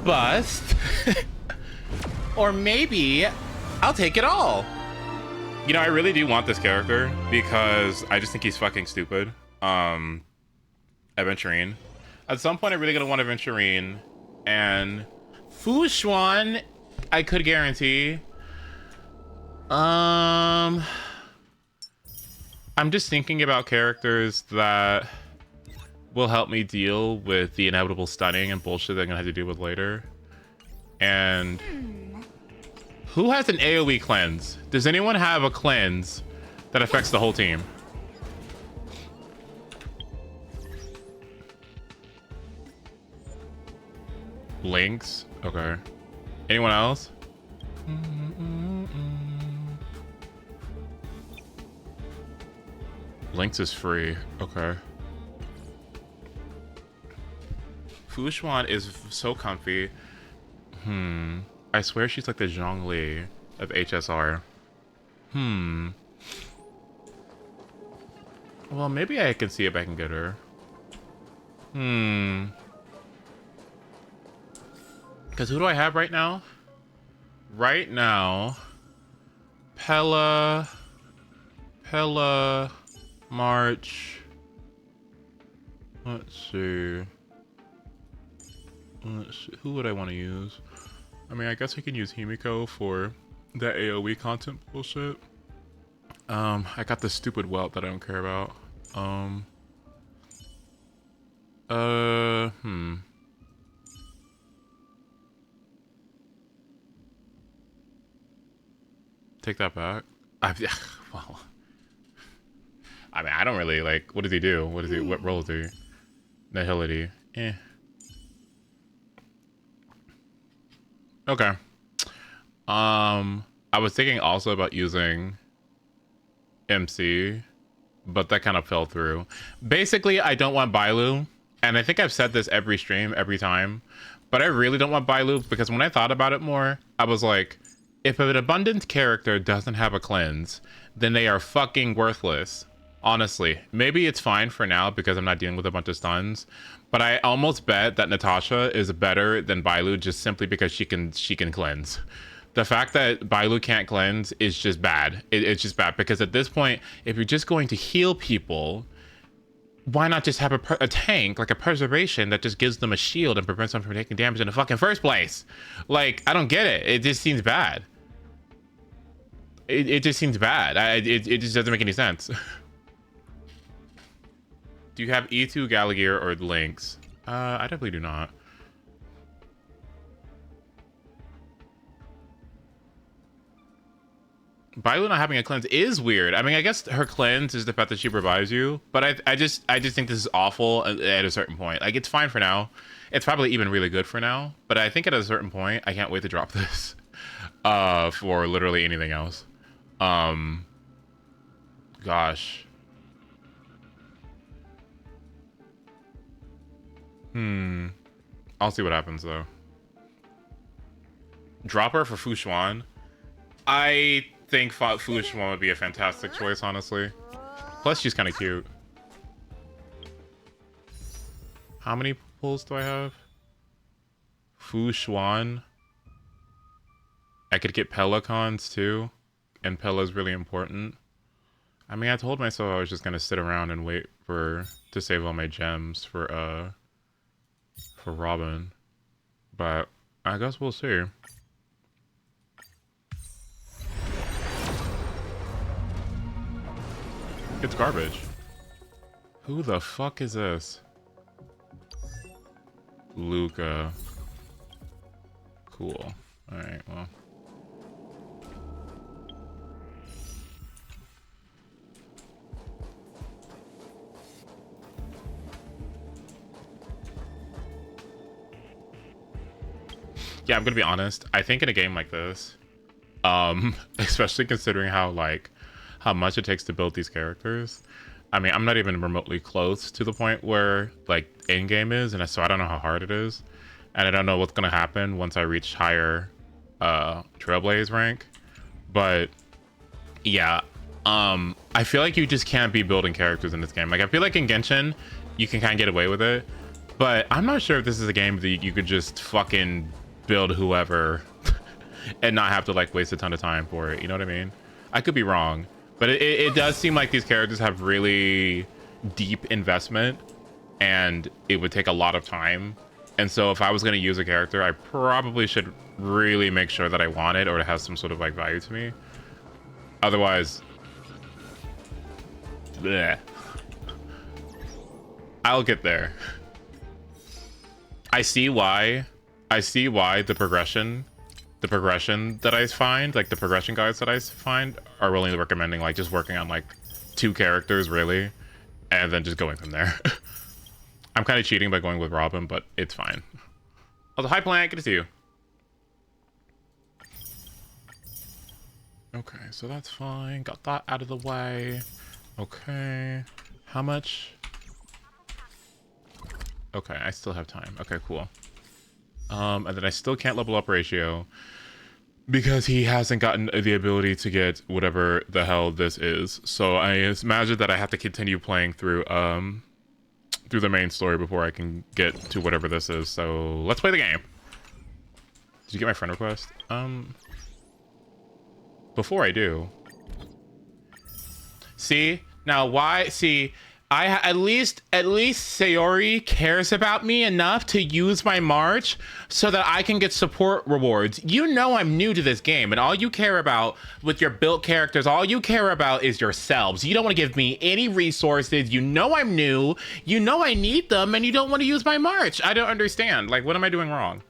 bust. Or maybe I'll take it all. You know, I really do want this character because I just think he's fucking stupid. Aventurine. At some point, I'm really gonna want Aventurine, and Fu Xuan, I could guarantee. I'm just thinking about characters that will help me deal with the inevitable stunning and bullshit that I'm gonna have to deal with later. And who has an AoE cleanse? Does anyone have a cleanse that affects the whole team? Lynx? Okay. Anyone else? Lynx is free. Okay. Fu Xuan is so comfy. I swear she's like the Zhongli of HSR. Well, maybe I can see if I can get her. Because who do I have right now? Right now, Pella, March. Let's see. Who would I want to use? I mean, I guess I can use Himiko for that AoE content bullshit. I got this stupid welt that I don't care about. Take that back. Well, I mean, I don't really like. What does he do? What role is he? Nihility. Okay. I was thinking also about using MC, but that kind of fell through. Basically, I don't want Bailu, and I think I've said this every stream, every time, but I really don't want Bailu because when I thought about it more, I was like, if an abundant character doesn't have a cleanse, then they are fucking worthless. Honestly, maybe it's fine for now because I'm not dealing with a bunch of stuns, but I almost bet that Natasha is better than Bailu just simply because she can cleanse. The fact that Bailu can't cleanse is just bad. It's just bad because at this point, if you're just going to heal people, why not just have a tank, like a preservation that just gives them a shield and prevents them from taking damage in the fucking first place? Like, I don't get it. It just seems bad. It just seems bad. It just doesn't make any sense. Do you have E2, Gallagher, or Lynx? I definitely do not. Bailu not having a cleanse is weird. I mean, I guess her cleanse is the fact that she revives you, but I just think this is awful at a certain point. Like, it's fine for now. It's probably even really good for now, but I think at a certain point, I can't wait to drop this for literally anything else. Gosh. I'll see what happens though. Drop her for Fu Xuan. I think Fu Xuan would be a fantastic choice, honestly. Plus, she's kind of cute. How many pulls do I have? Fu Xuan. I could get Pelicans too, and Pella's really important. I mean, I told myself I was just gonna sit around and wait to save all my gems for Robin, but I guess we'll see. It's garbage. Who the fuck is this? Luca. Cool. Alright, well. Yeah, I'm gonna be honest. I think in a game like this, especially considering how much it takes to build these characters. I mean, I'm not even remotely close to the point where like end game is, and so I don't know how hard it is, and I don't know what's gonna happen once I reach higher Trailblaze rank. But yeah, I feel like you just can't be building characters in this game. Like, I feel like in Genshin, you can kind of get away with it. But I'm not sure if this is a game that you could just fucking build whoever and not have to like waste a ton of time for it. You know what I mean? I could be wrong, but it does seem like these characters have really deep investment and it would take a lot of time. And so if I was going to use a character, I probably should really make sure that I want it or it has some sort of like value to me. Otherwise, bleh. I'll get there. I see why the progression that I find, like the progression guides that I find, are really recommending like just working on like 2 characters really, and then just going from there. I'm kind of cheating by going with Robin, but it's fine. Also, hi Plant, good to see you. Okay, so that's fine. Got that out of the way. Okay, how much? Okay, I still have time. Okay, cool. And then I still can't level up Ratio because he hasn't gotten the ability to get whatever the hell this is. So I imagine that I have to continue playing through the main story before I can get to whatever this is. So let's play the game. Did you get my friend request? Before I do. See? Now why? See, at least Sayori cares about me enough to use my March so that I can get support rewards. You know I'm new to this game, and all you care about with your built characters, all you care about is yourselves. You don't want to give me any resources. You know I'm new. You know I need them, and you don't want to use my March. I don't understand. Like, what am I doing wrong?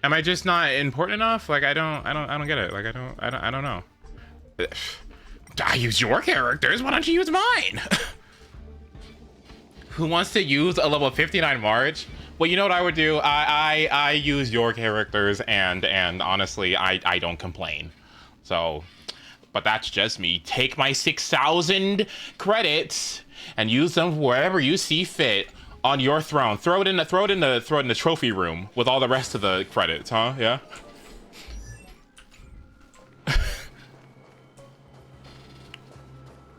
Am I just not important enough? Like, I don't get it. Like, I don't know. I use your characters. Why don't you use mine? Who wants to use a level 59 March? Well, you know what I would do? I use your characters, and honestly, I don't complain. So, but that's just me. Take my 6,000 credits and use them wherever you see fit on your throne. Throw it in the trophy room with all the rest of the credits, huh? Yeah.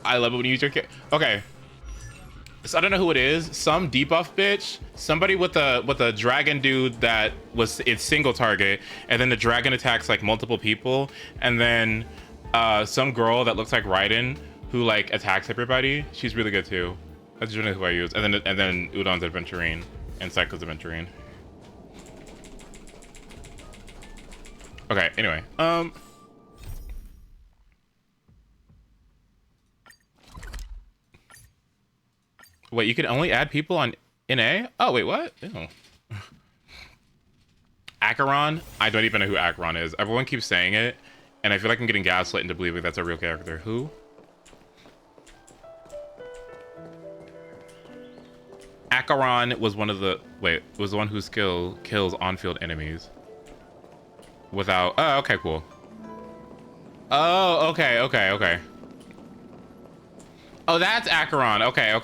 I love it when you use your character. Okay. So I don't know who it is. Some debuff bitch. Somebody with a dragon dude that was its single target, and then the dragon attacks like multiple people, and then some girl that looks like Raiden who like attacks everybody. She's really good too. That's generally who I use. And then Udon's Adventurine and Psycho's Adventurine. Okay. Anyway, wait, you can only add people on NA? Oh, wait, what? Ew. Acheron? I don't even know who Acheron is. Everyone keeps saying it, and I feel like I'm getting gaslit into believing that's a real character. Who? Acheron was one of the... Wait, was the one whose skill kills on-field enemies. Without... Oh, okay, cool. Oh, okay. Oh, that's Acheron. Okay.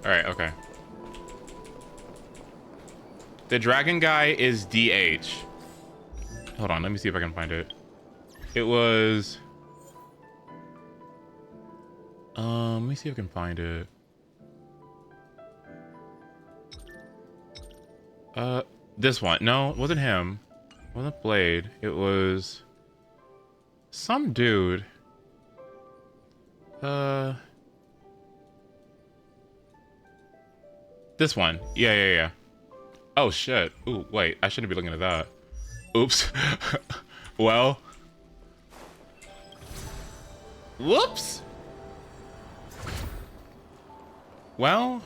Alright, okay. The dragon guy is DH. Hold on, let me see if I can find it. It was... let me see if I can find it. This one. No, it wasn't him. It wasn't Blade. It was... some dude. This one. Yeah. Oh, shit. Ooh, wait. I shouldn't be looking at that. Oops. Well. Whoops. Well.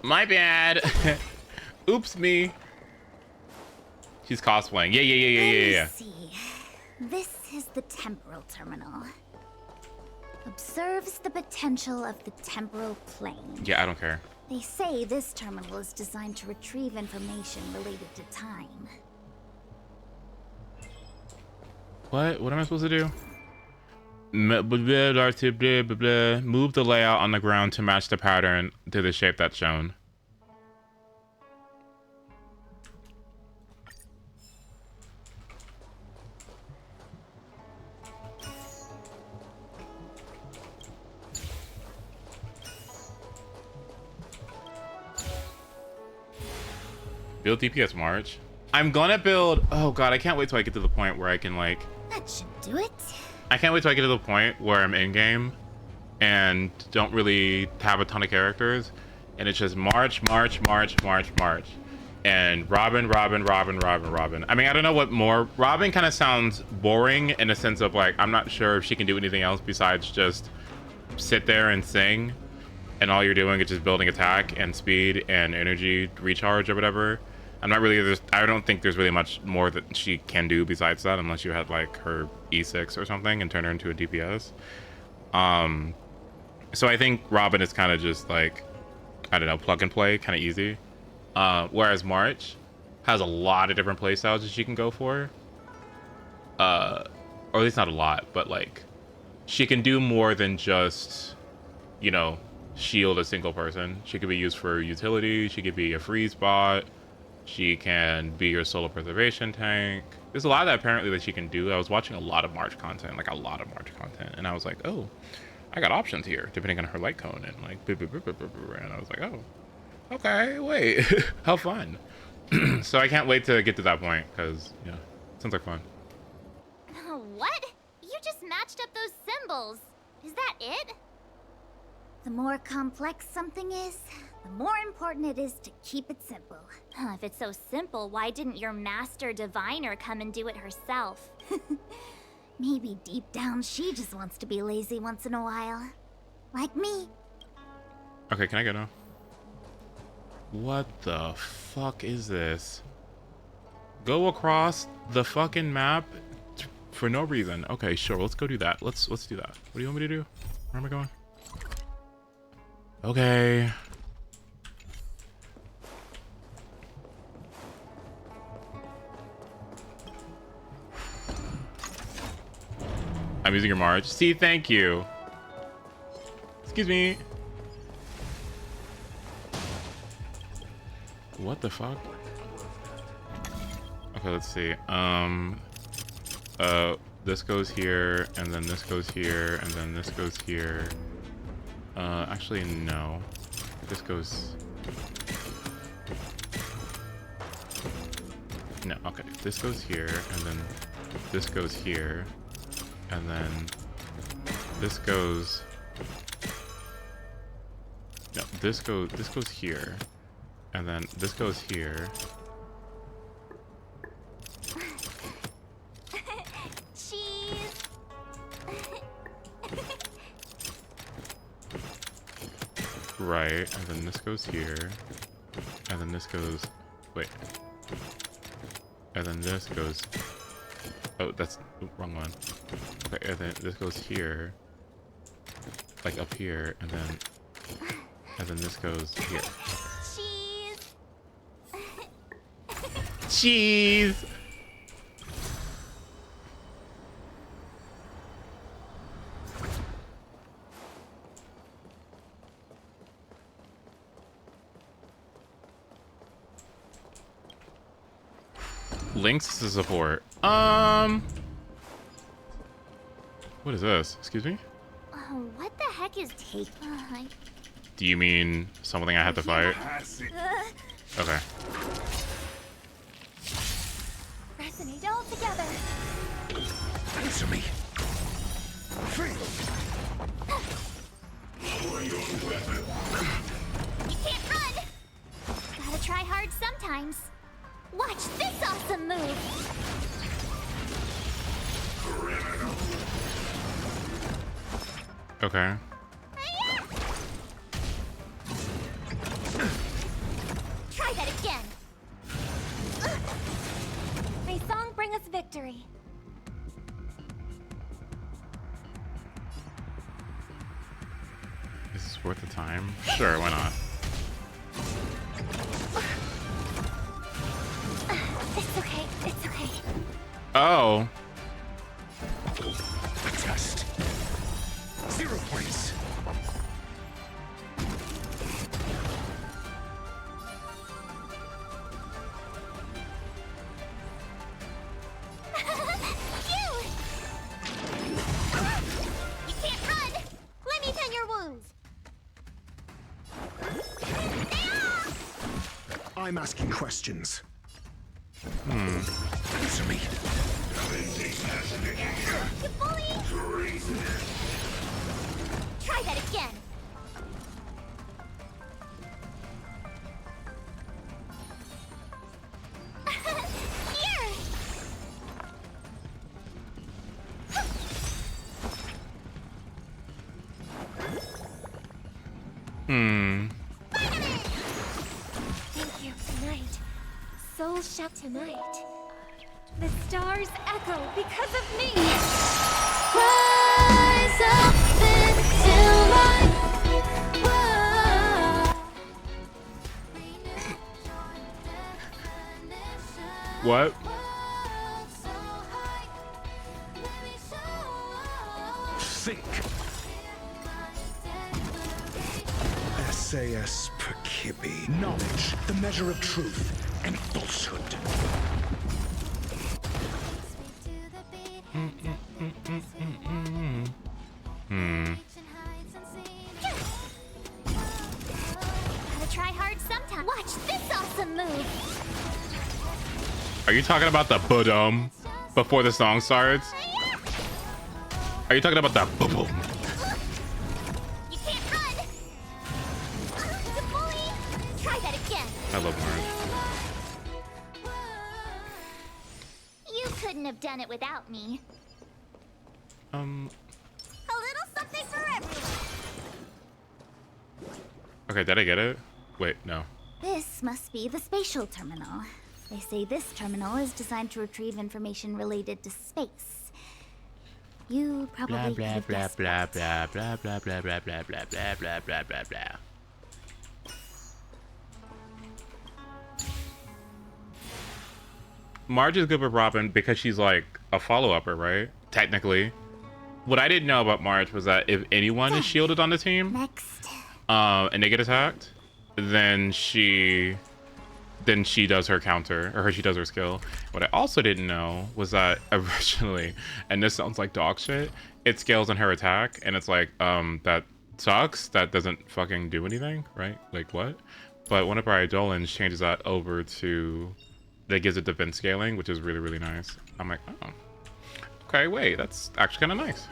My bad. Oops, me. She's cosplaying. Yeah. Let me see. This is the temporal terminal. Observes the potential of the temporal plane. Yeah, I don't care. They say this terminal is designed to retrieve information related to time. What? What am I supposed to do? Move the layout on the ground to match the pattern to the shape that's shown. Build DPS March. I'm gonna build. Oh god, I can't wait till I get to the point where I can like. That should do it. I can't wait till I get to the point where I'm in game and don't really have a ton of characters, and it's just March, and Robin. I mean, I don't know what more. Robin kind of sounds boring in a sense of like I'm not sure if she can do anything else besides just sit there and sing, and all you're doing is just building attack and speed and energy recharge or whatever. I'm not really. I don't think there's really much more that she can do besides that, unless you had like her E6 or something and turn her into a DPS. So I think Robin is kind of just like, I don't know, plug and play, kind of easy. Whereas March has a lot of different playstyles that she can go for. Or at least not a lot, but like, she can do more than just, you know, shield a single person. She could be used for utility. She could be a freeze bot. She can be your solo preservation tank. There's a lot of that apparently that she can do. I was watching a lot of March content, like a lot of March content, and I was like, oh, I got options here depending on her light cone and like, and I was like, oh, okay, wait, how fun. So I can't wait to get to that point because yeah, sounds like fun. What? You just matched up those symbols. Is that it? The more complex something is, the more important it is to keep it simple. If it's so simple, why didn't your master diviner come and do it herself? Maybe deep down she just wants to be lazy once in a while. Like me. Okay, can I go now? What the fuck is this? Go across the fucking map for no reason. Okay, sure, let's go do that. Let's do that. What do you want me to do? Where am I going? Okay. I'm using your March. See, thank you. Excuse me. What the fuck? Okay, let's see. This goes here, and then this goes here, and then this goes here. Actually, no. This goes... No, okay. This goes here, and then this goes here, and then this goes... No, this goes here, and then this goes here. Right, and then this goes here, and then this goes, wait, and then this goes, oh, that's the wrong one. Okay, and then this goes here, like up here, and then this goes here. Cheese! Cheese! Links to support. What is this? Excuse me? What the heck is tape? Do you mean something I had to fight? Okay. Resonate all together. Answer me. You can't run. Gotta try hard sometimes. Watch this awesome move! Okay. Try that again! May song bring us victory. Is this worth the time? Sure, why not? It's okay, it's okay. Oh. Just 0 points. You can't run! Let me tend your wounds. I'm asking questions. Answer me. You bully! Try that again. Here! Thank you, tonight. Soul shout tonight. The stars echo because of me. Rise up into my world. What? Think. SAS Perkibi. Knowledge, the measure of truth and falsehood. Gotta try hard sometime. Watch this awesome move. Are you talking about the ba-dum before the song starts? Are you talking about the boom? You can't run. You bully. Try that again. I love Marge. You couldn't have done it without me. A little something for everyone. Okay, did I get it? Wait, no. This must be the spatial terminal. They say this terminal is designed to retrieve information related to space. You probably Blah could blah have blah guessed blah that. blah blah blah blah blah blah blah blah blah blah blah blah. Marge is good with Robin because she's like a follow-upper, right? Technically. What I didn't know about Marge was that if anyone is shielded on the team, Next. and they get attacked, then she does her counter, or she does her skill. What I also didn't know was that originally, and this sounds like dog shit, it scales on her attack, and it's like, that sucks. That doesn't fucking do anything, right? Like, what? But one of our Idolins changes that over to, that gives it defense scaling, which is really, really nice. I'm like, oh. Okay, wait, that's actually kind of nice.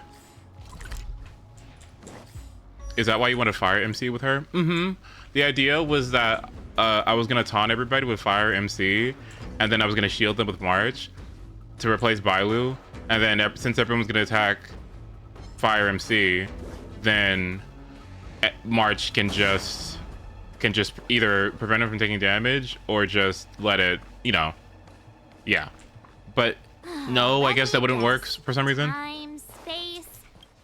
Is that why you want to fire MC with her? Mm-hmm. The idea was that I was going to taunt everybody with fire MC, and then I was going to shield them with March to replace Bailu, and then since everyone's going to attack fire MC, then March can just either prevent him from taking damage or just let it, you know, yeah. But no, I guess that wouldn't work for some reason. Time, space.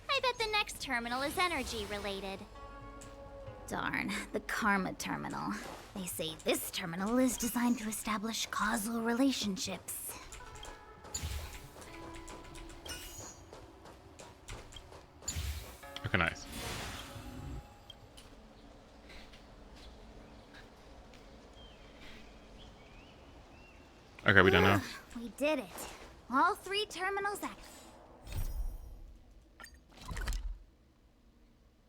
I bet the next terminal is energy related. Darn, the Karma Terminal. They say this terminal is designed to establish causal relationships. Okay, nice. Okay, we done now. We did it. All 3 terminals active.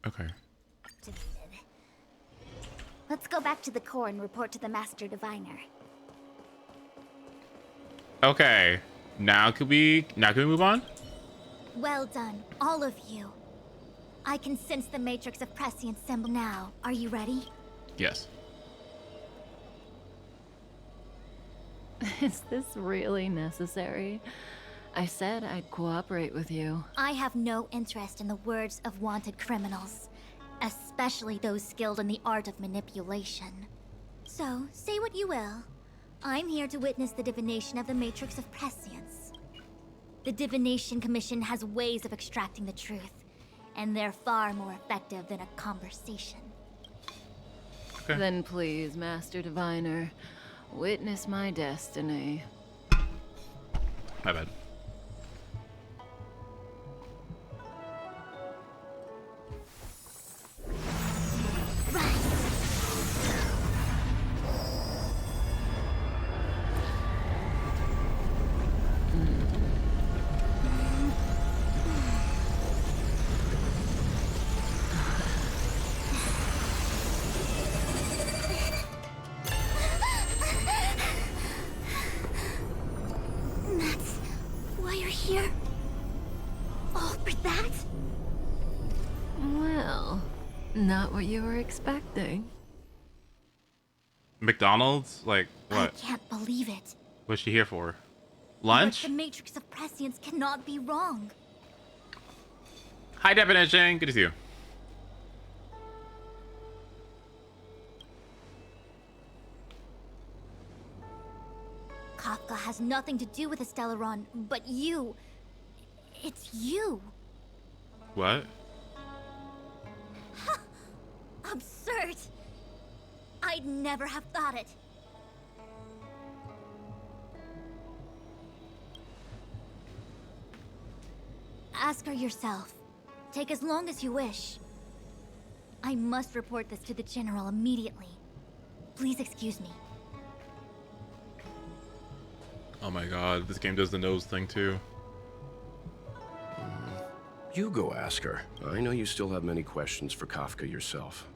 Okay. Activated. Let's go back to the core and report to the Master Diviner. Okay. Now can we move on? Well done, all of you. I can sense the matrix of prescience symbol now. Are you ready? Yes. Is this really necessary? I said I'd cooperate with you. I have no interest in the words of wanted criminals, especially those skilled in the art of manipulation. So, say what you will. I'm here to witness the divination of the matrix of prescience. The Divination Commission has ways of extracting the truth, and they're far more effective than a conversation. Okay. Then please, Master Diviner, witness my destiny. My bad. here? All for that? Well, not what you were expecting. McDonald's? Like, I what? can't believe it. What's she here for? But Lunch? the Matrix of Prescience cannot be wrong. High definition. Good to see you. Kafka has nothing to do with the Stellaron, but you. It's you. What? Absurd. I'd never have thought it. Ask her yourself. Take as long as you wish. I must report this to the General immediately. Please excuse me. Oh my god, this game does the nose thing too. You go ask her. I know you still have many questions for Kafka yourself.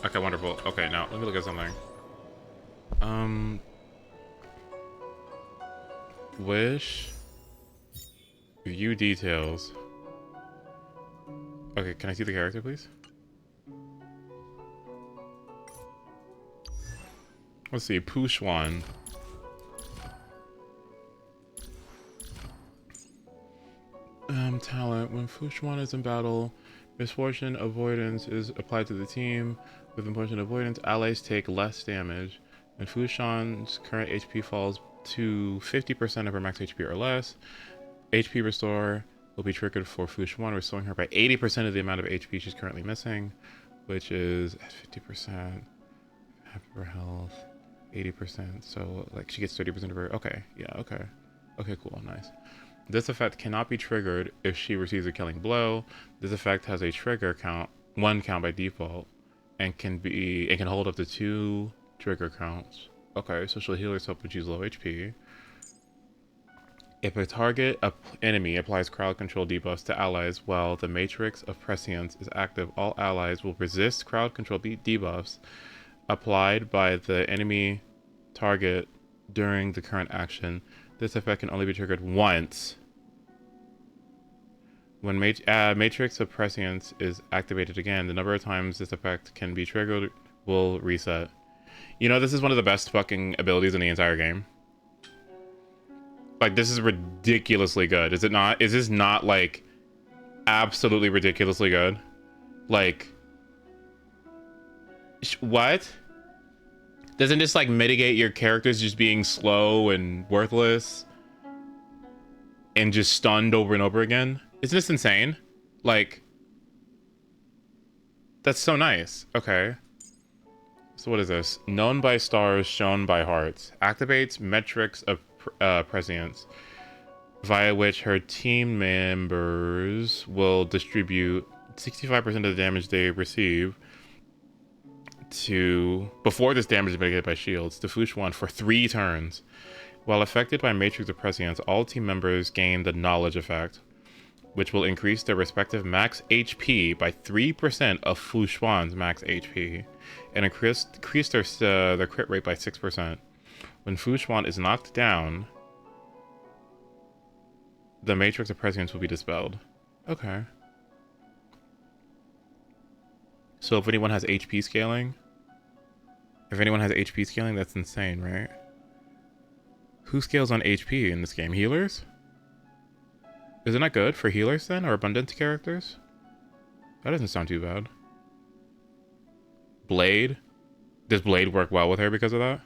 Okay, wonderful. Okay, now let me look at something. Wish. View details. Okay, can I see the character, please? Let's see, Pushwan. Talent. When Fushwan is in battle, misfortune avoidance is applied to the team. With misfortune avoidance, allies take less damage. When Fushwan's current HP falls to 50% of her max HP or less, HP restore will be triggered for Fushwan, restoring her by 80% of the amount of HP she's currently missing, which is at 50%. Half of her health, 80%. So, like, she gets 30% of her. Okay, yeah, okay. Okay, cool, nice. This effect cannot be triggered if she receives a killing blow. This effect has a trigger count, 1 count by default, and can hold up to 2 trigger counts. Okay, so she'll heal herself when she's low HP. If a target enemy applies crowd control debuffs to allies while the Matrix of Prescience is active, all allies will resist crowd control debuffs applied by the enemy target during the current action. This effect can only be triggered once. When Matrix of Prescience is activated again, the number of times this effect can be triggered will reset. You know, this is one of the best fucking abilities in the entire game. Like, this is ridiculously good. Is it not? Is this not, like, absolutely ridiculously good? Like, what? Doesn't this, like, mitigate your characters just being slow and worthless? And just stunned over and over again? Isn't this insane? Like, that's so nice. Okay. So what is this? Known by stars, shown by hearts. Activates metrics of prescience, via which her team members will distribute 65% of the damage they receive before this damage is mitigated by shields, to Fushwan for 3 turns. While affected by Matrix of Prescience, all team members gain the knowledge effect, which will increase their respective max HP by 3% of Fushwan's max HP, and increase their crit rate by 6%. When Fushwan is knocked down, the Matrix of Prescience will be dispelled. Okay. So if anyone has HP scaling, that's insane, right? Who scales on HP in this game? Healers? Isn't that good for healers then, or abundant characters? That doesn't sound too bad. Blade? Does Blade work well with her because of that?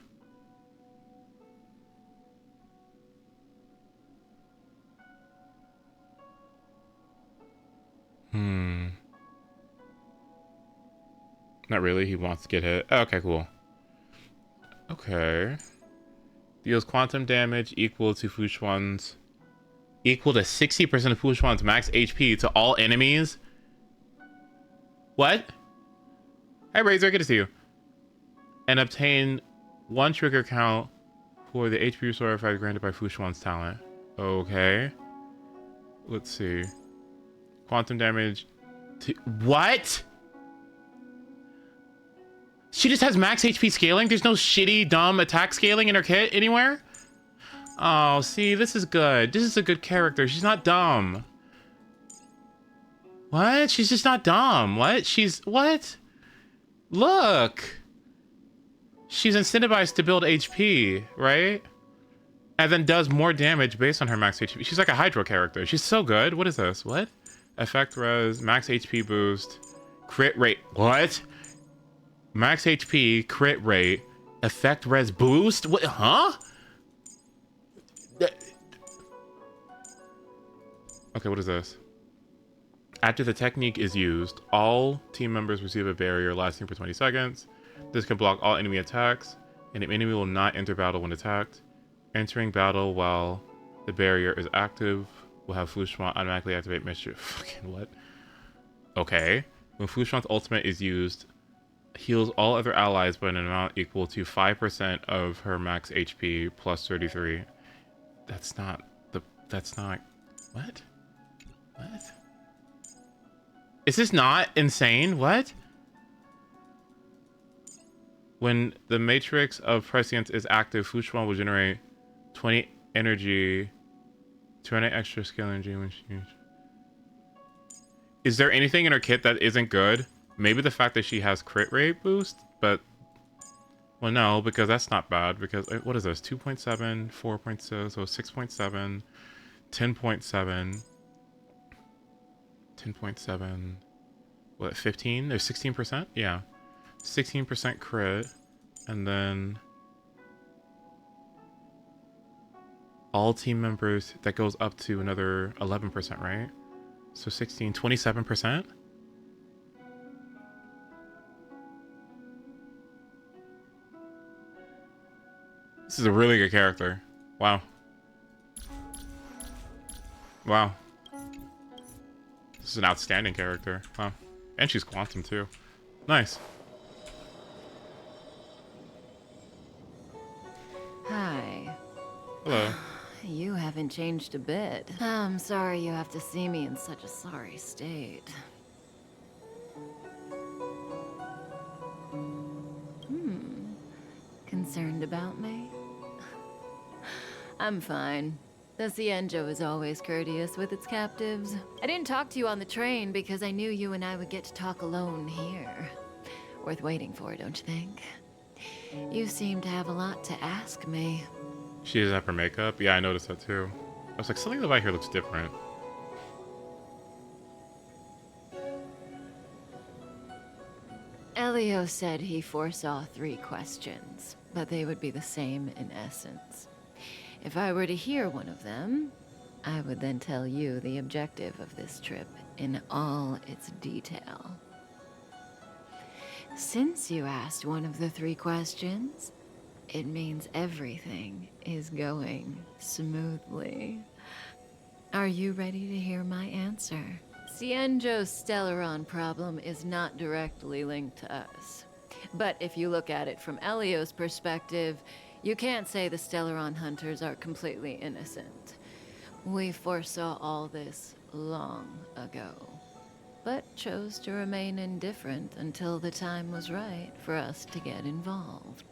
Not really. He wants to get hit. Oh, okay, cool. Okay. Deals quantum damage equal to 60% of Fushwan's max HP to all enemies. What? Hey, Razor, good to see you. And obtain 1 trigger count for the HP restore effect granted by Fushwan's talent. Okay. Let's see. Quantum damage. What? She just has max HP scaling? There's no shitty, dumb attack scaling in her kit anywhere? Oh, see, this is good. This is a good character. She's not dumb. What? She's just not dumb. What? What? Look. She's incentivized to build HP, right? And then does more damage based on her max HP. She's like a Hydro character. She's so good. What is this? What? Effect res, max HP boost, crit rate. What? Max HP, crit rate, effect res boost? What? Huh? Okay, what is this? After the technique is used, all team members receive a barrier lasting for 20 seconds. This can block all enemy attacks, and an enemy will not enter battle when attacked. Entering battle while the barrier is active will have Flushmont automatically activate mischief. Fucking what? Okay. When Flushmont's ultimate is used, heals all other allies by an amount equal to 5% of her max HP plus 33. That's not... What? What? Is this not insane? What? When the matrix of prescience is active, Flushmont will generate 20 energy, 20 extra skill energy when she... Is there anything in her kit that isn't good? Maybe the fact that she has crit rate boost, but... Well, no, because that's not bad, because... What is this? 2.7, 4.6, so 6.7, 10.7... 10.7... What, 15? There's 16%? Yeah. 16% crit, and then... all team members, that goes up to another 11%, right? So 16, 27%? This is a really good character. Wow. Wow. This is an outstanding character. Wow. And she's quantum too. Nice. Hi. Hello. You haven't changed a bit. I'm sorry you have to see me in such a sorry state. Concerned about me? I'm fine. The Cienjo is always courteous with its captives. I didn't talk to you on the train because I knew you and I would get to talk alone here. Worth waiting for, don't you think? You seem to have a lot to ask me. She does have her makeup. Yeah, I noticed that too. I was like, something about here looks different. Elio said he foresaw 3 questions, but they would be the same in essence. If I were to hear one of them, I would then tell you the objective of this trip in all its detail. Since you asked one of the 3 questions, it means everything is going smoothly. Are you ready to hear my answer? Cienjo's Stellaron problem is not directly linked to us. But if you look at it from Elio's perspective, you can't say the Stellaron hunters are completely innocent. We foresaw all this long ago, but chose to remain indifferent until the time was right for us to get involved.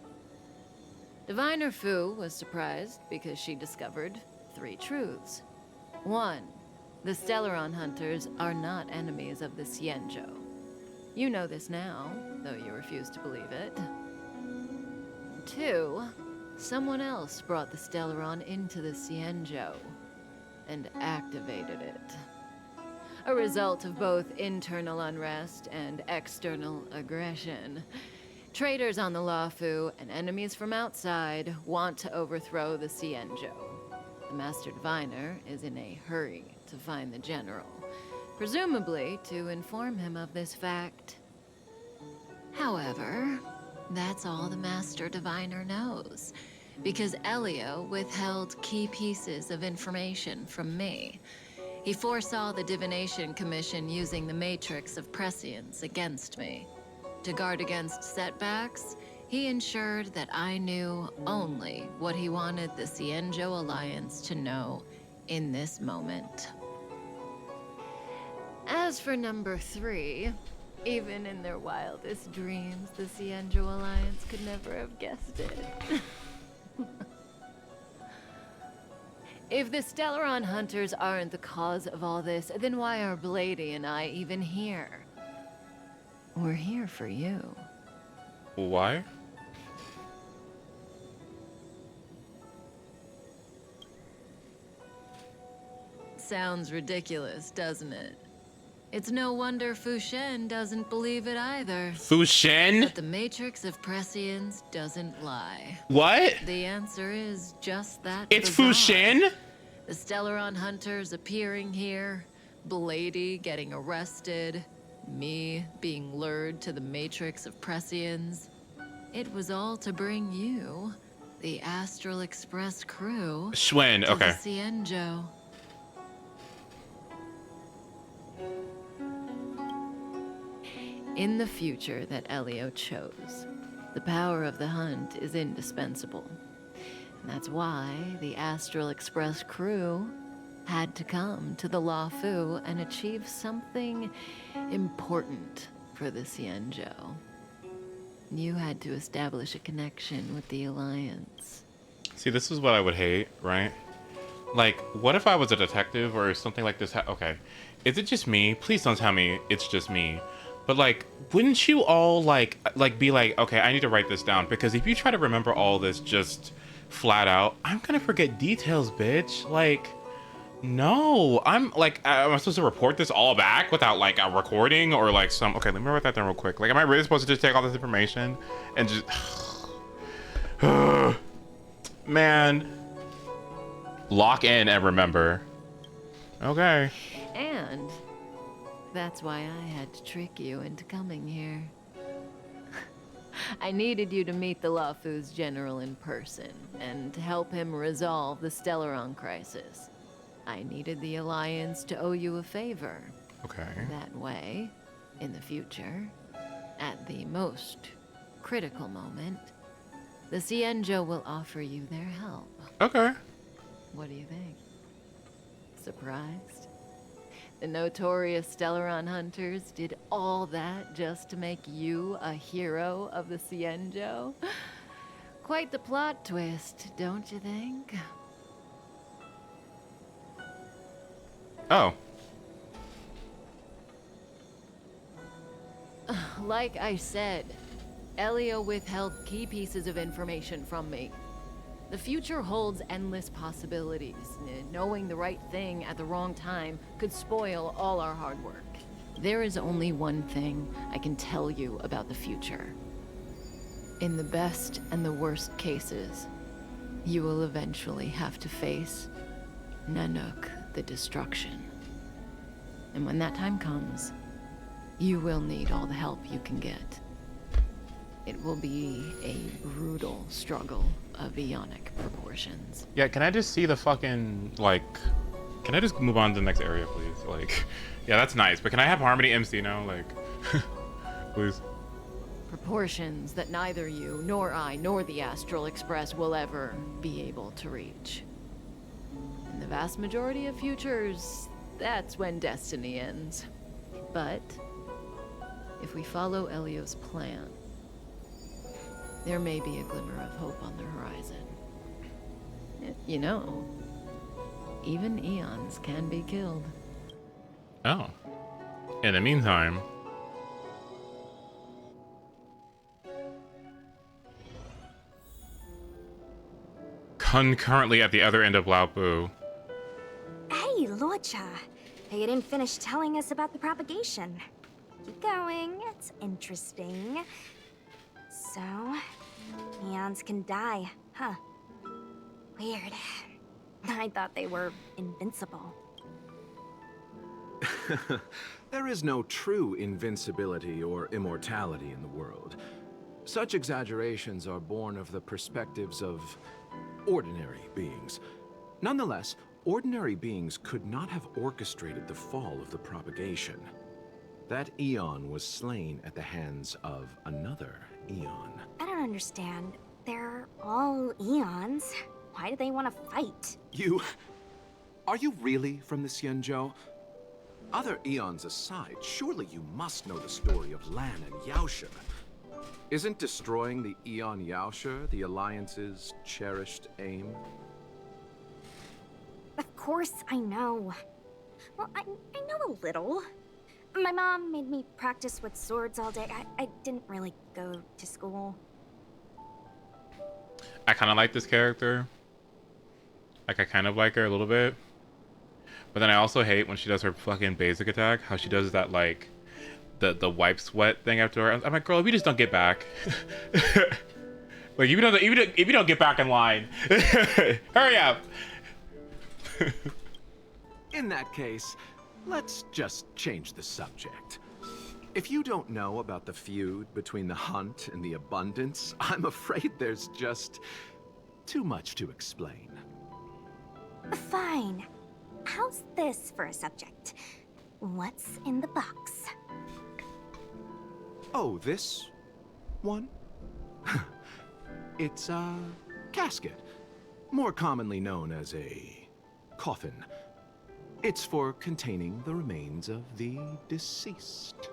Diviner Fu was surprised because she discovered 3 truths. 1. The Stellaron hunters are not enemies of the Cienjo. You know this now, though you refuse to believe it. 2. Someone else brought the Stellaron into the Cienjo and activated it. A result of both internal unrest and external aggression. Traitors on the Luofu and enemies from outside want to overthrow the Cienjo. The Master Diviner is in a hurry to find the General, presumably to inform him of this fact. However, that's all the Master Diviner knows, because Elio withheld key pieces of information from me. He foresaw the Divination Commission using the Matrix of Prescience against me. To guard against setbacks, he ensured that I knew only what he wanted the Cienjo Alliance to know in this moment. As for number 3, even in their wildest dreams, the Cienjo Alliance could never have guessed it. If the Stellaron hunters aren't the cause of all this, then why are Blady and I even here? We're here for you. Why? Sounds ridiculous, doesn't it? It's no wonder Fu Shen doesn't believe it either. Fu Shen? But the Matrix of Prescience doesn't lie. What? The answer is just that. It's Fu bizarre. Shen? The Stellaron hunters appearing here, Blady getting arrested, me being lured to the Matrix of Prescience. It was all to bring you, the Astral Express crew, Schwen, to okay. the Cienjo. In the future that Elio chose, the power of the hunt is indispensable. And that's why the Astral Express crew had to come to the Luofu and achieve something important for the Cienjo. You had to establish a connection with the Alliance. See, this is what I would hate, right? Like, what if I was a detective or something like this? Okay, is it just me? Please don't tell me it's just me. But like, wouldn't you all like be like, okay, I need to write this down, because if you try to remember all this just flat out, I'm gonna forget details, bitch. Like, no, I'm supposed to report this all back without like a recording or like some. Okay, let me write that down real quick. Like, am I really supposed to just take all this information and just, man, lock in and remember? Okay. And that's why I had to trick you into coming here. I needed you to meet the Luofu's general in person and to help him resolve the Stellaron crisis. I needed the Alliance to owe you a favor. Okay. That way, in the future, at the most critical moment, the Cienjo will offer you their help. Okay. What do you think? Surprised? The notorious Stellaron hunters did all that just to make you a hero of the Cienjo? Quite the plot twist, don't you think? Oh. Like I said, Elio withheld key pieces of information from me. The future holds endless possibilities. Knowing the right thing at the wrong time could spoil all our hard work. There is only one thing I can tell you about the future. In the best and the worst cases, you will eventually have to face Nanook the Destruction. And when that time comes, you will need all the help you can get. It will be a brutal struggle of eonic proportions. Yeah, can I just see the fucking, like, can I just move on to the next area, please? Like, yeah, that's nice, but can I have Harmony MC now? Like, please. Proportions that neither you, nor I, nor the Astral Express will ever be able to reach. In the vast majority of futures, that's when destiny ends. But if we follow Elio's plan, there may be a glimmer of hope on the horizon. You know, even eons can be killed. Oh. In the meantime. Concurrently at the other end of Laopu. Hey, Luocha. You didn't finish telling us about the propagation. Keep going, it's interesting. So, eons can die, huh? Weird. I thought they were invincible. There is no true invincibility or immortality in the world. Such exaggerations are born of the perspectives of ordinary beings. Nonetheless, ordinary beings could not have orchestrated the fall of the propagation. That eon was slain at the hands of another eon. I don't understand. They're all eons. Why do they want to fight? Are you really from the Cienjo? Other eons aside, surely you must know the story of Lan and Yaoshe. Isn't destroying the Eon Yaoshe the Alliance's cherished aim? Of course I know. Well, I know a little. My mom made me practice with swords all day. I didn't really go to school. I kind of like this character. Like, I kind of like her a little bit. But then I also hate when she does her fucking basic attack. How she does that, like, the wipe sweat thing after her. I'm like, girl, if you just don't get back. Like, if you don't get back in line. Hurry up. In that case, let's just change the subject. If you don't know about the feud between the Hunt and the Abundance, I'm afraid there's just too much to explain. Fine. How's this for a subject? What's in the box? Oh, this one? It's a casket, more commonly known as a coffin. It's for containing the remains of the deceased.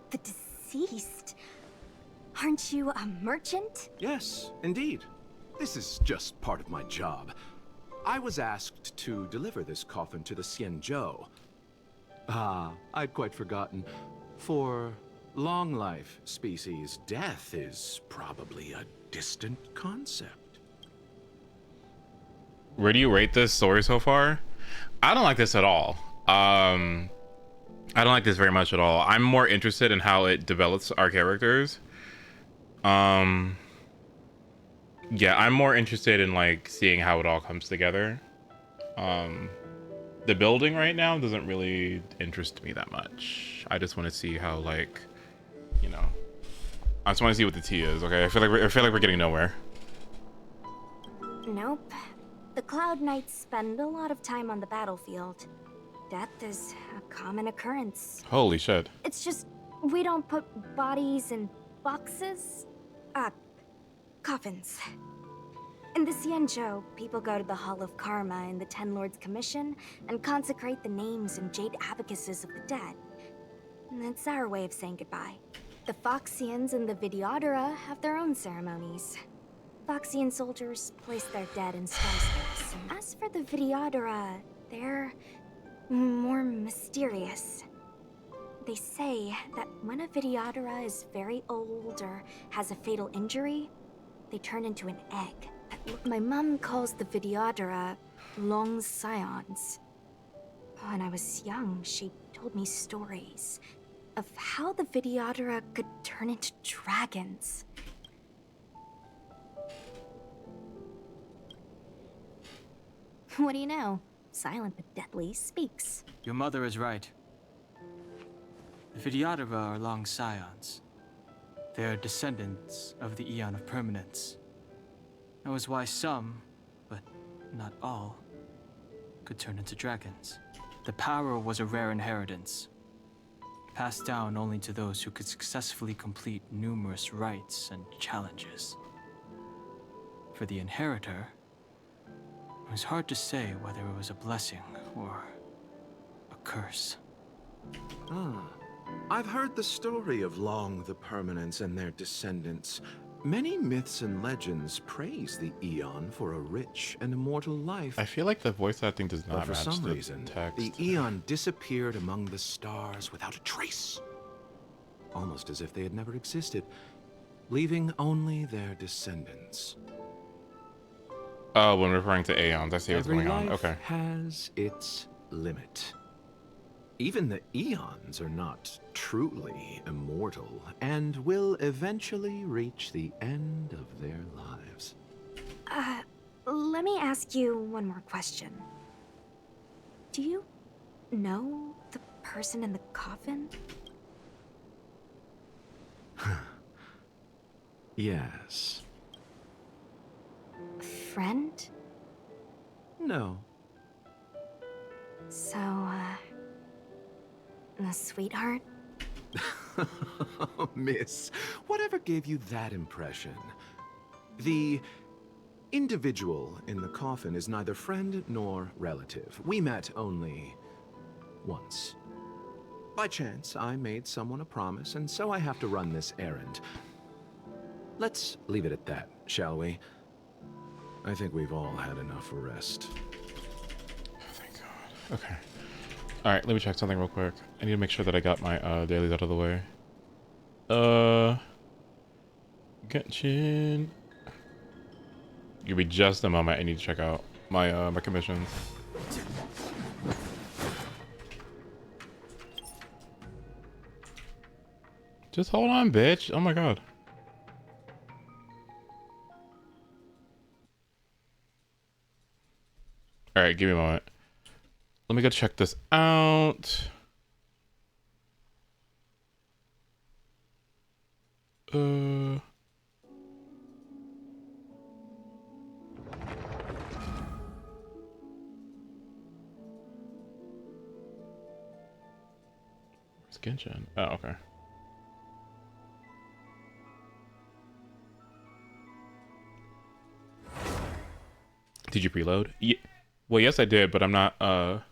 The deceased? Aren't you a merchant? Yes, indeed. This is just part of my job. I was asked to deliver this coffin to the Xianzhou. I'd quite forgotten. For long life species, death is probably a distant concept. Where do you rate this story so far? I don't like this at all. I don't like this very much at all. I'm more interested in how it develops our characters. Yeah, I'm more interested in, like, seeing how it all comes together. The building right now doesn't really interest me that much. I just want to see how, like, you know, I just want to see what the tea is. Okay, I feel like we're getting nowhere. Nope. The Cloud Knights spend a lot of time on the battlefield. Death is a common occurrence. Holy shit. It's just, we don't put bodies in boxes. Coffins. In the Xianzhou, people go to the Hall of Karma in the Ten Lords Commission and consecrate the names and jade abacuses of the dead. It's our way of saying goodbye. The Foxians and the Videodora have their own ceremonies. Foxian soldiers place their dead in skyscrapers. As for the Videodora, they're more mysterious. They say that when a Videodora is very old or has a fatal injury, they turn into an egg. My mom calls the Videodora long scions. When I was young, she told me stories of how the Videodora could turn into dragons. What do you know? Silent but deadly speaks. Your mother is right. The Videodora are long scions. They are descendants of the Eon of Permanence. That was why some, but not all, could turn into dragons. The power was a rare inheritance, passed down only to those who could successfully complete numerous rites and challenges. For the inheritor, it was hard to say whether it was a blessing or a curse. I've heard the story of Long the Permanence and their descendants. Many myths and legends praise the Eon for a rich and immortal life. I feel like the voice acting does But not for match some the reason, text. the Eon disappeared among the stars without a trace. Almost as if they had never existed, leaving only their descendants. Oh, when referring to Aeons, I see what's Every going on. life Okay. has its limit. Even the Eons are not truly immortal and will eventually reach the end of their lives. Let me ask you one more question. Do you know the person in the coffin? Yes. Friend? No. So, a sweetheart? Miss, whatever gave you that impression? The individual in the coffin is neither friend nor relative. We met only once. By chance, I made someone a promise, and so I have to run this errand. Let's leave it at that, shall we? I think we've all had enough rest. Okay. All right, let me check something real quick. I need to make sure that I got my dailies out of the way. Genshin. Give me just a moment. I need to check out my my commissions. Just hold on, bitch. Oh my god. All right, give me a moment. Let me go check this out. Where's Genshin? Oh, okay. Did you preload? Yeah. Well, yes, I did, but I'm not I'm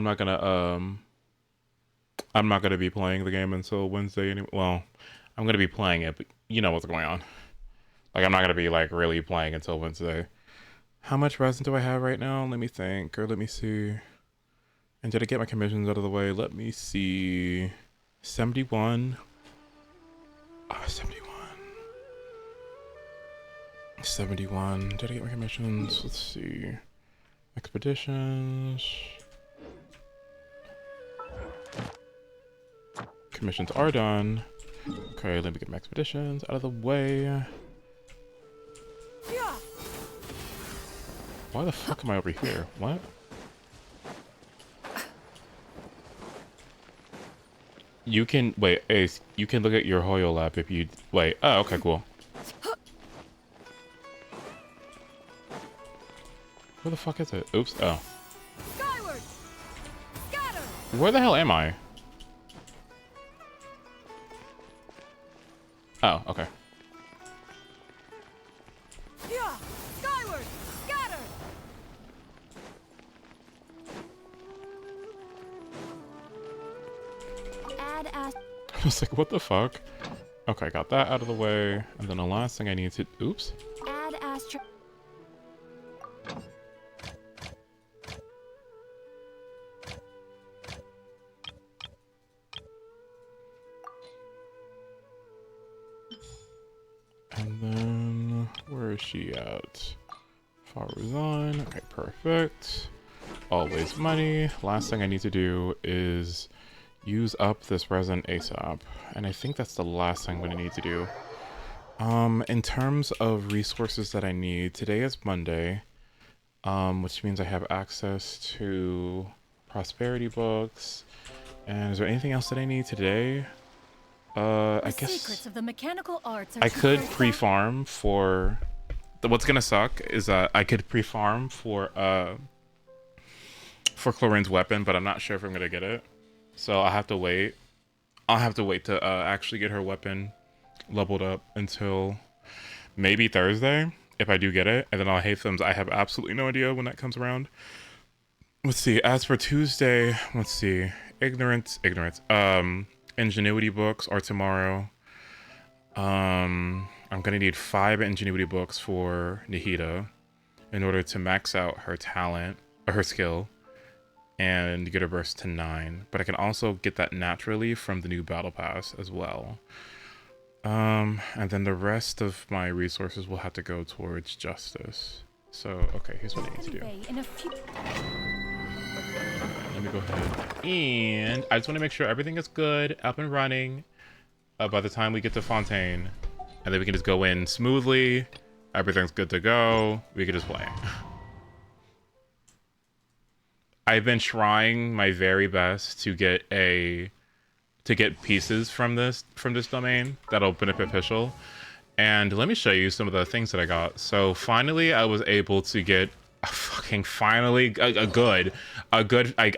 not gonna be playing the game until Wednesday anyway. Well, I'm gonna be playing it, but you know what's going on. Like, I'm not gonna be like really playing until Wednesday. How much resin do I have right now? Let me think, or let me see. And did I get my commissions out of the way? Let me see. 71. Oh, 71. 71. Did I get my commissions? Let's see. Expeditions. Commissions are done. Okay, let me get my expeditions out of the way. Why the fuck am I over here? What? You can wait, Ace. You can look at your Hoyo lab if you wait. Oh, okay, cool. Where the fuck is it? Oops. Oh. Skyward! Scatter! Where the hell am I? Oh, okay. Skyward! Scatter! Add as I was like, what the fuck? Okay, got that out of the way. And then the last thing I need to... Oops. add astro. And then... Where is she at? Far resign. Okay, perfect. Always money. Last thing I need to do is use up this resin ASAP. And I think that's the last thing I'm going to need to do. In terms of resources that I need, today is Monday, which means I have access to prosperity books. And is there anything else that I need today? I guess Secrets of the mechanical arts are I could supposed to- pre-farm for... What's gonna suck is I could pre-farm for Chlorine's weapon, but I'm not sure if I'm gonna get it. So I'll have to wait. I'll have to wait to actually get her weapon leveled up until maybe Thursday, if I do get it. And then I'll hate them. I have absolutely no idea when that comes around. Let's see. As for Tuesday, let's see. Ignorance. Ingenuity books are tomorrow. I'm gonna need 5 ingenuity books for Nahida in order to max out her talent, or her skill, and get her burst to 9. But I can also get that naturally from the new battle pass as well. And then the rest of my resources will have to go towards justice. So, okay, here's what I need to do. Convey in a few- Let me go ahead. And I just want to make sure everything is good, up and running by the time we get to Fontaine. And then we can just go in smoothly. Everything's good to go. We can just play. I've been trying my very best to get pieces from this domain that'll benefit Official. And let me show you some of the things that I got. So finally I was able to get a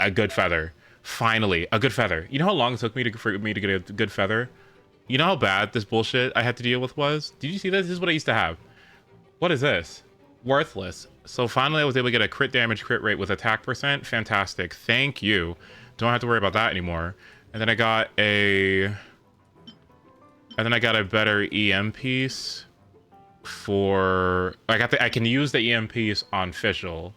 good feather. Finally, a good feather. You know how long it took me for me to get a good feather? You know how bad this bullshit I had to deal with was? Did you see this? This is what I used to have. What is this? Worthless. So finally I was able to get a crit damage, crit rate with attack percent. Fantastic. Thank you. Don't have to worry about that anymore. And then I got a better EM piece for... I can use the EM piece on Fischl.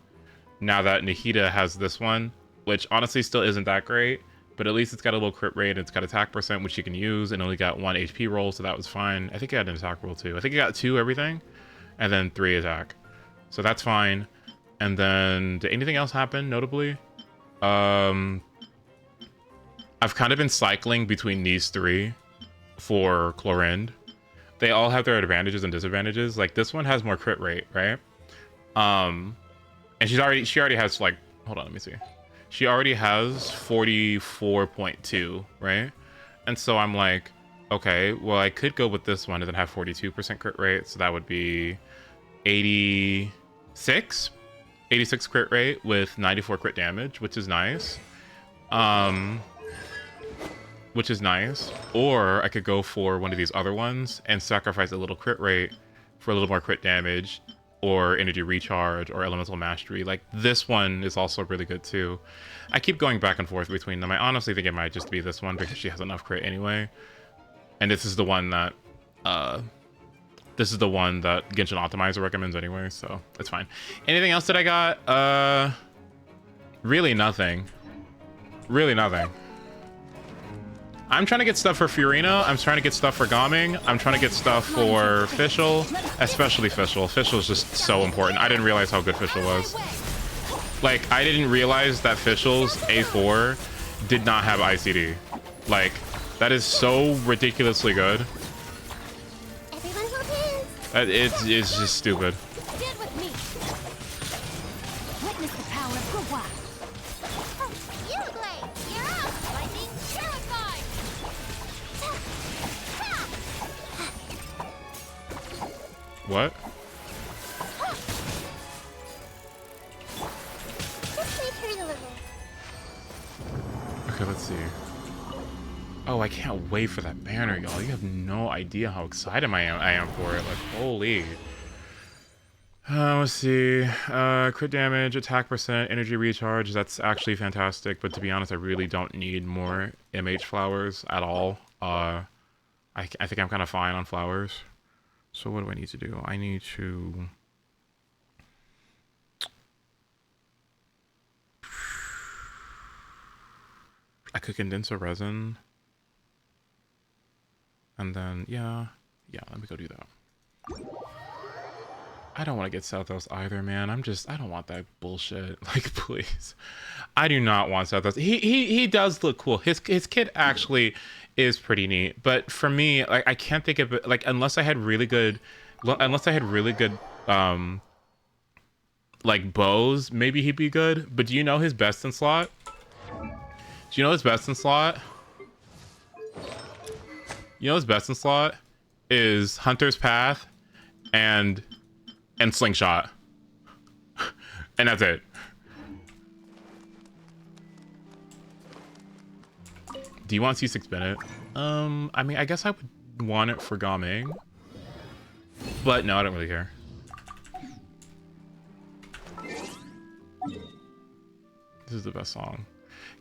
now that Nahida has this one, which honestly still isn't that great, but at least it's got a little crit rate, it's got attack percent, which you can use, and only got 1 HP roll, so that was fine. I think it had an attack roll too. I think it got 2 everything, and then 3 attack. So that's fine. And then, did anything else happen, notably? I've kind of been cycling between these 3 for Chlorinde. They all have their advantages and disadvantages. Like, this one has more crit rate, right? And she already has, like, hold on, let me see. She already has 44.2, right? And so I'm like, okay, well, I could go with this one and then have 42% crit rate. So that would be 86 crit rate with 94 crit damage, which is nice. Or I could go for one of these other ones and sacrifice a little crit rate for a little more crit damage, or energy recharge, or elemental mastery. Like, this one is also really good too. I keep going back and forth between them. I honestly think it might just be this one because she has enough crit anyway. And this is the one that Genshin Optimizer recommends anyway, so it's fine. Anything else that I got? Really nothing. Really nothing. I'm trying to get stuff for Furina. I'm trying to get stuff for Gaming. I'm trying to get stuff for Fischl, especially Fischl. Fischl is just so important. I didn't realize how good Fischl was. Like, I didn't realize that Fischl's A4 did not have ICD. Like, that is so ridiculously good. It's just stupid. What? Okay, let's see. Oh, I can't wait for that banner, y'all. You have no idea how excited I am for it. Like, holy. Let's see. Crit damage, attack percent, energy recharge. That's actually fantastic. But to be honest, I really don't need more MH flowers at all. I think I'm kind of fine on flowers. So what do I need to do? I need to... I could condense a resin. And then, yeah, let me go do that. I don't want to get Southos either, man. I don't want that bullshit. Like, please. I do not want Southos. He does look cool. His kit actually is pretty neat. But for me, like, I can't think of it, like, unless I had really good, like, bows, maybe he'd be good. But do you know his best in slot? Do you know his best in slot? You know his best in slot is Hunter's Path and Slingshot. And that's it. Do you want C6 Bennett? I mean, I guess I would want it for Gaming. But no, I don't really care. This is the best song.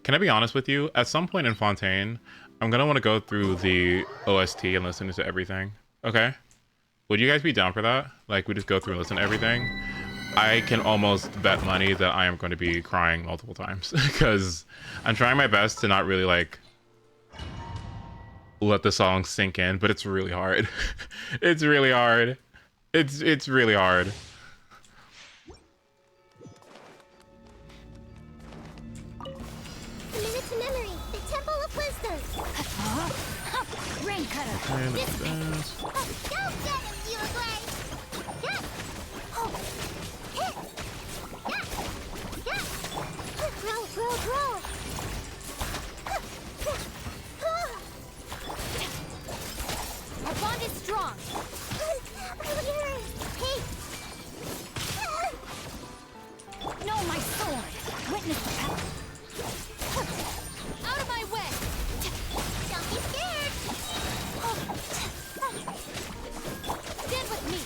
Can I be honest with you? At some point in Fontaine, I'm gonna want to go through the OST and listen to everything. Okay? Would you guys be down for that? Like, we just go through and listen to everything? I can almost bet money that I am going to be crying multiple times. Because I'm trying my best to not really, like, let the song sink in. But it's really hard. It's really hard. It's really hard. Okay, let's do this. Our bond is strong. No, my sword. Witness the power. Out of my way. Don't be scared. Stand with me.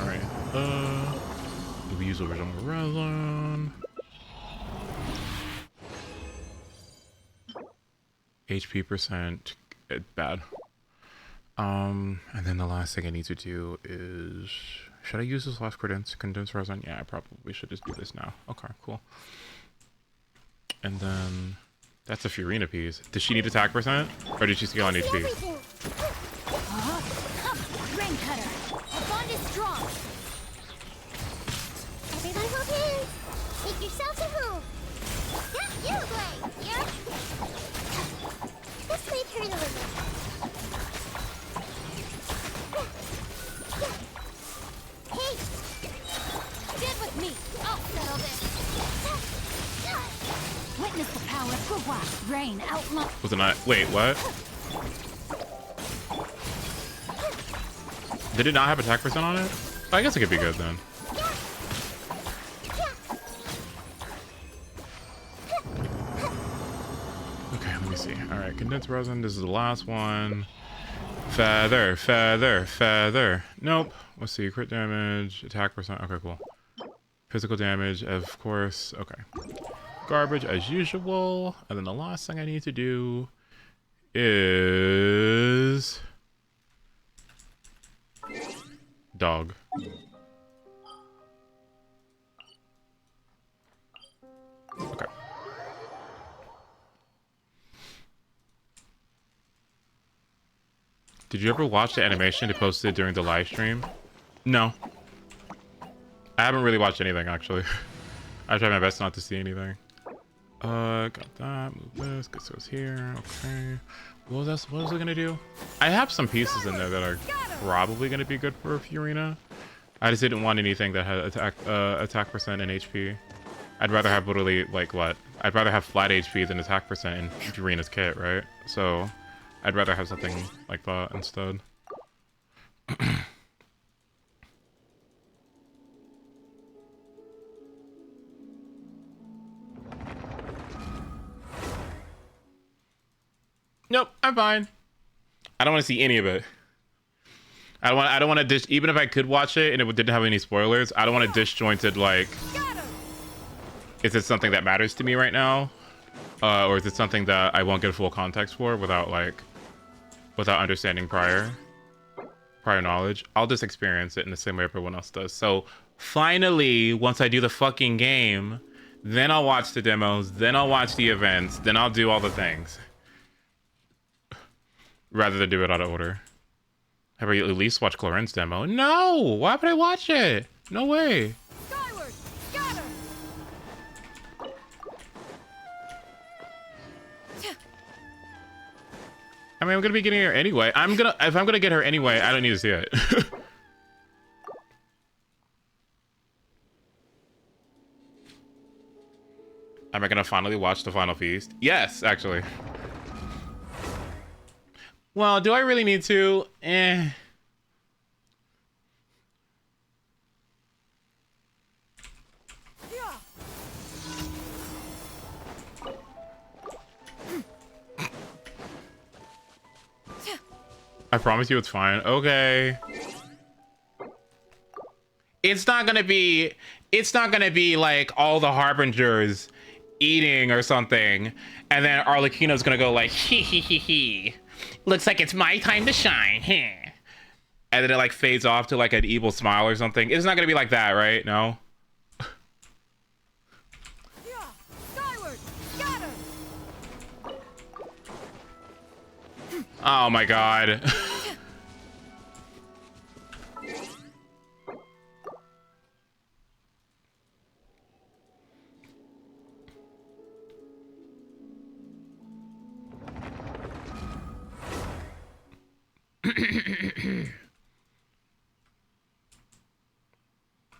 Alright, do we use original resin? HP percent, bad. And then the last thing I need to do is Should I use this last condense resin? Yeah, I probably should just do this now. Okay, cool. And then that's a Furina piece. Does she need attack percent? Or did she scale on HP? Rain cutter. Our bond is strong. Everyone hold hands. Make yourself at home. Yeah, you play. Yeah. This may hurt a little. Hey, Stand with me. I'll settle this. Witness the power of Gugwa. Rain outlaw. Was it not? Wait, what? Did it not have attack percent on it? I guess it could be good then. Okay, let me see. Alright, condensed resin. This is the last one. Feather, feather, feather. Nope. Let's see. Crit damage, attack percent. Okay, cool. Physical damage, of course. Okay. Garbage as usual. And then the last thing I need to do is dog. Okay. Did you ever watch the animation they posted during the live stream? No. I haven't really watched anything, actually. I try my best not to see anything. Got that. Move this. This goes here. Okay. What was it gonna do? I have some pieces in there that are probably gonna be good for Furina. I just didn't want anything that had attack percent and HP. I'd rather have literally, like, what? I'd rather have flat HP than attack percent in Furina's kit, right? So, I'd rather have something like that instead. Nope, I'm fine. I don't want to see any of it. I don't want to dish. Even if I could watch it and it didn't have any spoilers, I don't want a disjointed, like. Is it something that matters to me right now, or is it something that I won't get full context for without understanding prior knowledge? I'll just experience it in the same way everyone else does. So finally, once I do the fucking game, then I'll watch the demos, then I'll watch the events, then I'll do all the things. Rather than do it out of order. Have I at least watched Clorin's demo? No! Why would I watch it? No way. Skyward. Scatter. I mean, I'm gonna be getting her anyway. If I'm gonna get her anyway, I don't need to see it. Am I gonna finally watch the final feast? Yes, actually. Well, do I really need to? Eh. I promise you it's fine. Okay. It's not gonna be like all the harbingers eating or something, and then Arlecchino's gonna go like, hee hee hee hee. Looks like it's my time to shine, heh. And then it like fades off to like an evil smile or something. It's not gonna be like that, right? No? Skyward. Scatter. Oh my god.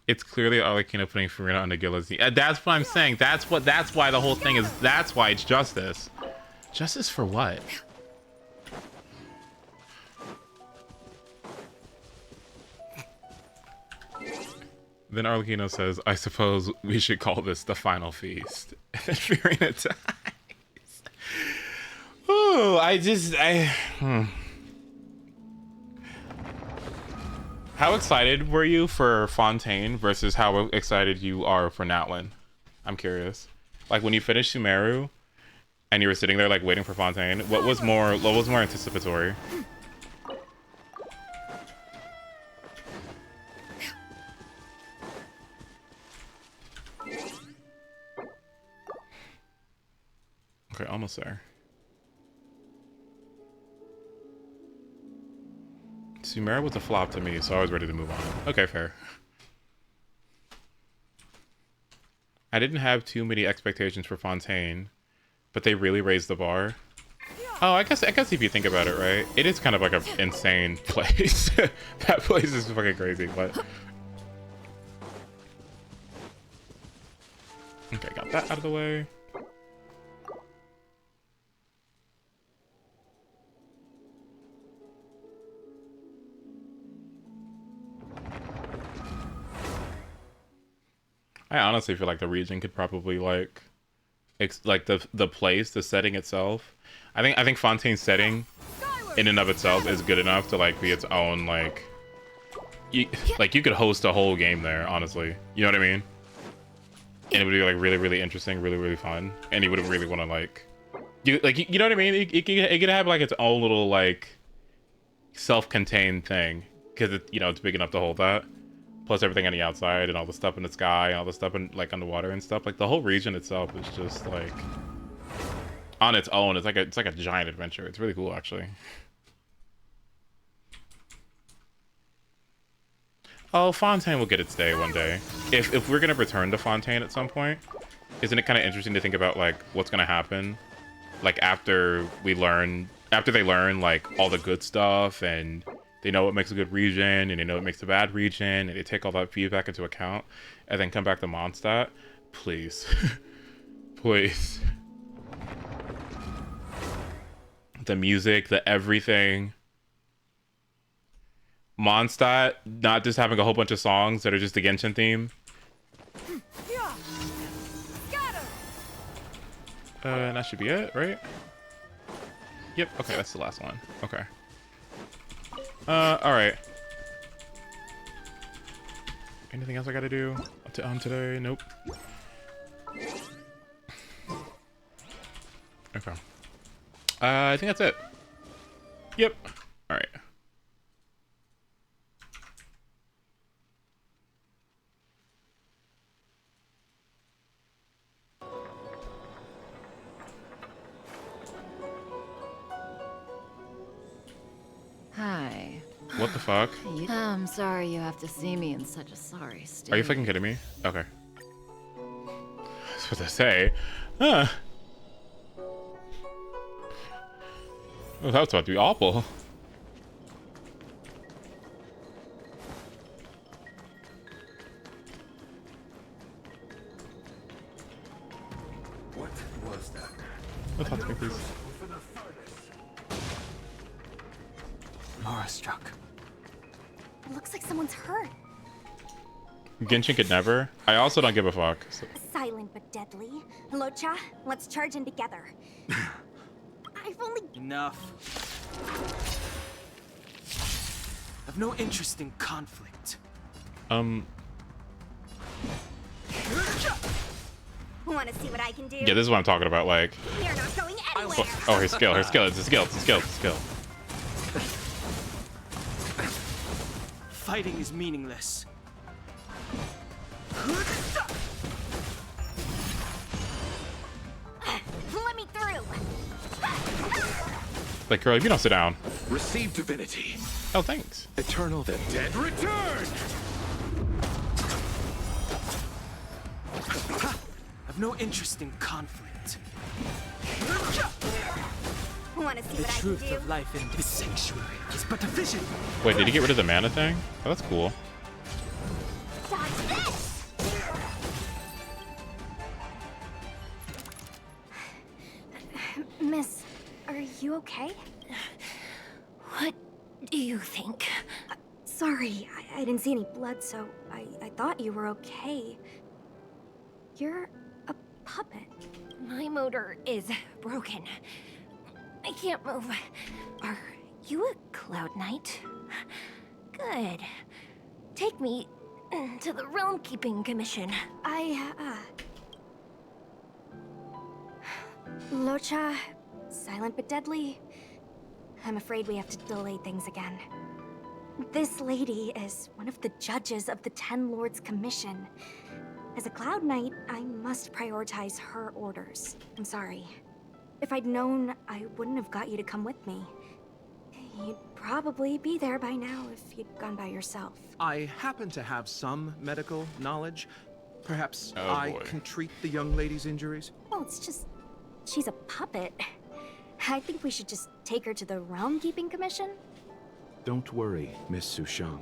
It's clearly Arlecchino putting Furina on the guillotine. That's what I'm saying. That's why the whole thing is. That's why it's justice. Justice for what? Then Arlecchino says, "I suppose we should call this the final feast." And then Furina dies. Oh, How excited were you for Fontaine versus how excited you are for Natwin? I'm curious. Like when you finished Sumeru and you were sitting there like waiting for Fontaine, what was more anticipatory? Okay, almost there. Sumeria was a flop to me, so I was ready to move on. Okay, fair. I didn't have too many expectations for Fontaine, but they really raised the bar. Oh, I guess if you think about it, right? It is kind of like an insane place. That place is fucking crazy, but... Okay, got that out of the way. I honestly feel like the region could probably like the place, the setting itself. I think Fontaine's setting in and of itself is good enough to like be its own like you could host a whole game there, honestly. You know what I mean? And it would be like really interesting, really fun. And you would really want to like you know what I mean? It could have like its own little like self-contained thing because it's big enough to hold that. Plus everything on the outside and all the stuff in the sky and all the stuff in like underwater and stuff. Like the whole region itself is just like on its own. It's like a giant adventure. It's really cool actually. Oh, Fontaine will get its day one day. If we're gonna return to Fontaine at some point, isn't it kind of interesting to think about like what's gonna happen, like after they learn like all the good stuff and they know what makes a good region and they know what makes a bad region and they take all that feedback into account and then come back to Mondstadt, please, please. The music, the everything. Mondstadt not just having a whole bunch of songs that are just the Genshin theme. And that should be it, right? Yep, okay, that's the last one. Okay. Alright. Anything else I gotta do on today? Nope. Okay. I think that's it. Yep. Alright. Hi. What the fuck? I'm sorry you have to see me in such a sorry state. Are you fucking kidding me? Okay. I was supposed to say. Huh. Oh, that was about to be awful. What was that? Let's talk to me, please. Laura struck. It looks like someone's hurt. Genshin could never. I also don't give a fuck. So. Silent but deadly. Locha, let's charge in together. I've only... Enough. I've no interest in conflict. Want to see what I can do? Yeah, this is what I'm talking about. Like, You're not going anywhere. oh, her skill. It's a skill. Fighting is meaningless. Let me through. Like, girl, if you don't sit down. Receive divinity. Oh, thanks. Eternal the dead return. I've no interest in conflict. Want to see The what I can truth do? of life in this sanctuary is but a vision. Wait, did he get rid of the mana thing? Oh, that's cool. Dodge this! Miss, are you okay? What do you think? Sorry, I didn't see any blood, so I thought you were okay. You're a puppet. My motor is broken. I can't move. Are you a Cloud Knight? Good. Take me to the Realm Keeping Commission. Locha, silent but deadly. I'm afraid we have to delay things again. This lady is one of the judges of the Ten Lords Commission. As a Cloud Knight, I must prioritize her orders. I'm sorry. If I'd known, I wouldn't have got you to come with me. You'd probably be there by now if you'd gone by yourself. I happen to have some medical knowledge. Perhaps Oh, I boy. can treat the young lady's injuries? Well, it's just... she's a puppet. I think we should just take her to the Realm Keeping Commission. Don't worry, Miss Sushang.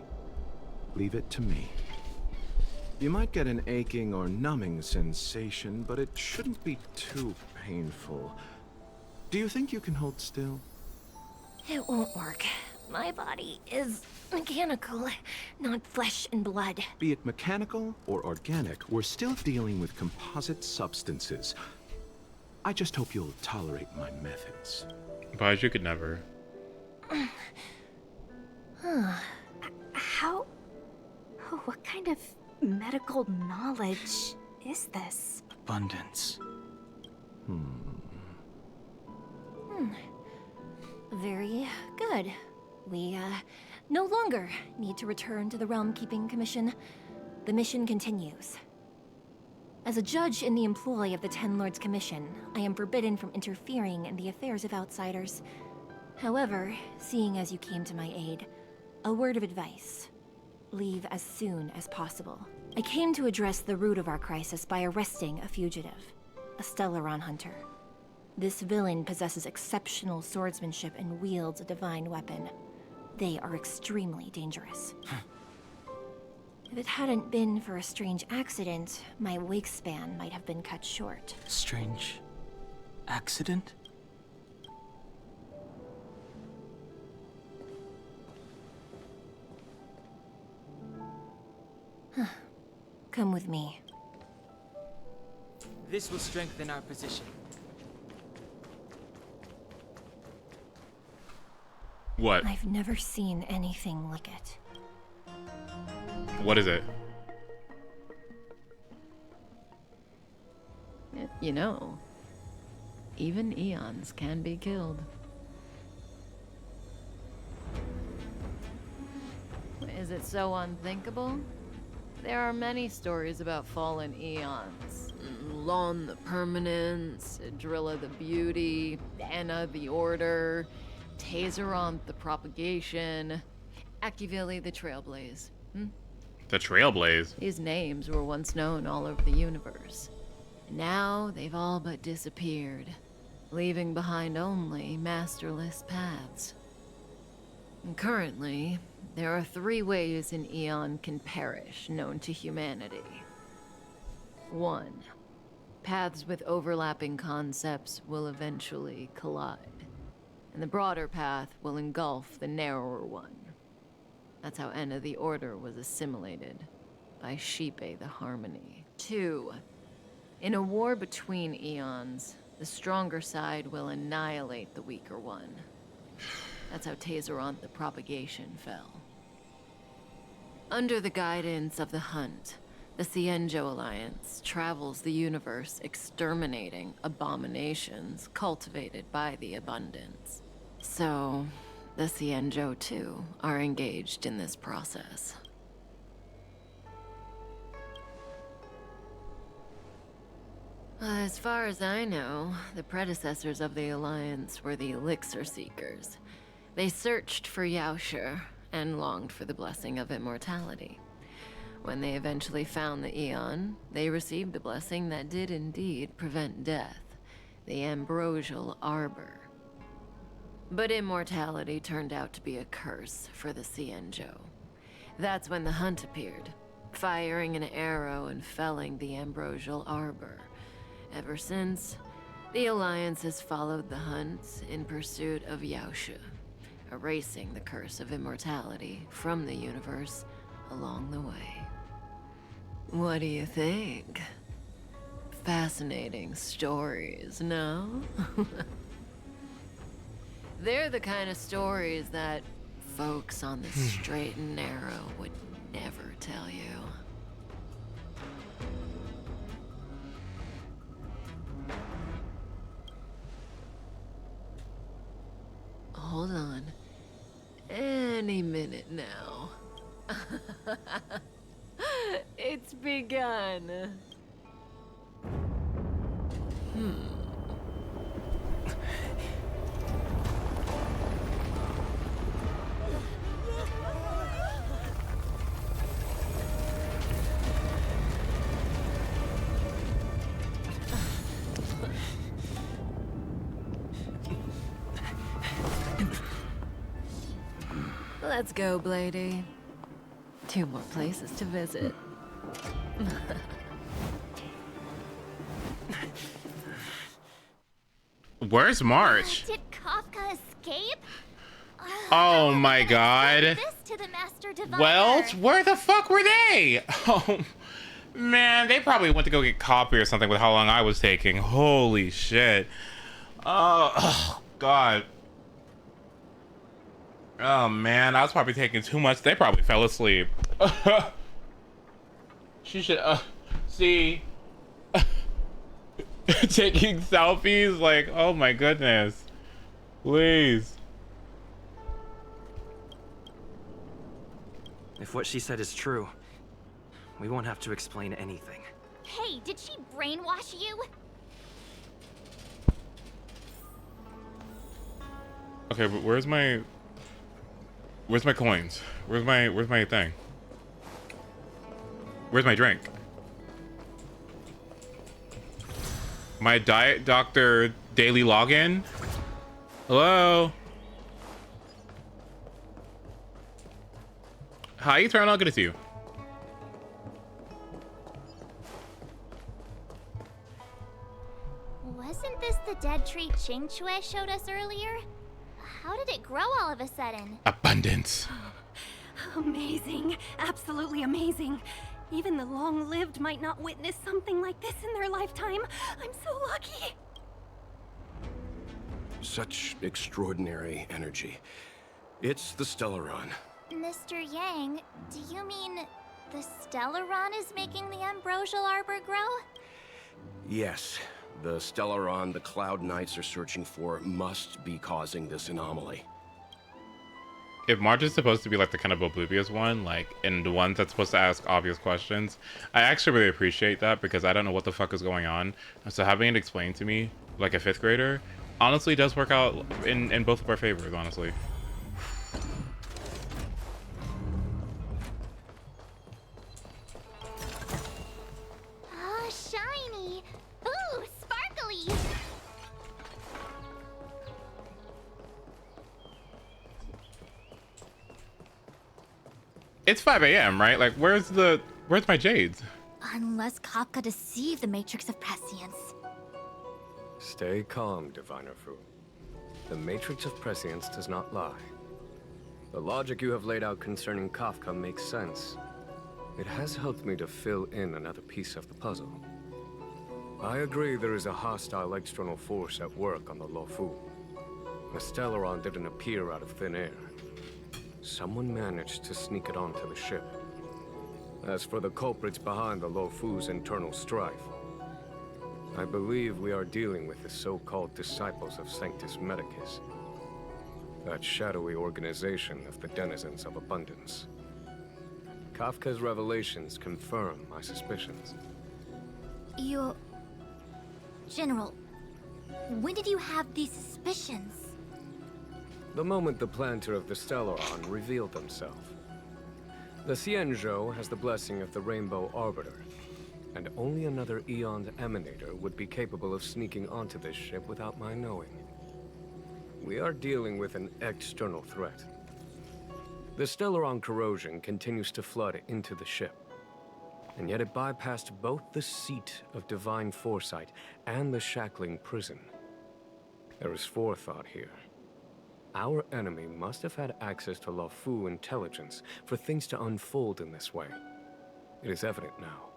Leave it to me. You might get an aching or numbing sensation, but it shouldn't be too painful. Do you think you can hold still? It won't work. My body is mechanical, not flesh and blood. Be it mechanical or organic, we're still dealing with composite substances. I just hope you'll tolerate my methods. Baju could never. How... oh, what kind of medical knowledge is this? Abundance. Very good. We, no longer need to return to the Realm Keeping Commission. The mission continues. As a judge in the employ of the Ten Lords Commission, I am forbidden from interfering in the affairs of outsiders. However, seeing as you came to my aid, a word of advice. Leave as soon as possible. I came to address the root of our crisis by arresting a fugitive, a Stellaron hunter. This villain possesses exceptional swordsmanship and wields a divine weapon. They are extremely dangerous. If it hadn't been for a strange accident, my wakespan might have been cut short. Strange accident? Come with me. This will strengthen our position. What? I've never seen anything like it. What is it? You know, even eons can be killed. Is it so unthinkable? There are many stories about fallen eons. Lon the Permanence, Drilla the Beauty, Anna the Order, Tazeronth the Propagation, Akivili the Trailblaze. The Trailblaze. These names were once known all over the universe. Now they've all but disappeared, leaving behind only masterless paths. And currently, there are 3 ways an eon can perish known to humanity. 1. Paths with overlapping concepts will eventually collide, and the broader path will engulf the narrower one. That's how Enna the Order was assimilated by Shipe the Harmony. 2. In a war between eons, the stronger side will annihilate the weaker one. That's how Tazeronth the Propagation fell. Under the guidance of the Hunt, the Cienjo Alliance travels the universe exterminating abominations cultivated by the Abundance. So, the Cienjo, too, are engaged in this process. As far as I know, the predecessors of the Alliance were the Elixir Seekers. They searched for Yaoshi and longed for the blessing of immortality. When they eventually found the Eon, they received a blessing that did indeed prevent death, the Ambrosial Arbor. But immortality turned out to be a curse for the Cienjo. That's when the Hunt appeared, firing an arrow and felling the Ambrosial Arbor. Ever since, the Alliance has followed the Hunt in pursuit of Yaoshi, erasing the curse of immortality from the universe along the way. What do you think? Fascinating stories, no? They're the kind of stories that folks on the straight and narrow would never tell you. Hold on. Any minute now. It's begun. Let's go, Blady. 2 more places to visit. Where's March? Did Kafka escape? Oh my god. This to the Master Diviner. Well, where the fuck were they? Oh, man, they probably went to go get coffee or something with how long I was taking. Holy shit. Oh, God. Oh, man, I was probably taking too much. They probably fell asleep. She should, see. Taking selfies? Like, oh my goodness. Please. If what she said is true, we won't have to explain anything. Hey, did she brainwash you? Okay, but where's my coins? Where's my thing? Where's my drink? My Diet Doctor daily login? Hello? Hi, Eternal. Good to see you. Wasn't this the dead tree Ching Chue showed us earlier? How did it grow all of a sudden? Abundance. Amazing. Absolutely amazing. Even the long-lived might not witness something like this in their lifetime. I'm so lucky. Such extraordinary energy. It's the Stellaron. Mr. Yang, do you mean the Stellaron is making the ambrosial arbor grow? Yes, the Stellaron the Cloud Knights are searching for must be causing this anomaly. If Marge is supposed to be like the kind of oblivious one, like, and the one that's supposed to ask obvious questions, I actually really appreciate that because I don't know what the fuck is going on. So having it explained to me, like a 5th grader, honestly does work out in both of our favors, honestly. Ah, shiny! Ooh, sparkly! It's 5 a.m., right? Like, where's my jades? Unless Kafka deceived the Matrix of Prescience. Stay calm, Diviner Fu. The Matrix of Prescience does not lie. The logic you have laid out concerning Kafka makes sense. It has helped me to fill in another piece of the puzzle. I agree there is a hostile external force at work on the Luofu. The Stellaron didn't appear out of thin air. Someone managed to sneak it onto the ship. As for the culprits behind the Luofu's internal strife, I believe we are dealing with the so-called disciples of Sanctus Medicus. That shadowy organization of the denizens of abundance. Kafka's revelations confirm my suspicions. General, when did you have these suspicions? The moment the planter of the Stellaron revealed himself. The Xianzhou has the blessing of the Rainbow Arbiter, and only another Eon's Emanator would be capable of sneaking onto this ship without my knowing. We are dealing with an external threat. The Stellaron corrosion continues to flood into the ship, and yet it bypassed both the seat of divine foresight and the shackling prison. There is forethought here. Our enemy must have had access to Luofu intelligence for things to unfold in this way. It is evident now.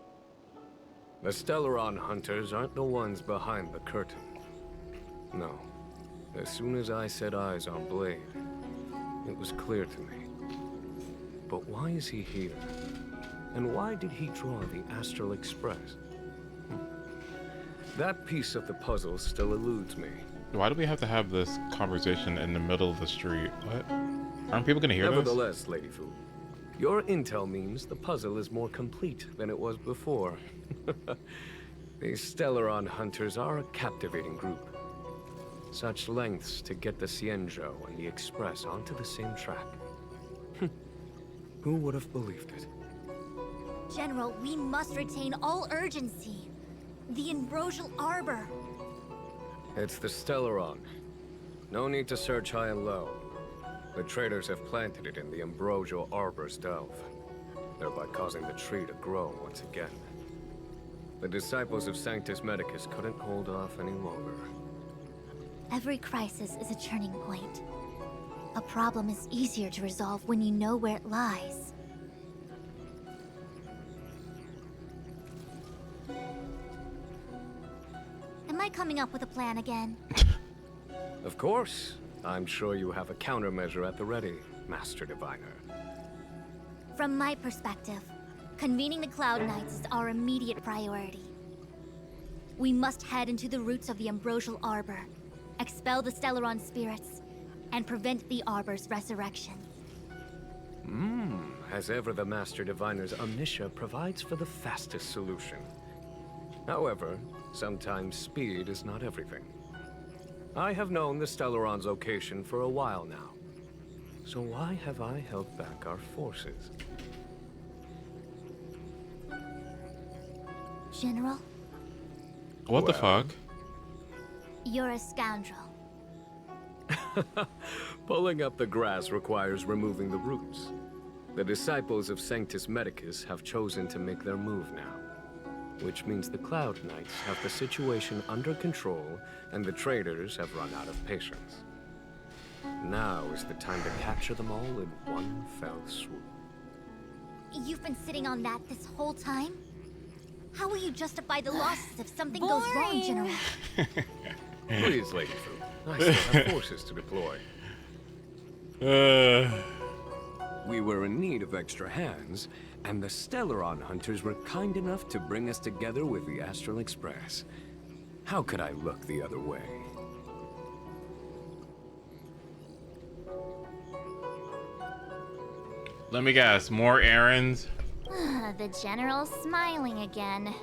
The Stellaron hunters aren't the ones behind the curtain. No. As soon as I set eyes on Blade, it was clear to me. But why is he here? And why did he draw the Astral Express? That piece of the puzzle still eludes me. Why do we have to have this conversation in the middle of the street? What? Aren't people gonna hear this? Nevertheless, Lady Fu, your intel means the puzzle is more complete than it was before. These Stellaron hunters are a captivating group. Such lengths to get the Xianzhou and the Express onto the same track. Who would have believed it? General, we must retain all urgency. The Ambrosial Arbor. It's the Stellaron. No need to search high and low. The traders have planted it in the ambrosial arbor's delve, thereby causing the tree to grow once again. The disciples of Sanctus Medicus couldn't hold off any longer. Every crisis is a turning point. A problem is easier to resolve when you know where it lies. Am I coming up with a plan again? Of course. I'm sure you have a countermeasure at the ready, Master Diviner. From my perspective, convening the Cloud Knights is our immediate priority. We must head into the roots of the Ambrosial Arbor, expel the Stellaron spirits, and prevent the Arbor's resurrection. As ever, the Master Diviner's omniscia provides for the fastest solution. However, sometimes speed is not everything. I have known the Stellaron's location for a while now. So why have I held back our forces? General, What the fuck? you're a scoundrel. Pulling up the grass requires removing the roots. The disciples of Sanctus Medicus have chosen to make their move now, which means the Cloud Knights have the situation under control and the traders have run out of patience. Now is the time to capture them all in one fell swoop. You've been sitting on that this whole time? How will you justify the losses if something goes wrong, General? Please, Lady Fu. I still have forces to deploy. We were in need of extra hands, and the Stellaron hunters were kind enough to bring us together with the Astral Express. How could I look the other way? Let me guess, more errands? The General's smiling again.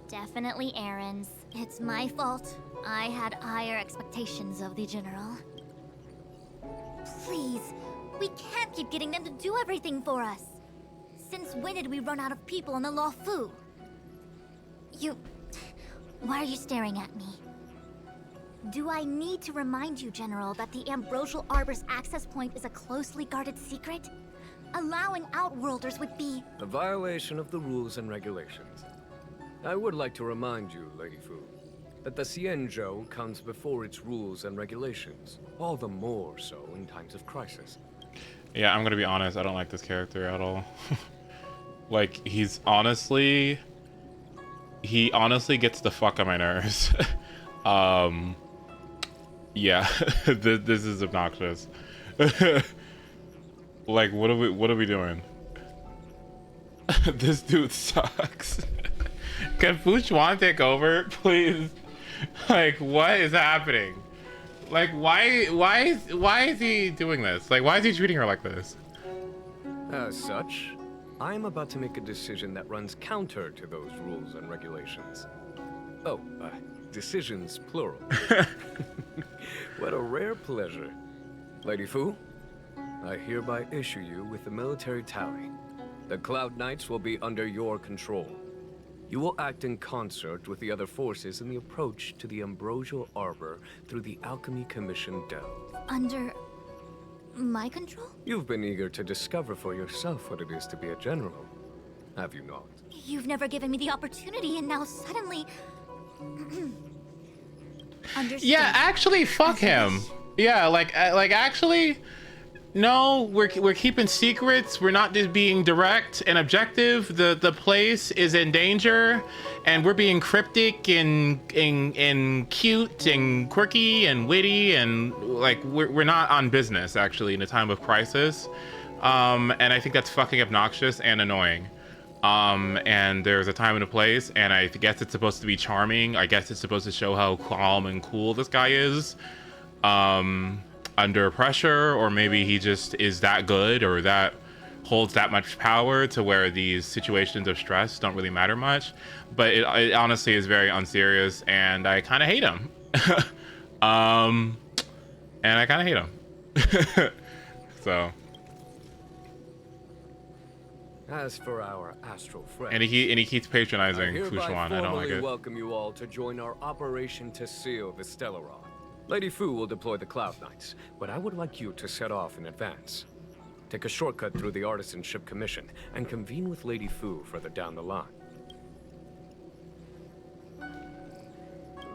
Definitely errands. It's my fault. I had higher expectations of the General. Please, we can't keep getting them to do everything for us. Since when did we run out of people on the Law Fu? Why are you staring at me? Do I need to remind you, General, that the Ambrosial Arbor's access point is a closely guarded secret? Allowing Outworlders would be... A violation of the rules and regulations. I would like to remind you, Lady Fu, that the Xianzhou comes before its rules and regulations, all the more so in times of crisis. Yeah, I'm gonna be honest, I don't like this character at all. Like, he honestly gets the fuck on my nerves. Yeah, this is obnoxious. Like, what are we doing? This dude sucks. Can Fu Xuan take over, please? Like, what is happening? Like, why is he doing this? Like, why is he treating her like this? As such, I'm about to make a decision that runs counter to those rules and regulations. Oh, decisions plural. What a rare pleasure. Lady Fu, I hereby issue you with the military tally. The Cloud Knights will be under your control. You will act in concert with the other forces in the approach to the Ambrosial Arbor through the Alchemy Commission delve. under... my control? You've been eager to discover for yourself what it is to be a general, have you not? You've never given me the opportunity, and now suddenly... Understood. Yeah, actually, fuck him. Yeah, like actually, no, we're keeping secrets. We're not just being direct and objective. The place is in danger, and we're being cryptic and cute and quirky and witty, and like we're not on business actually in a time of crisis. And I think that's fucking obnoxious and annoying. And there's a time and a place, and I guess it's supposed to be charming. I guess it's supposed to show how calm and cool this guy is under pressure, or maybe he just is that good or that holds that much power to where these situations of stress don't really matter much. But it honestly is very unserious, and I kind of hate him. And I kind of hate him. So. As for our astral friend, And he keeps patronizing Fu Xuan. I don't like it. welcome you all to join our operation to seal the Stellaron. Lady Fu will deploy the Cloud Knights, but I would like you to set off in advance. Take a shortcut through the Artisanship Commission and convene with Lady Fu further down the line.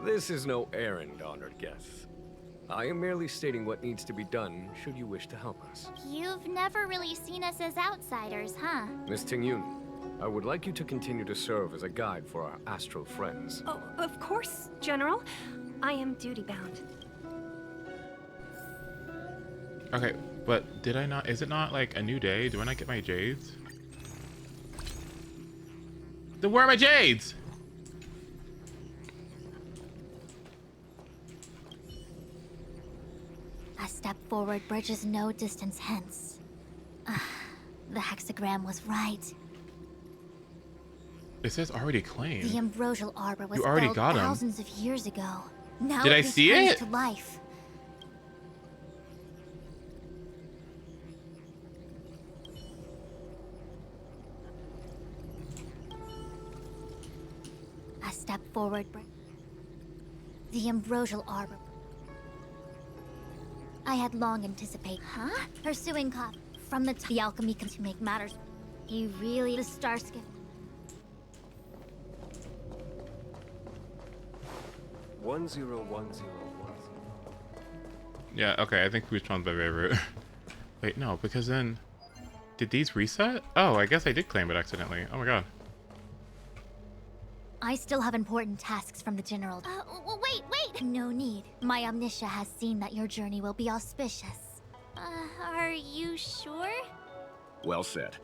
This is no errand, honored guests. I am merely stating what needs to be done should you wish to help us. You've never really seen us as outsiders, huh? Miss Tingyun, I would like you to continue to serve as a guide for our astral friends. Oh, of course, General. I am duty-bound. Okay, but did I not? Is it not like a new day? Do I not get my jades? Then where are my jades? A step forward bridges no distance hence. The hexagram was right. It says already claimed. The ambrosial arbor was You already built got 'em. thousands of years ago. Now Did I this see comes it? to life. A step forward. The ambrosial arbor. I had long anticipated, pursuing from the alchemy to make matters. He really the Starscape. One zero one zero. Yeah, okay, I think which one's my favorite. Wait, no, because then... Did these reset? Oh, I guess I did claim it accidentally. Oh my god. I still have important tasks from the General. Wait! No need. My Omniscia has seen that your journey will be auspicious. Are you sure? Well said.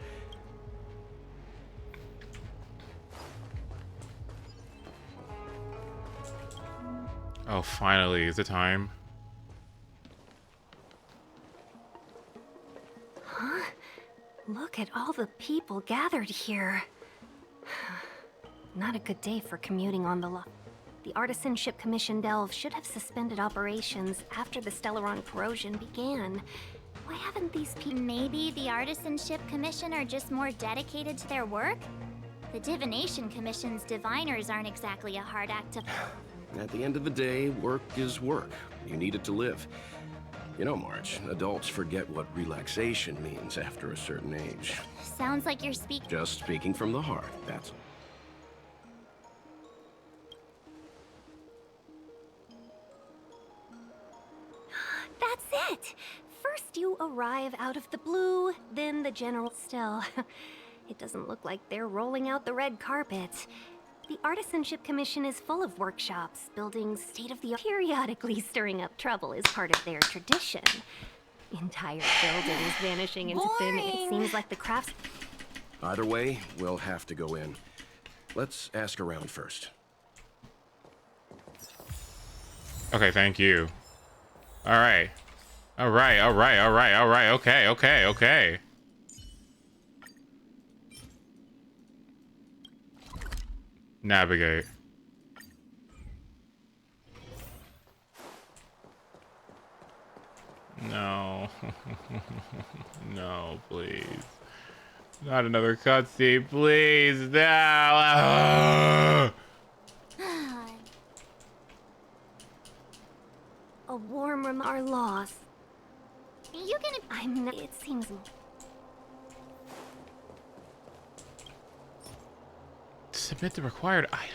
Oh, finally, is it time? Look at all the people gathered here. Not a good day for commuting on the The Artisanship Commission Delve should have suspended operations after the Stellaron corrosion began. Why haven't these people... Maybe the Artisanship Commission are just more dedicated to their work? The Divination Commission's diviners aren't exactly a hard act to... At the end of the day, work is work. You need it to live. You know, March, adults forget what relaxation means after a certain age. Sounds like you're speaking... Just speaking from the heart, that's all. That's it! First you arrive out of the blue, then the General still. It doesn't look like they're rolling out the red carpet. The Artisanship Commission is full of workshops, building state-of-the-art. Periodically stirring up trouble is part of their tradition. Entire buildings vanishing into thin air. It seems like the crafts... Either way, we'll have to go in. Let's ask around first. Okay, thank you. Alright. Alright, okay. Navigate. No. No, please. Not another cutscene, please. No. A warm our loss. You gonna... I'm not... It seems... Submit the required item.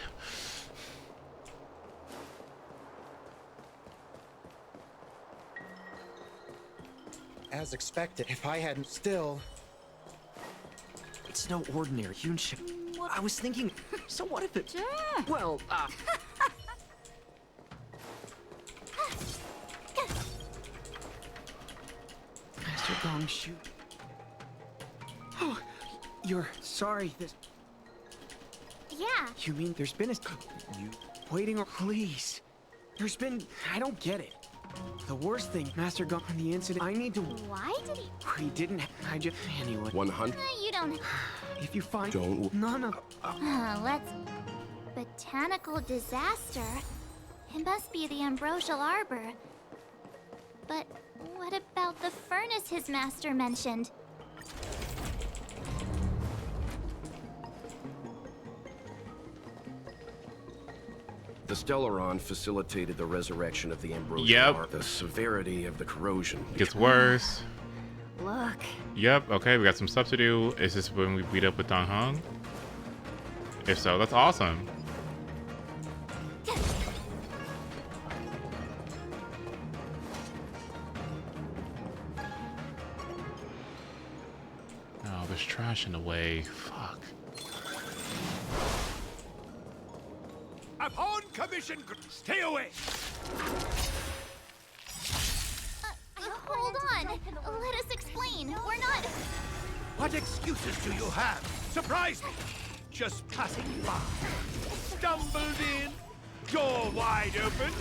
As expected, if I hadn't still... It's no ordinary Yunship. What I was thinking... So what if it... Well, Master Gong shoot. Oh, you're sorry, this... Yeah. You mean there's been a... You... Waiting or... Please. There's been... I don't get it. The worst thing, Master Gong, the incident, I need to... Why did he... We didn't... I just... Anyway. 100? You don't... If you find... Don't... None of... Let's... Botanical disaster? It must be the Ambrosial Arbor. But what about the furnace his master mentioned? The The Stellaron facilitated the resurrection of the ambrosial Yep. art. The severity of the corrosion Gets worse. Look. Yep, okay, we got some stuff to do. Is this when we beat up with Dong Hong? If so, that's awesome. Oh, there's trash in the way. Fuck. Upon commission, stay away! Hold on. Let us explain. We're not... What excuses do you have? Surprise me! Just passing by. Stumbled in. Door wide open.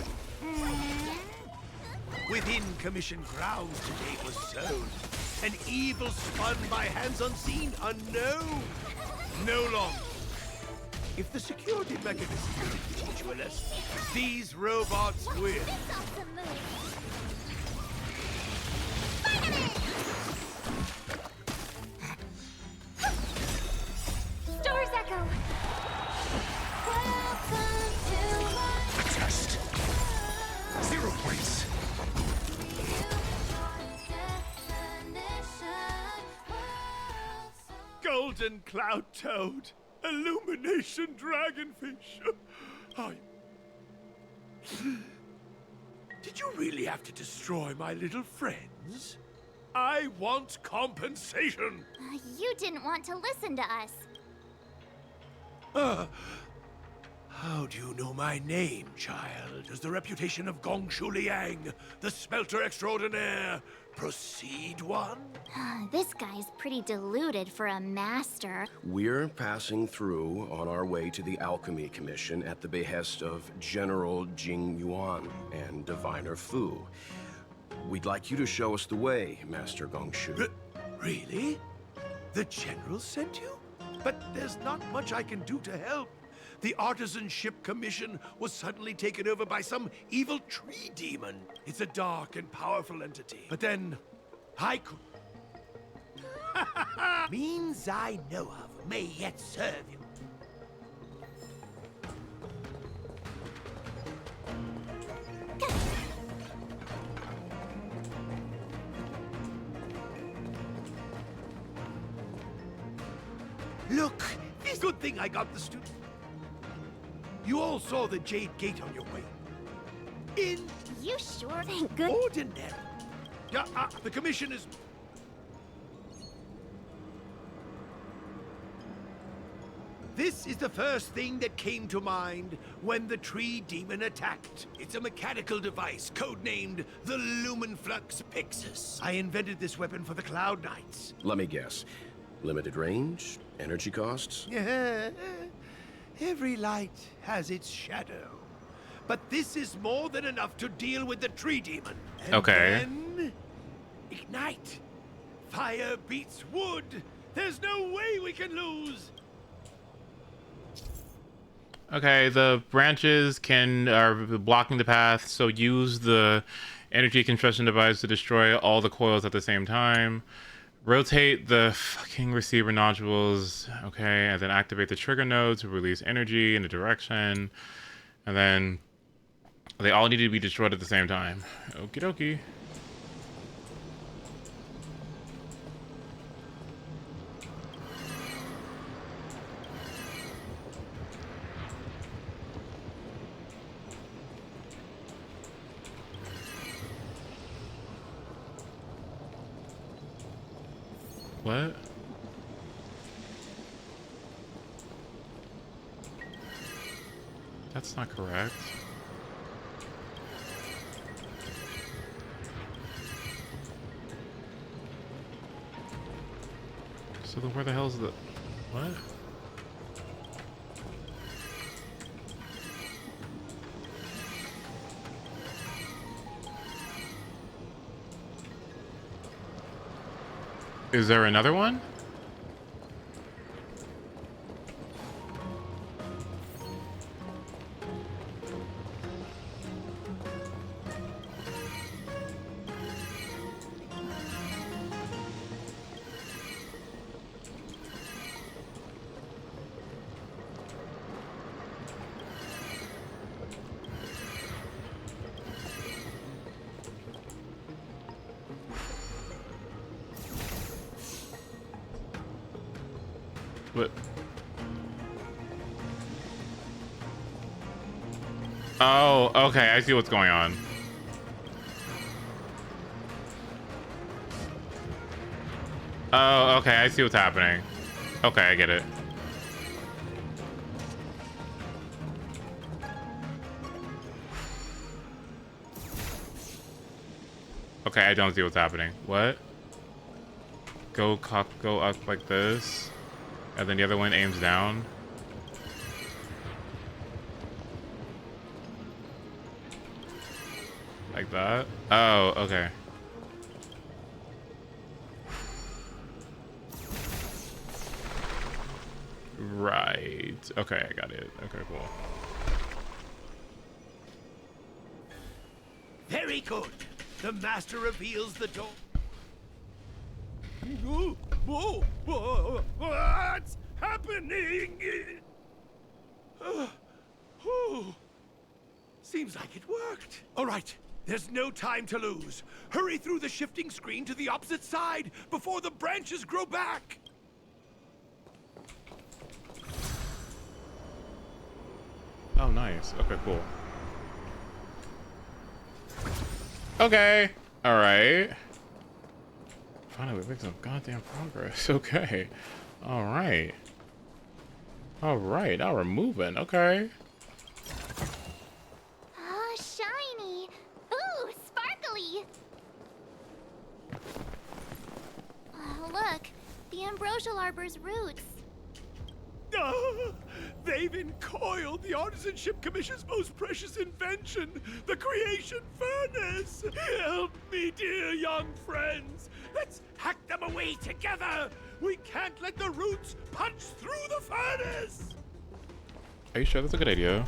Within commission grounds today was sown. An evil spun by hands unseen, unknown. No longer. If the security mechanism can teach you a lesson, these robots will. This awesome move. Stars echo. Welcome to my Test. 0 points. Golden cloud toad. Illumination dragonfish. Did you really have to destroy my little friends? I want compensation. You didn't want to listen to us. How do you know my name, child? Does the reputation of Gongshu Liang, the smelter extraordinaire, precede one? This guy's pretty deluded for a master. We're passing through on our way to the Alchemy Commission at the behest of General Jing Yuan and Diviner Fu. We'd like you to show us the way, Master Gongshu. Really? The General sent you? But there's not much I can do to help. The Artisanship Commission was suddenly taken over by some evil tree demon. It's a dark and powerful entity. But then, I could... Means I know of may yet serve you. Look, it's a good thing I got the student. You all saw the Jade Gate on your way. In You sure? Thank goodness. ordinary. Yeah, the commission is... This is the first thing that came to mind when the tree demon attacked. It's a mechanical device codenamed the Lumenflux Pixis. I invented this weapon for the Cloud Knights. Let me guess. Limited range? Energy costs? Every light has its shadow. But this is more than enough to deal with the tree demon. And Okay. then... ignite. Fire beats wood. There's no way we can lose. Okay, the branches are blocking the path, so use the energy construction device to destroy all the coils at the same time. Rotate the fucking receiver nodules, okay, and then activate the trigger node to release energy in a direction. And then they all need to be destroyed at the same time. Okie dokie. What? That's not correct. So then where the hell's the... What? Is there another one? What? Oh, okay. I see what's going on. Oh, okay. I see what's happening. Okay, I get it. Okay, I don't see what's happening. What? Go up like this, and then the other one aims down. Like that? Oh, okay. Right. Okay, I got it. Okay, cool. Very good. The master reveals the door. What's happening? Seems like it worked. All right, there's no time to lose. Hurry through the shifting screen to the opposite side before the branches grow back. Oh, nice. Okay, cool. Okay. All right. Finally, we're making some goddamn progress. Okay. All right. All right. Now we're moving. Okay. Oh, shiny. Ooh, sparkly. Oh, look. The Ambrosial Arbor's roots. They've encoiled the Artisanship Commission's most precious invention, the creation furnace. Help me, dear young friends. Let's hack them away together. We can't let the roots punch through the furnace. Are you sure that's a good idea?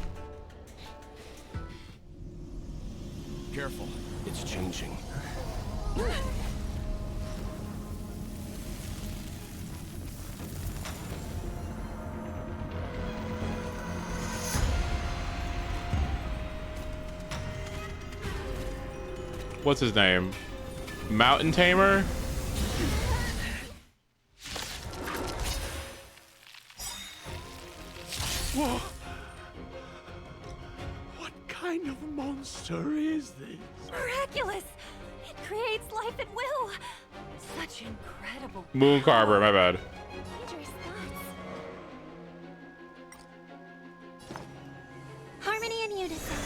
Careful, it's changing. What's his name? Mountain Tamer? Whoa. What kind of monster is this? Miraculous! It creates life at will. Such incredible. Moon Carver, my bad. Dangerous thoughts. Harmony and unison.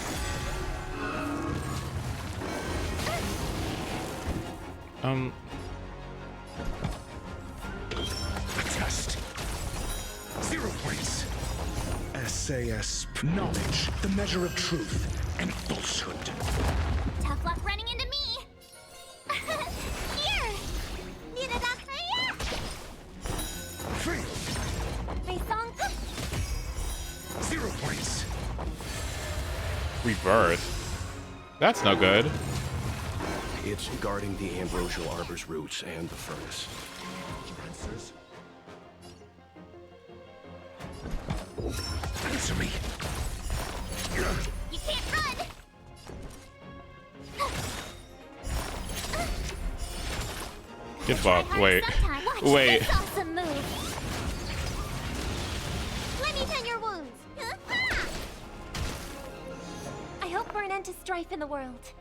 Test. 0 points. SAS knowledge, the measure of truth and falsehood. Tough luck running into me. Here. Failed. 0 points. Rebirth. That's no good. It's guarding the Ambrosial Arbor's roots and the furnace. Answers. Answer me. You can't run. Get fucked. Wait. Sometime. Watch Wait. this awesome move. Let me tend your wounds. I hope for an end to strife in the world.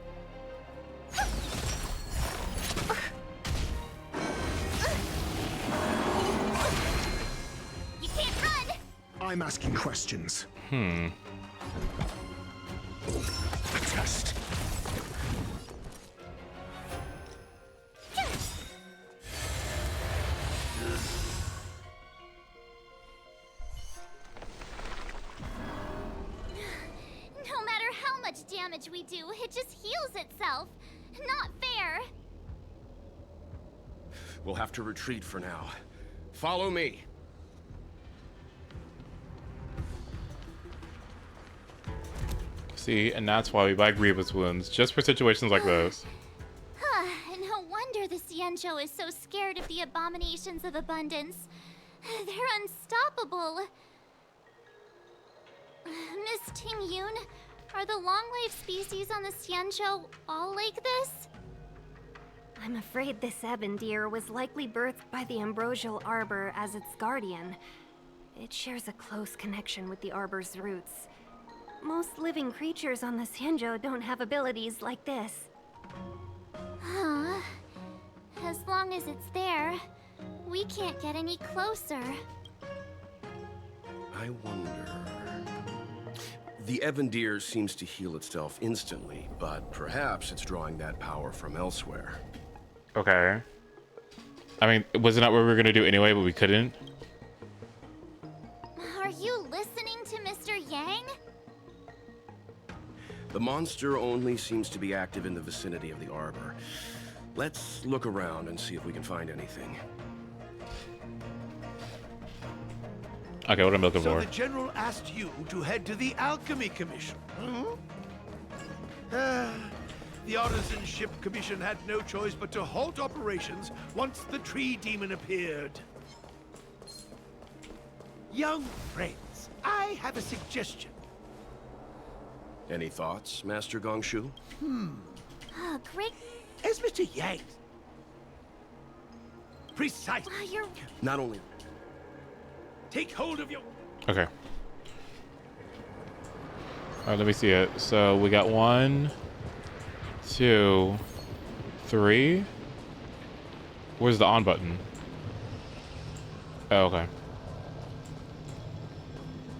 You can't run. I'm asking questions. Test. No matter how much damage we do, it just heals itself. Not fair. We'll have to retreat for now. Follow me. See, and that's why we buy Grievous wounds, just for situations like this. No wonder the Xianzhou is so scared of the abominations of abundance. They're unstoppable. Miss Ting Yun, are the long-life species on the Xianzhou all like this? I'm afraid this ebon deer was likely birthed by the Ambrosial Arbor as its guardian. It shares a close connection with the Arbor's roots. Most living creatures on the Sanjo don't have abilities like this. Huh. As long as it's there, we can't get any closer. I wonder... The Evandir seems to heal itself instantly, but perhaps it's drawing that power from elsewhere. Okay. I mean, wasn't that what we were gonna do anyway, but we couldn't? Are you listening to Mr. Yang? The monster only seems to be active in the vicinity of the Arbor. Let's look around and see if we can find anything. Okay, what am I looking So for? the General asked you to head to the Alchemy Commission, the Artisan Ship Commission had no choice but to halt operations once the tree demon appeared. Young friends, I have a suggestion. Any thoughts, Master Gongshu? Oh, great. As Mr. Yang. Precisely. Wow, you're... Not only... Take hold of your... Okay. Alright, let me see it. So we got 1, 2, 3. Where's the on button? Oh, okay.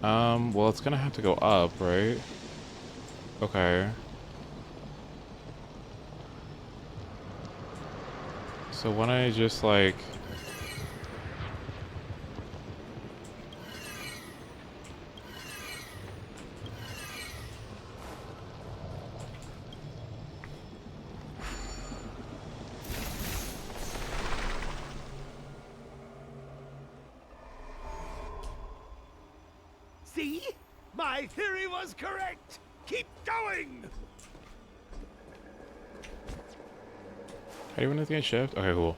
Well, it's gonna have to go up, right? Okay. So when I just like... See? My theory was correct. Keep going. How do you want to get shift? Okay, cool.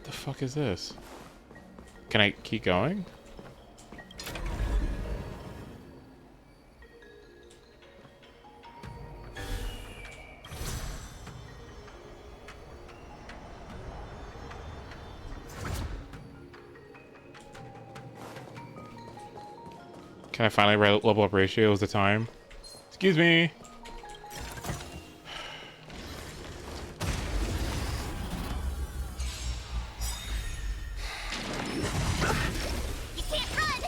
The fuck is this? Can I keep going? Can I finally level up ratios the time? Excuse me. You can't run!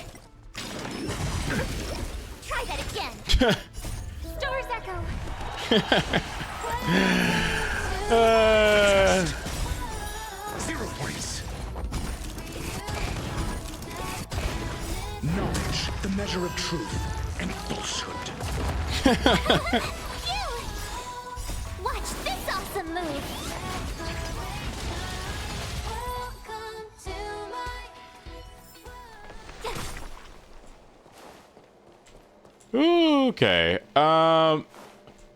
Try that again! Stars echo! Uh, 0 points. Knowledge, the measure of truth and falsehood. Phew! Watch this awesome move! okay.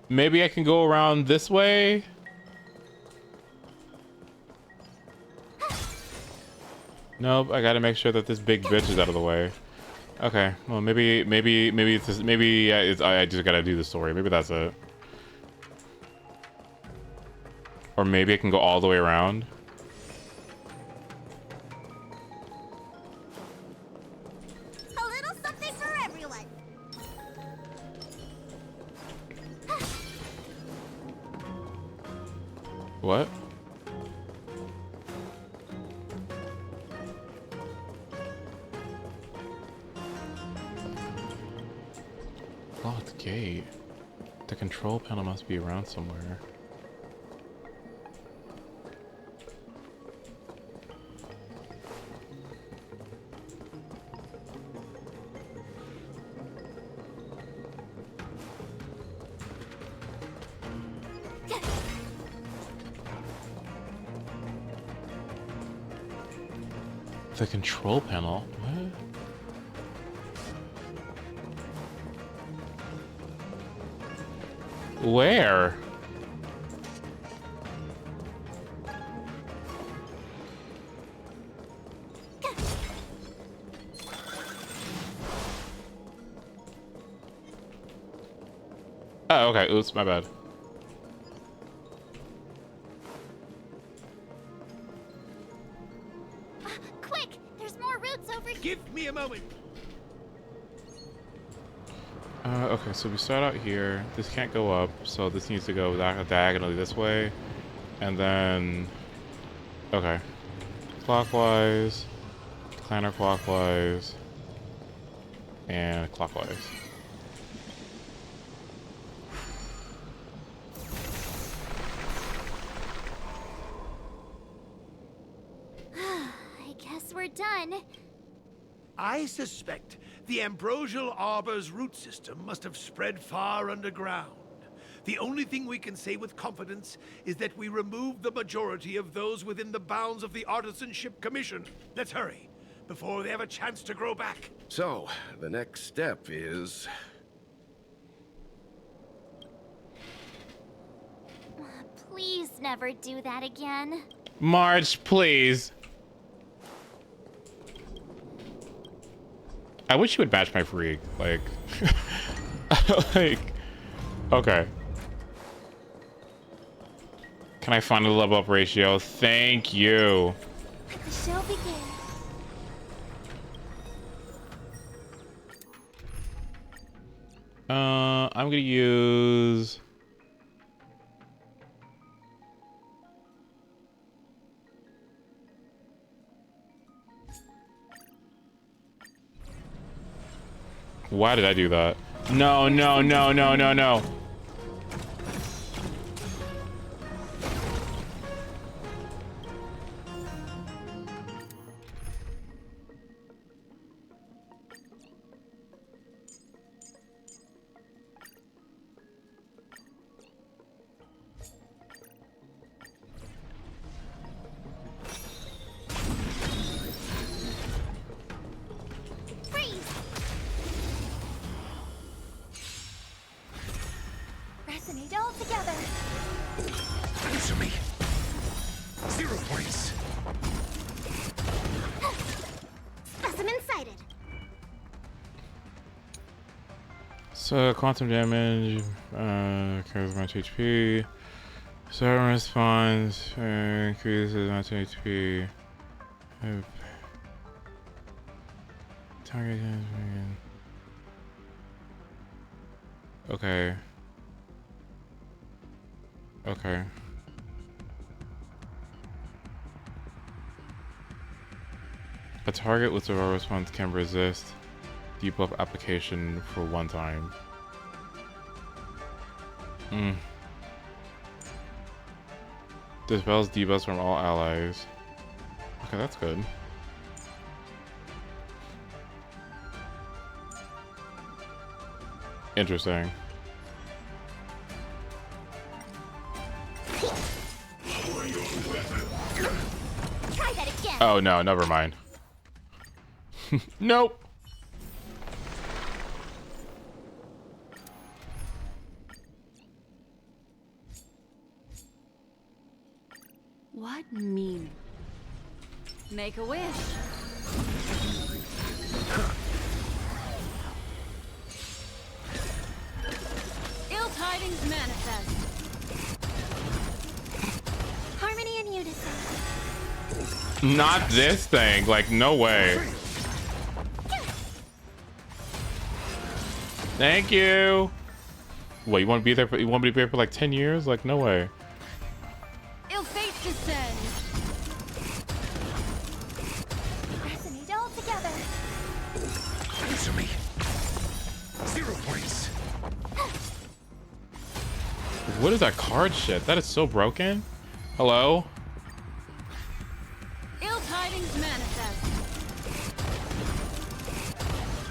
Maybe I can go around this way. Nope, I gotta make sure that this big bitch is out of the way. Okay, well maybe it's just, maybe I just gotta do the story. Maybe that's it. Or maybe I can go all the way around. A little something for everyone! What? Locked gate. The control panel must be around somewhere. The control panel? What? Where? Oh, okay. Oops, my bad. Okay, so we start out here. This can't go up, so this needs to go diagonally this way. And then... Okay. Clockwise, counterclockwise, and clockwise. I guess we're done. I suspect the Ambrosial Arbor's root system must have spread far underground. The only thing we can say with confidence is that we removed the majority of those within the bounds of the Artisanship Commission. Let's hurry, before they have a chance to grow back. So, the next step is... Please never do that again. March, please. I wish you would match my freak. Like, like, okay. Can I find a level up ratio? Thank you. Let the show begin. I'm gonna use... Why did I do that? No, no, no, no, no, no. Resonate all together. Answer me. 0 points. Specimen sighted. So quantum damage, carries much HP. Certain response increases much HP. Target damage. Okay. Okay. A target with zero response can resist debuff application for 1 time. Dispels debuffs from all allies. Okay, that's good. Interesting. Try that again. Oh no, never mind. Nope. What mean? Make a wish. Ill tidings manifest. Harmony and unison. Not this thing. Like, no way. Thank you. What, you want to be there for? You want me to be there for like 10 years? Like, no way. Ill fate descends. Resonate all together. Answer me. 0 points. What is that card shit? That is so broken. Hello? Ill tidings manifest.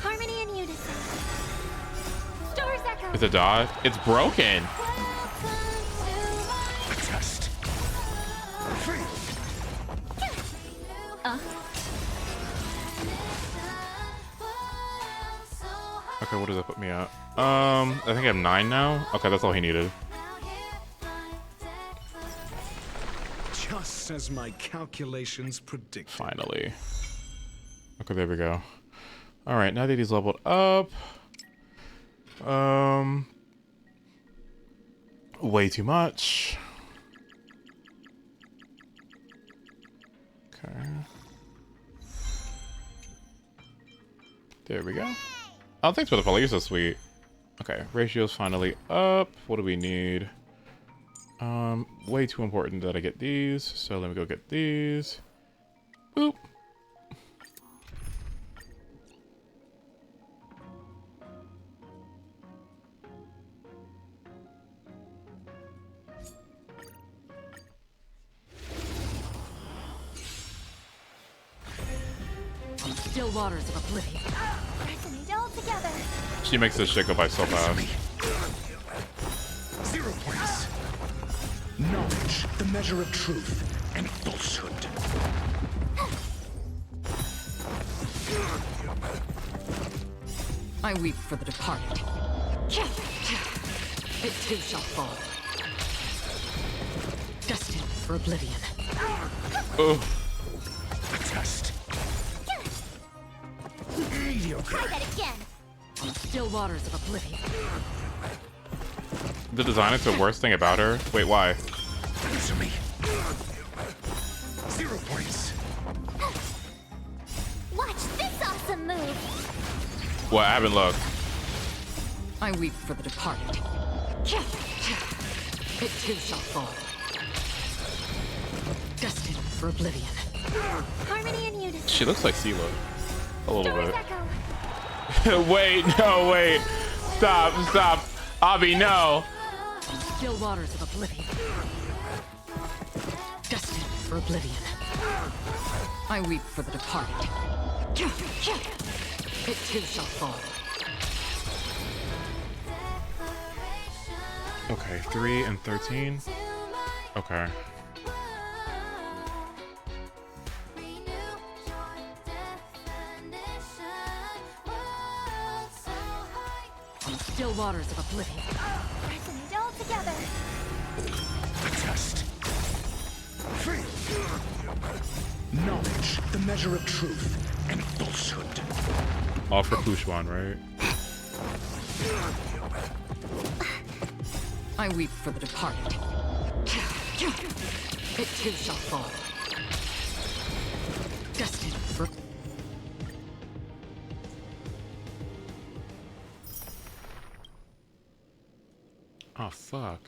Harmony and unison. Stars echo. It's a dot. It's broken. Adjust. Free. Okay, what does that put me at? I think I have 9 now. Okay, that's all he needed. Just as my calculations predicted. Finally. Okay, there we go. All right, now that he's leveled up. Way too much. Okay. There we go. Oh, thanks for the follow. You're so sweet. Okay, ratio's finally up. What do we need? Way too important that I get these. So let me go get these. Boop. Still waters of oblivion. Resonate all together. She makes this shit go by so fast. 0 points. Knowledge, the measure of truth and falsehood. I weep for the departed. It too shall fall. Destined for oblivion. Oh. Test. Mediocre. Try that again. On still waters of oblivion. The design is the worst thing about her. Wait, why? Answer me. 0 points. Watch this awesome move. What? I haven't looked. I weep for the departed. It too shall fall. Destined for oblivion. Harmony and unison. She looks like Sela. A little Story's bit. echo. Wait, no, wait. Stop, stop. Abby, no. Still waters of oblivion. Destined for oblivion. I weep for the departed. It too shall fall. Okay, 3 and 13. Okay. On still waters of oblivion. Resonate all together. Test. Knowledge, the measure of truth and falsehood. All for Pushwan, right? I weep for the departed. It too shall fall. Destined for... Oh, fuck.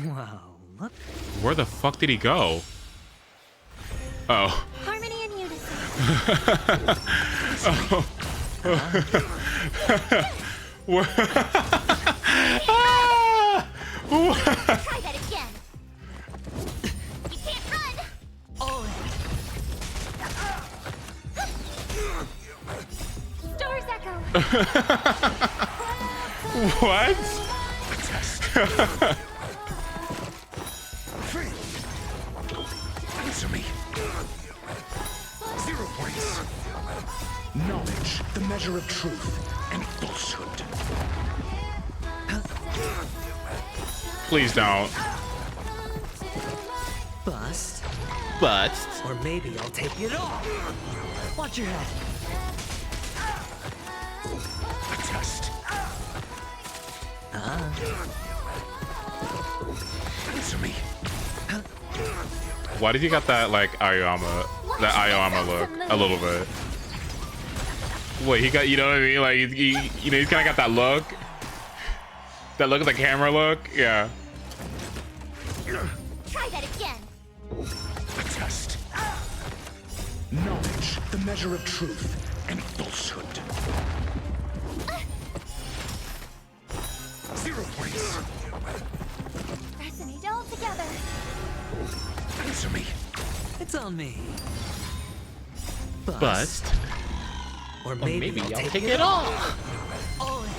Wow, look. Where the fuck did he go? Oh. Harmony and unison. Oh. Try that again. You can't run. Story's echo. What? Answer me. 0 points. Knowledge, the measure of truth and falsehood. Please don't. Bust. But. Or maybe I'll take it off. Watch your head. Test. Answer me. Why did you got that like Aoyama look a little bit? Wait, he got, you know what I mean? Like he you know, he's kind of got that look at the camera look. Yeah. Try that again. Test. Knowledge, the measure of truth and falsehood. 0 points. Resonate all together. Answer me. It's on me. Bust. Or maybe I'll take it off. All in.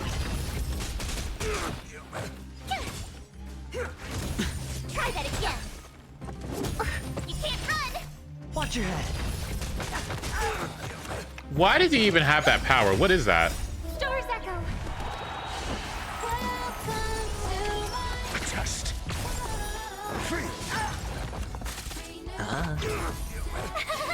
Try that again. You can't run. Watch your head. Why does he even have that power? What is that? Story's echo. Test.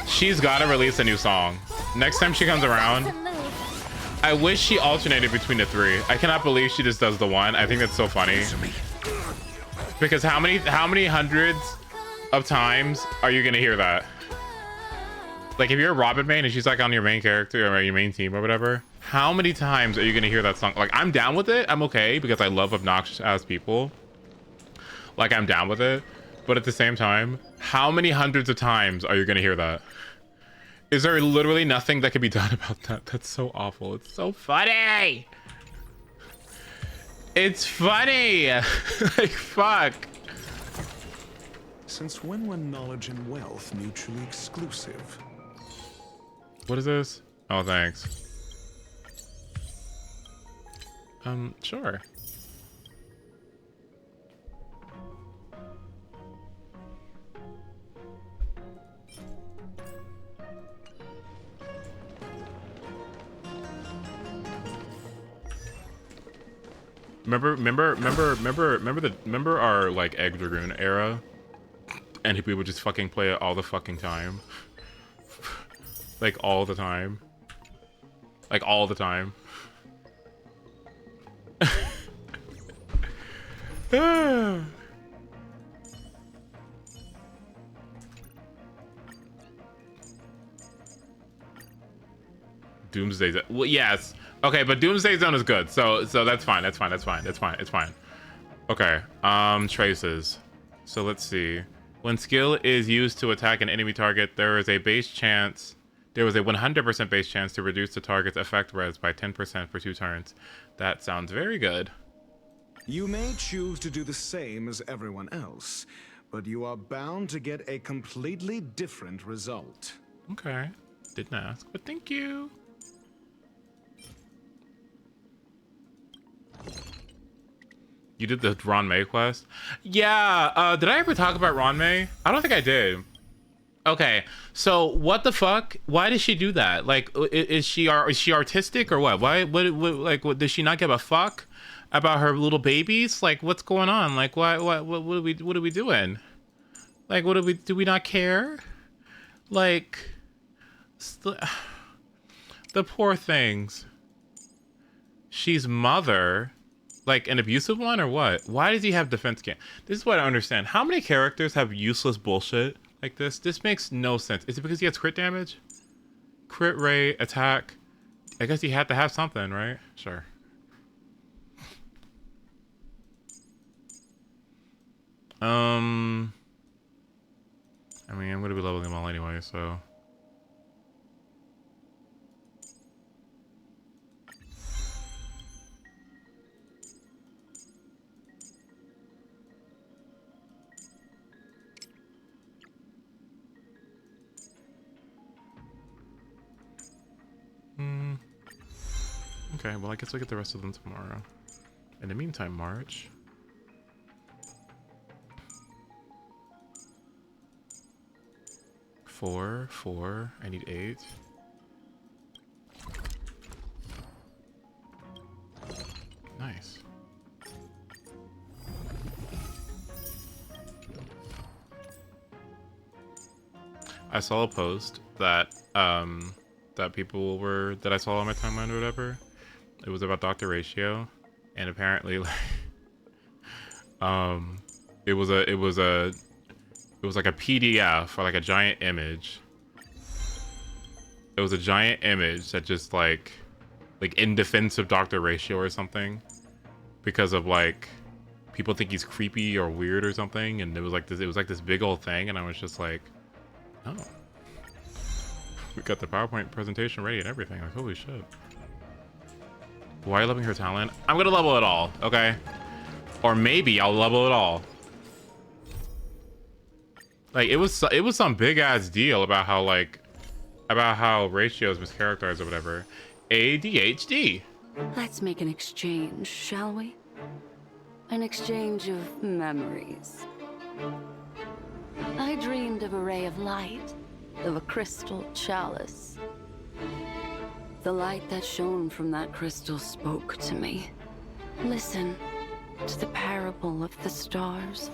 She's got to release a new song. Next time she comes around, Awesome move. I wish she alternated between the three. I cannot believe she just does the one. I think that's so funny. Answer me. Because how many hundreds of times are you gonna hear that? Like if you're a Robin main and she's like on your main character or your main team or whatever, how many times are you gonna hear that song? Like I'm down with it, I'm okay because I love obnoxious ass people. Like I'm down with it, but at the same time, how many hundreds of times are you gonna hear that? Is there literally nothing that can be done about that? That's so awful. It's so funny. It's funny. Like fuck. Since when were knowledge and wealth mutually exclusive? What is this? Oh, thanks. Sure. Remember our like Egg Dragoon era? And we would just fucking play it all the fucking time. Like all the time. Like all the time. Doomsday Zone. Well, yes. Okay, but Doomsday Zone is good. So that's fine. That's fine. That's fine. That's fine. It's fine. Okay. Traces. So let's see. When skill is used to attack an enemy target, there is a base chance. There was a 100% base chance to reduce the target's effect res by 10% for 2 turns. That sounds very good. You may choose to do the same as everyone else, but you are bound to get a completely different result. Okay. Didn't ask, but thank you. You did the Ron May quest? Yeah, did I ever talk about Ron May? I don't think I did. Okay, so what the fuck? Why did she do that? Like, is she artistic or what? What does she not give a fuck about her little babies? Like, what's going on? Like, what are we doing? Like, do we not care? Like, the poor things. She's mother. Like an abusive one or what? Why does he have defense camp? This is what I don't understand. How many characters have useless bullshit like this? This makes no sense. Is it because he has crit damage? Crit rate, attack. I guess he had to have something, right? Sure. I mean, I'm gonna be leveling them all anyway, so. Okay, well, I guess we'll get the rest of them tomorrow. In the meantime, March. Four. I need 8. Nice. I saw a post that that I saw on my timeline or whatever. It was about Dr. Ratio, and apparently like it was like a PDF or like a giant image. It was a giant image that just like in defense of Dr. Ratio or something, because of like people think he's creepy or weird or something, and it was like this big old thing, and I was just like, oh, we got the PowerPoint presentation ready and everything. Like, holy shit. Why are you leveling her talent? I'm gonna level it all, okay? Or maybe I'll level it all. Like it was some big ass deal about how Ratio is mischaracterized or whatever. ADHD. Let's make an exchange, shall we? An exchange of memories. I dreamed of a ray of light, of a crystal chalice. The light that shone from that crystal spoke to me. Listen to the parable of the stars.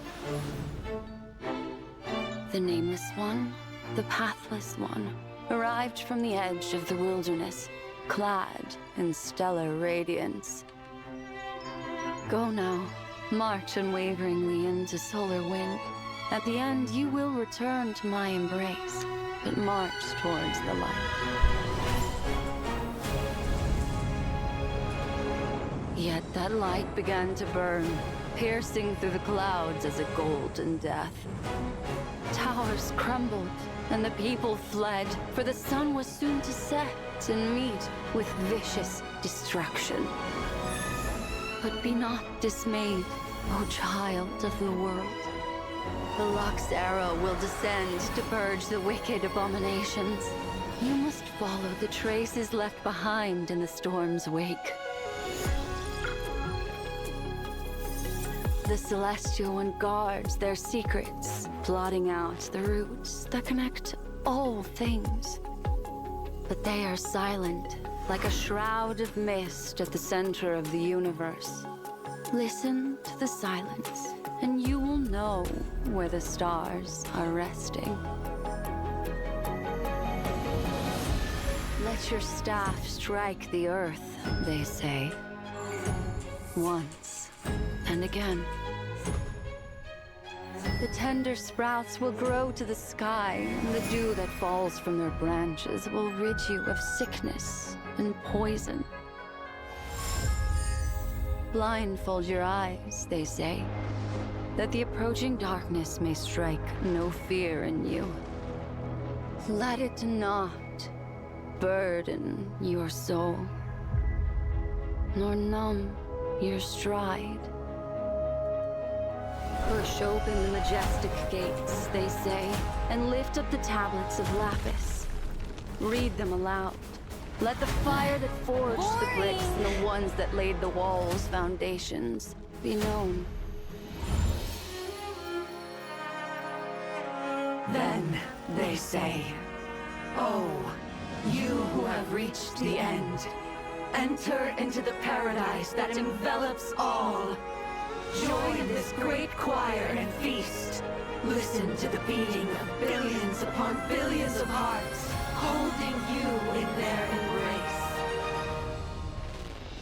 The nameless one, the pathless one, arrived from the edge of the wilderness, clad in stellar radiance. Go now, March unwaveringly into solar wind. At the end, you will return to my embrace, but march towards the light. Yet that light began to burn, piercing through the clouds as a golden death. Towers crumbled, and the people fled, for the sun was soon to set and meet with vicious destruction. But be not dismayed, O child of the world. The Luck's arrow will descend to purge the wicked abominations. You must follow the traces left behind in the storm's wake. The Celestial One guards their secrets, plotting out the roots that connect all things. But they are silent, like a shroud of mist at the center of the universe. Listen to the silence, and you will know where the stars are resting. Let your staff strike the earth, they say. Once and again. The tender sprouts will grow to the sky, and the dew that falls from their branches will rid you of sickness and poison. Blindfold your eyes, they say, that the approaching darkness may strike no fear in you. Let it not burden your soul, nor numb your stride. Push open the majestic gates, they say, and lift up the tablets of lapis. Read them aloud. Let the fire that forged the bricks and the ones that laid the walls' foundations be known. Then they say, "Oh, you who have reached the end, enter into the paradise that envelops all. Join this great choir and feast. Listen to the beating of billions upon billions of hearts, holding you in their embrace."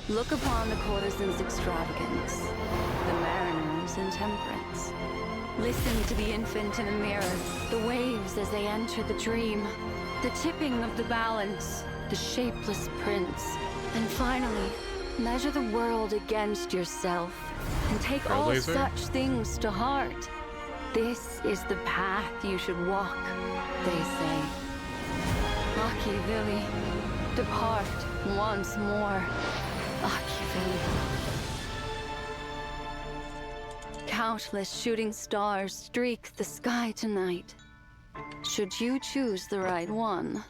Look upon the courtesan's extravagance, the mariner's intemperance. Listen to the infant in the mirror, the waves as they enter the dream, the tipping of the balance, the shapeless prince, and finally, measure the world against yourself and take all Laser? such things to heart. This is the path you should walk, they say. Machiavelli, depart once more. Machiavelli. Countless shooting stars streak the sky tonight. Should you choose the right one,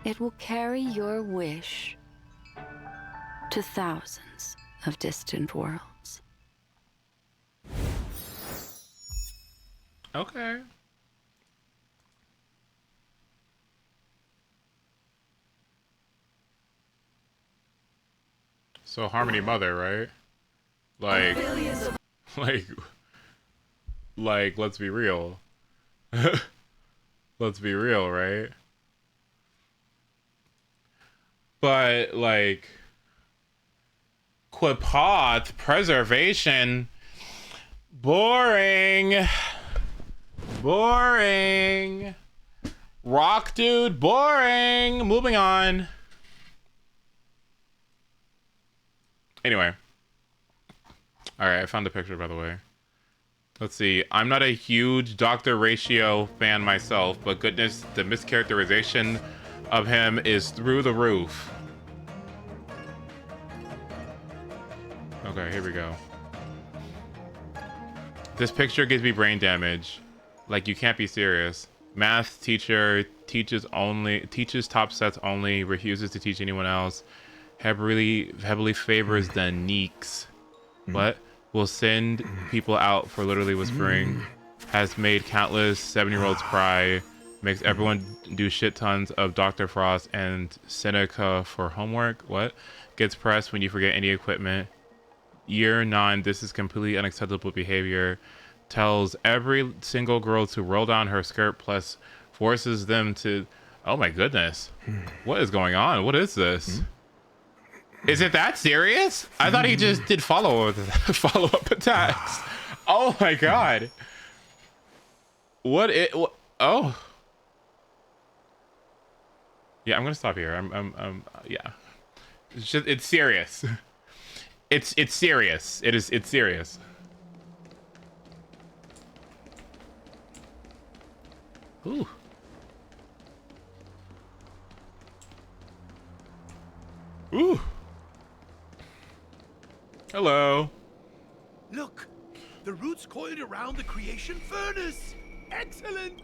it will carry your wish to thousands of distant worlds. Okay. So Harmony Mother, right? Like, let's be real. Let's be real, right? But, like, Quipot preservation. Boring. Boring. Rock dude, boring. Moving on. Anyway. Alright, I found the picture, by the way. Let's see. I'm not a huge Dr. Ratio fan myself, but goodness, the mischaracterization of him is through the roof. Okay, here we go. This picture gives me brain damage. Like, you can't be serious. Math teacher teaches top sets only, refuses to teach anyone else. Heavily favors the neeks. What? Will send people out for literally whispering. Has made countless 7-year-olds cry. Makes everyone do shit tons of Dr. Frost and Seneca for homework. What? Gets pressed when you forget any equipment. Year 9, this is completely unacceptable behavior. Tells every single girl to roll down her skirt, plus forces them to... Oh my goodness. What is going on? What is this? Is it that serious? I thought he just did follow-up attacks. Oh my god. Oh. Yeah, I'm gonna stop here. Yeah. It's serious. It's serious. It's serious. Ooh. Ooh. Hello. Look, the roots coiled around the creation furnace. Excellent.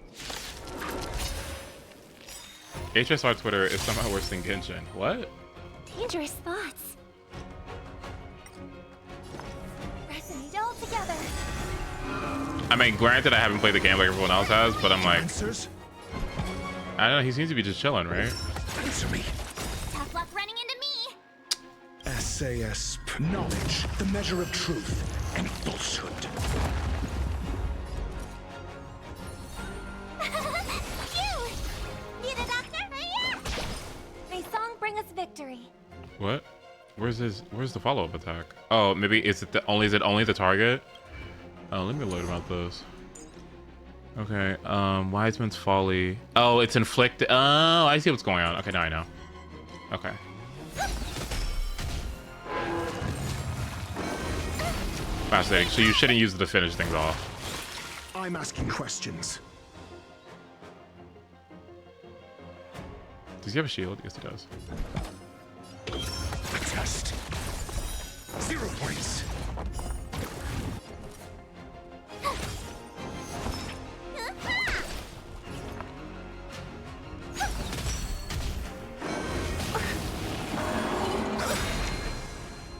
HSR Twitter is somehow worse than Genshin. What? Dangerous thoughts. Resonate all together. I mean, granted, I haven't played the game like everyone else has, but I'm like, I don't know. He seems to be just chilling, right? Answer me. Tough luck running into me. SAS knowledge, the measure of truth and falsehood. You! Need a doctor? Yeah. May song bring us victory. What? Where's the follow-up attack? Oh, maybe is it only the target? Oh, let me learn about this. Okay, Wiseman's Folly. Oh, it's inflicted. Oh, I see what's going on. Okay, now I know. Okay. Fascinating. So you shouldn't use it to finish things off. I'm asking questions. Does he have a shield? Yes, he does. Test. 0 points.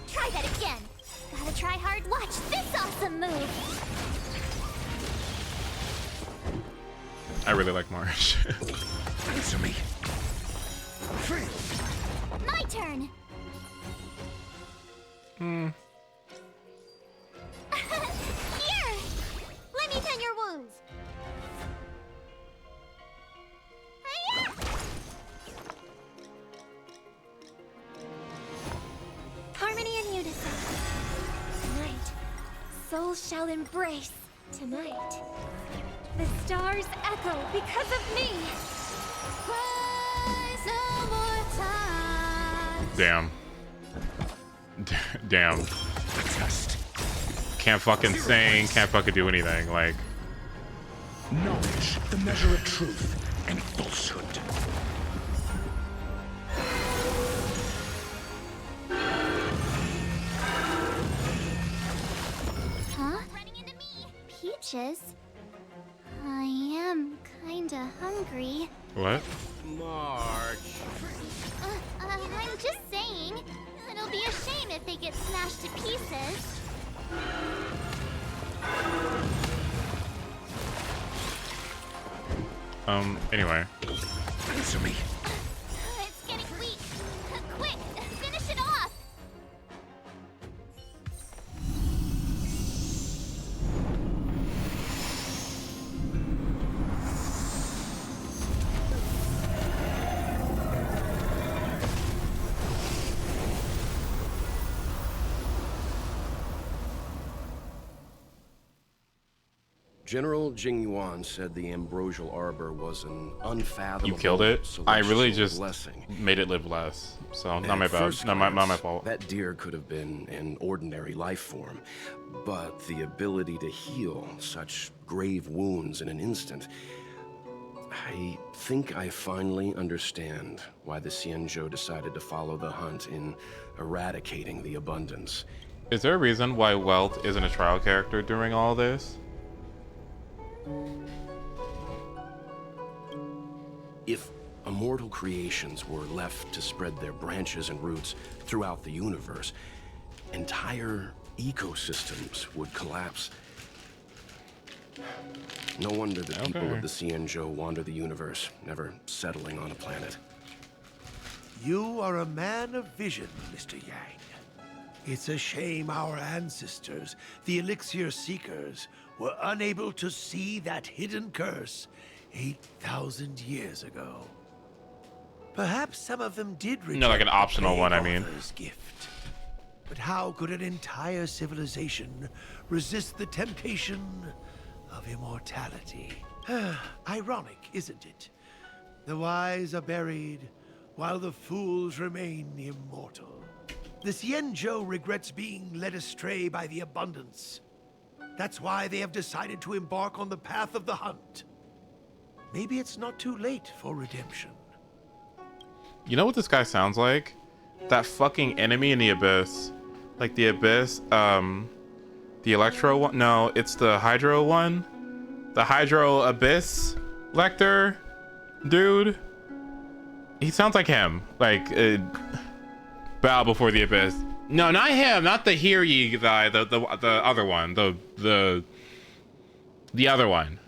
Try that again. Gotta try hard. Watch this awesome move. I really like Marsh. Answer me. My turn. Hmm. Here! Let me tend your wounds. Harmony and unison. Tonight, souls shall embrace. Tonight, the stars echo because of me. Rise no more time. Damn. Damn. Can't fucking sing, can't fucking do anything, like. Knowledge, the measure of truth and falsehood. Huh? Peaches? I am kinda hungry. What? March. I'm just saying. It'll be a shame if they get smashed to pieces. Anyway. Answer me. It's getting weak. Quick, finish it off. General Jing Yuan said the Ambrosial Arbor was an unfathomable. You killed it? I really just blessing. made it live less. So not At my bad. first Not my glance, fault. That deer could have been an ordinary life form, but the ability to heal such grave wounds in an instant. I think I finally understand why the Xianzhou decided to follow the hunt in eradicating the abundance. Is there a reason why Wealth isn't a trial character during all this? If immortal creations were left to spread their branches and roots throughout the universe, entire ecosystems would collapse. No wonder the people of the Xianzhou wander the universe, never settling on a planet. You are a man of vision, Mr. Yang. It's a shame our ancestors, the Elixir Seekers, were unable to see that hidden curse 8,000 years ago. Perhaps some of them did reject No, like an optional the one, I Plague mean. Author's gift. But how could an entire civilization resist the temptation of immortality? Ironic, isn't it? The wise are buried, while the fools remain immortal. The Xianzhou regrets being led astray by the abundance. That's why they have decided to embark on the path of the hunt. Maybe it's not too late for redemption. You know what this guy sounds like? That fucking enemy in the Abyss. Like the Abyss, the Electro one? No, it's the Hydro one. The Hydro Abyss Lecter dude. He sounds like him. Like, bow before the Abyss. No, not him. Not the Hear Ye guy. The other one. The other one.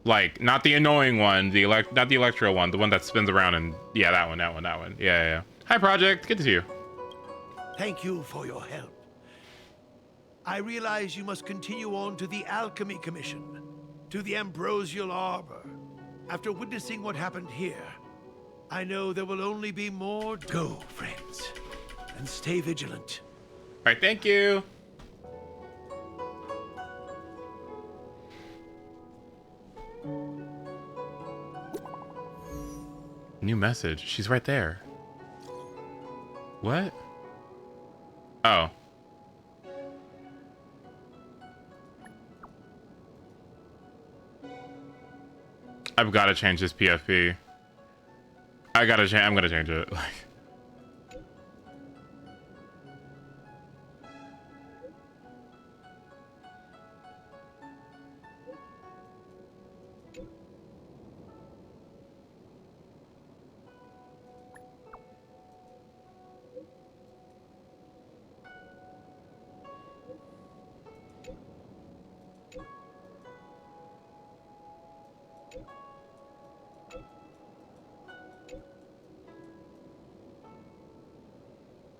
Like, not the annoying one. Not the Electro one. The one that spins around and yeah, that one. Yeah. Hi, Project. Good to see you. Thank you for your help. I realize you must continue on to the Alchemy Commission, to the Ambrosial Arbor. After witnessing what happened here, I know there will only be more. Go, friends, and stay vigilant. All right, thank you. New message. She's right there. What? Oh. I've got to change this PFP. I'm gonna change it. Like.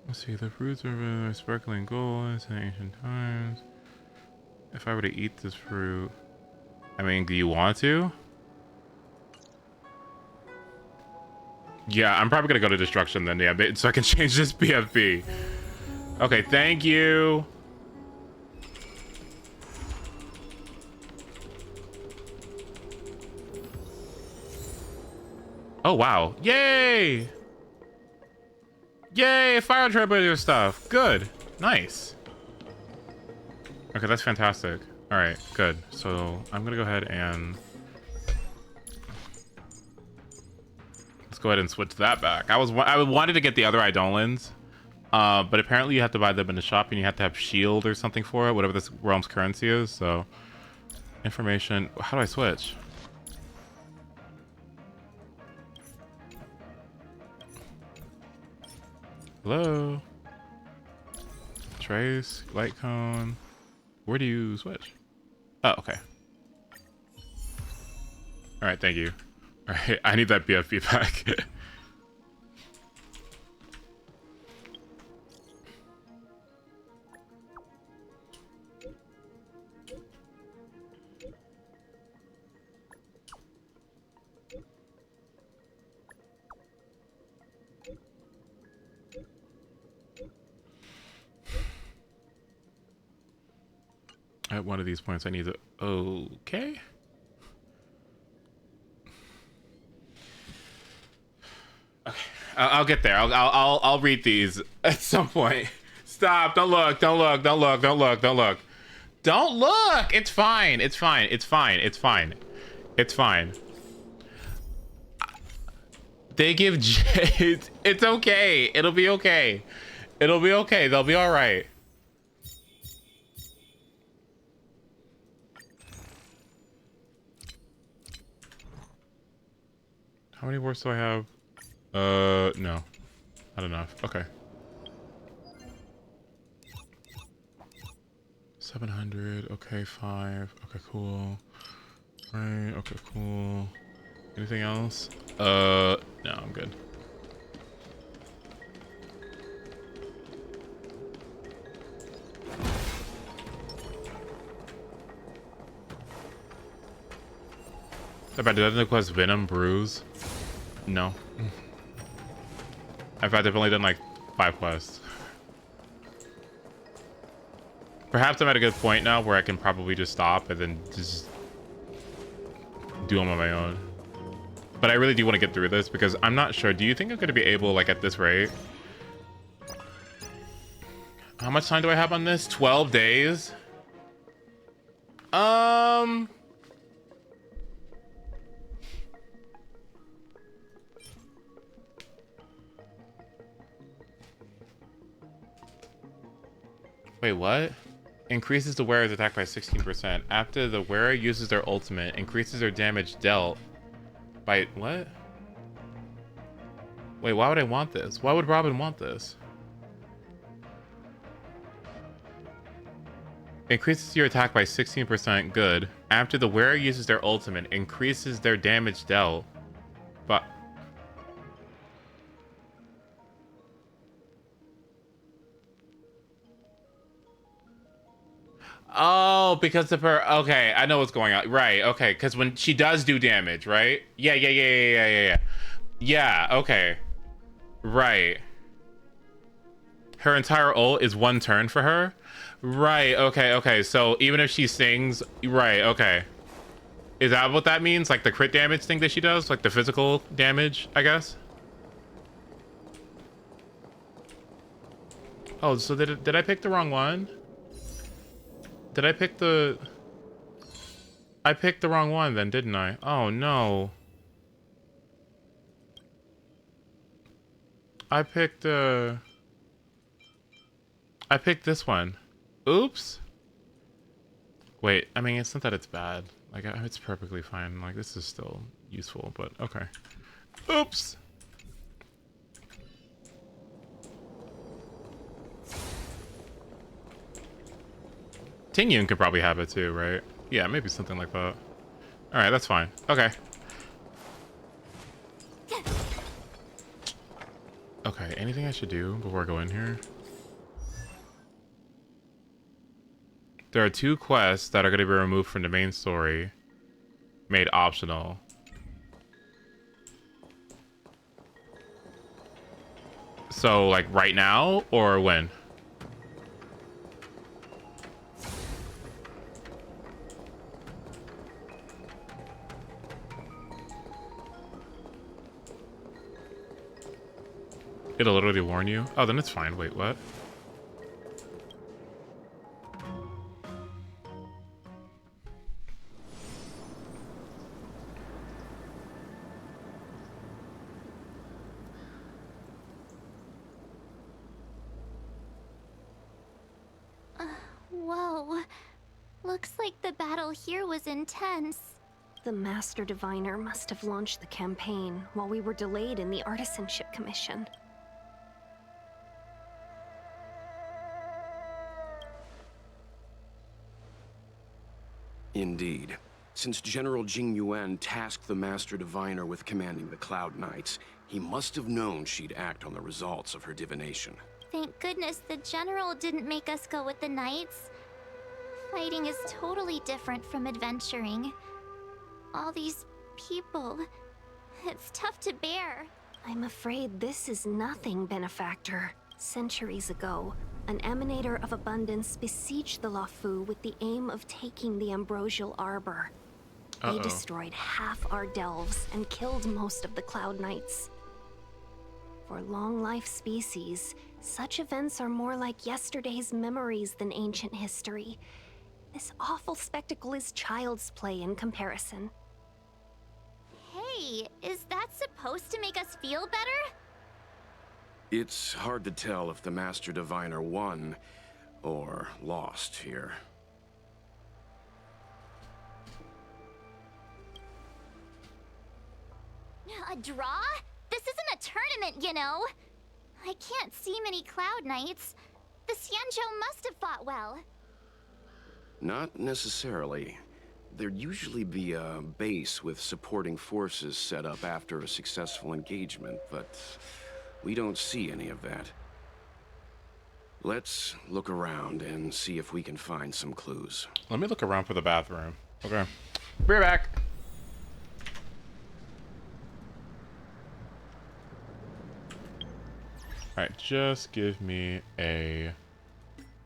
Let's see, the fruits are sparkling gold in ancient times. If I were to eat this fruit, I mean, do you want to? Yeah, I'm probably gonna go to destruction then, yeah, so I can change this PFP. Okay, thank you. Oh, wow. Yay! Yay, fire trailblazer stuff. Good. Nice. Okay, that's fantastic. All right, good. So I'm gonna go ahead and let's go ahead and switch that back. I wanted to get the other Eidolons, but apparently you have to buy them in the shop and you have to have shield or something for it, whatever this realm's currency is. So information. How do I switch? Hello? Trace, light cone. Where do you switch? Oh, okay. Alright, thank you. Alright, I need that BFB back. At one of these points, I need to. Okay. Okay, I'll get there. I'll read these at some point. Stop! Don't look! Don't look! Don't look! Don't look! Don't look! Don't look! It's fine. It's fine. It's fine. It's fine. It's fine. They give Jade. It's okay. It'll be okay. It'll be okay. They'll be all right. How many warts do I have? No. Not enough. Okay. 700. Okay, 5. Okay, cool. Right. Okay, cool. Anything else? No, I'm good. Did that request Venom Bruise? No. In fact, I've only done like 5 quests. Perhaps I'm at a good point now where I can probably just stop and then just do them on my own. But I really do want to get through this because I'm not sure. Do you think I'm going to be able, like at this rate? How much time do I have on this? 12 days? Wait, what? Increases the wearer's attack by 16%. After the wearer uses their ultimate, increases their damage dealt by... What? Wait, why would I want this? Why would Robin want this? Increases your attack by 16%. Good. After the wearer uses their ultimate, increases their damage dealt. But... Oh, because of her... Okay, I know what's going on. Right, okay. Because when she does do damage, right? Yeah. Yeah, okay. Right. Her entire ult is 1 turn for her? Right, okay. So even if she sings... Right, okay. Is that what that means? Like the crit damage thing that she does? Like the physical damage, I guess? Oh, so did I pick the wrong one? Did I pick the... I picked the wrong one then, didn't I? Oh, no. I picked this one. Oops. Wait, I mean, it's not that it's bad. Like, it's perfectly fine. Like, this is still useful, but okay. Oops. Tingyun could probably have it too, right? Yeah, maybe something like that. Alright, that's fine. Okay. Okay, anything I should do before I go in here? There are 2 quests that are going to be removed from the main story. Made optional. So, like, right now? Or when? It'll literally warn you? Oh, then it's fine. Wait, what? Whoa. Looks like the battle here was intense. The Master Diviner must have launched the campaign while we were delayed in the Artisanship Commission. Indeed. Since General Jing Yuan tasked the Master Diviner with commanding the Cloud Knights, he must have known she'd act on the results of her divination. Thank goodness the General didn't make us go with the Knights. Fighting is totally different from adventuring. All these people, it's tough to bear. I'm afraid this is nothing, Benefactor. Centuries ago, an Emanator of Abundance besieged the Luofu with the aim of taking the Ambrosial Arbor. They destroyed half our delves and killed most of the Cloud Knights. For long-life species, such events are more like yesterday's memories than ancient history. This awful spectacle is child's play in comparison. Hey, is that supposed to make us feel better? It's hard to tell if the Master Diviner won or lost here. A draw? This isn't a tournament, you know. I can't see many Cloud Knights. The Xianzhou must have fought well. Not necessarily. There'd usually be a base with supporting forces set up after a successful engagement, but we don't see any of that. Let's look around and see if we can find some clues. Let me look around for the bathroom. Okay. Be right back. Alright, just give me a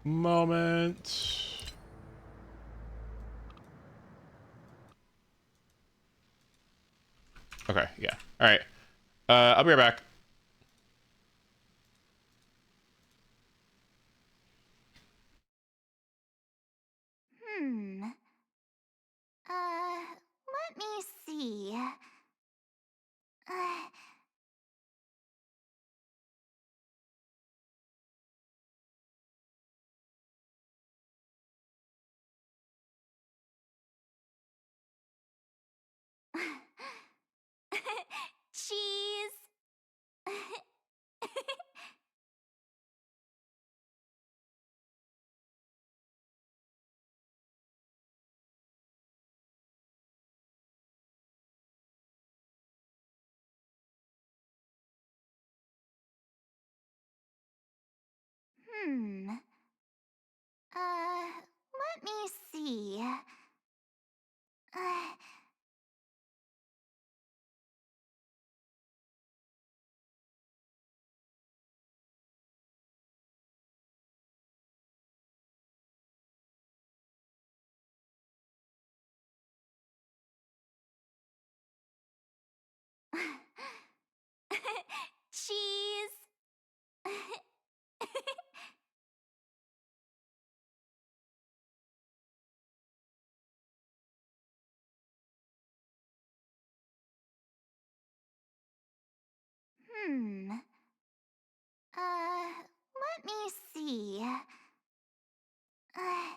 moment. Okay, yeah. Alright. I'll be right back. Let me see. Uh, Cheese. Hmm. Let me see. Uh, Cheese. Hmm. Let me see. Uh,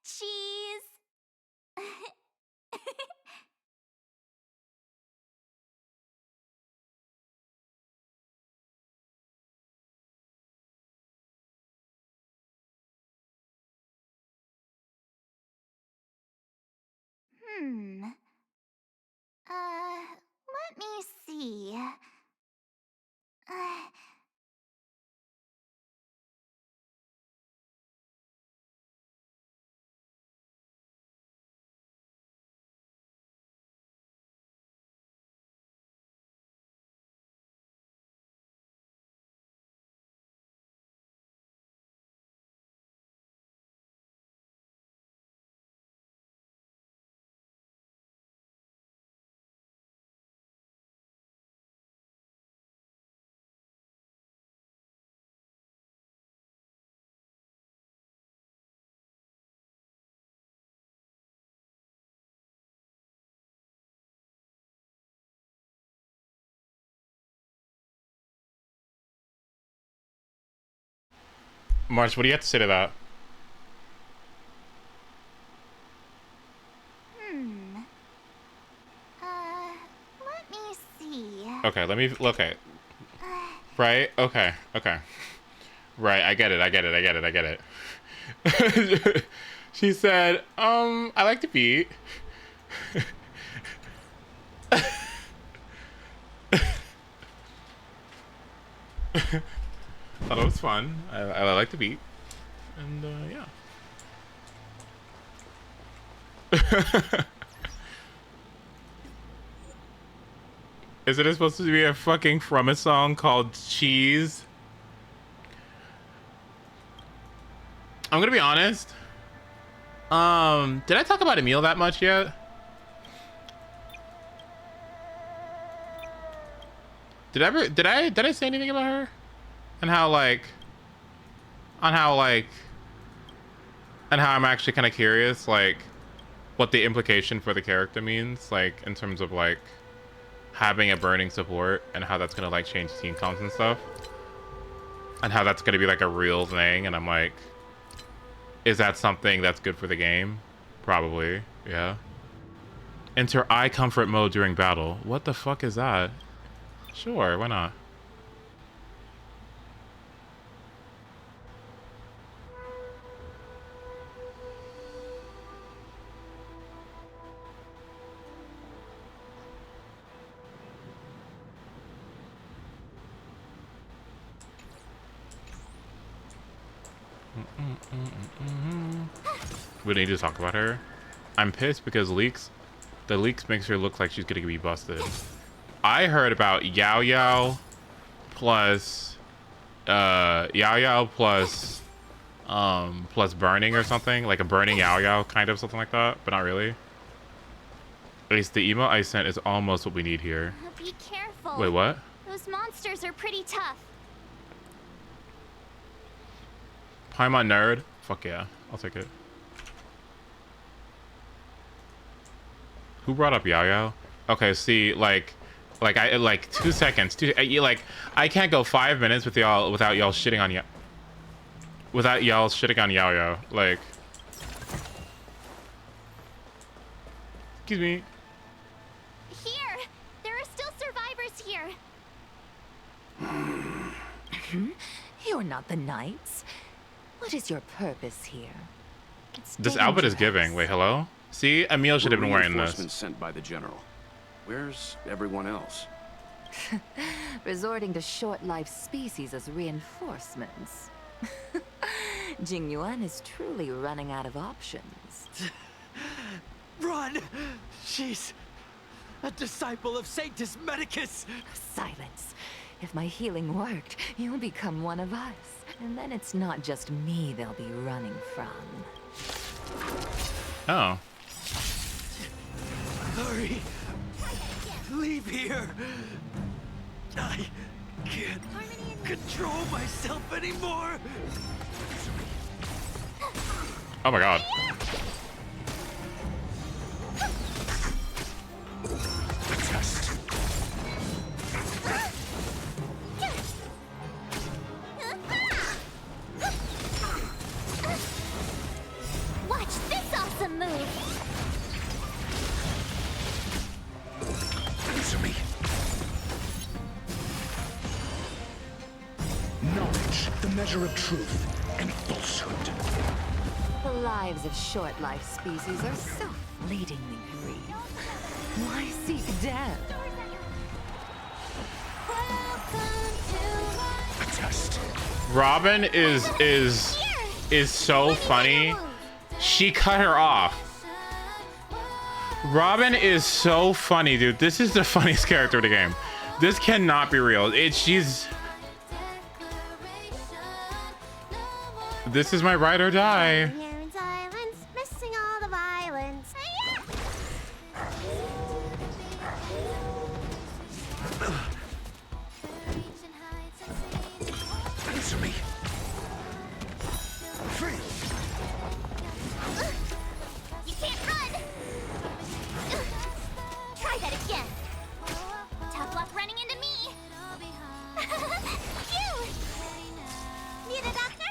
Cheese. Hmm. Let me see. Uh, March, what do you have to say to that? hmm. Let me see. Okay, let me... Okay. Right? Okay, okay. Right, I get it, I get it, I get it, I get it. She said, I like to beat. Thought it was fun. I like to beat. And, yeah. Isn't it supposed to be a fucking from a song called Cheese? I'm gonna be honest. Did I talk about Emile that much yet? Did I say anything about her? And how like and how I'm actually kind of curious like what the implication for the character means, like in terms of like having a burning support and how that's gonna like change team comps and stuff. And how that's gonna be like a real thing, and I'm like, is that something that's good for the game? Probably, yeah. Enter eye comfort mode during battle. What the fuck is that? Sure, why not? We need to talk about her. I'm pissed because the leaks makes her look like she's gonna be busted. I heard about Yao Yao plus plus burning or something, like a burning Yao Yao, kind of something like that, but not really. At least the emo I sent is almost what we need here. Be careful. Wait, what? Those monsters are pretty tough. Paimon nerd? Fuck yeah, I'll take it. Who brought up Yao Yao? Okay, see, like 2 seconds. I can't go 5 minutes with y'all without y'all shitting on Yao Yao. Like, excuse me. Here, there are still survivors here. You're not the Knights. What is your purpose here? This outfit is giving. Wait, hello? See, Emil should have been wearing this. Reinforcements sent by the general. Where's everyone else? Resorting to short-lived species as reinforcements. Jingyuan is truly running out of options. Run! She's a disciple of Sanctus Medicus! Silence. If my healing worked, you'll become one of us. And then it's not just me they'll be running from. Oh. Hurry! Leave here! I can't control myself anymore! Oh my god. Watch this awesome move! Answer me. Knowledge, the measure of truth and falsehood. The lives of short-lived species are so fleetingly brief. Why seek death? Robin is so funny. She cut her off. Robin is so funny, dude. This is the funniest character of the game. This cannot be real. This is my ride or die. Here in silence, missing all the violence. Answer me. Free. You can't run! Try that again. Tough luck running into me. Phew! Need a doctor?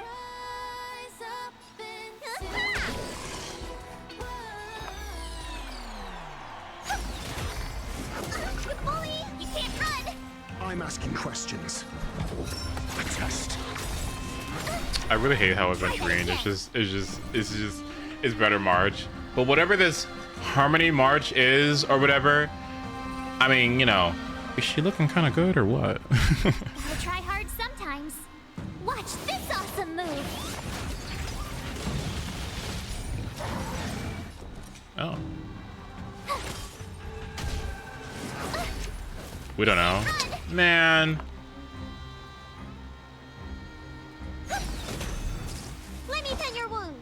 You bully! You can't run! I'm asking questions. A test. I really hate how adventuring it's better March. But whatever this Harmony March is or whatever, I mean, you know, is she looking kind of good or what? Gotta try hard sometimes. Watch this awesome move. Oh. We don't know. Man. Let me tend your wounds.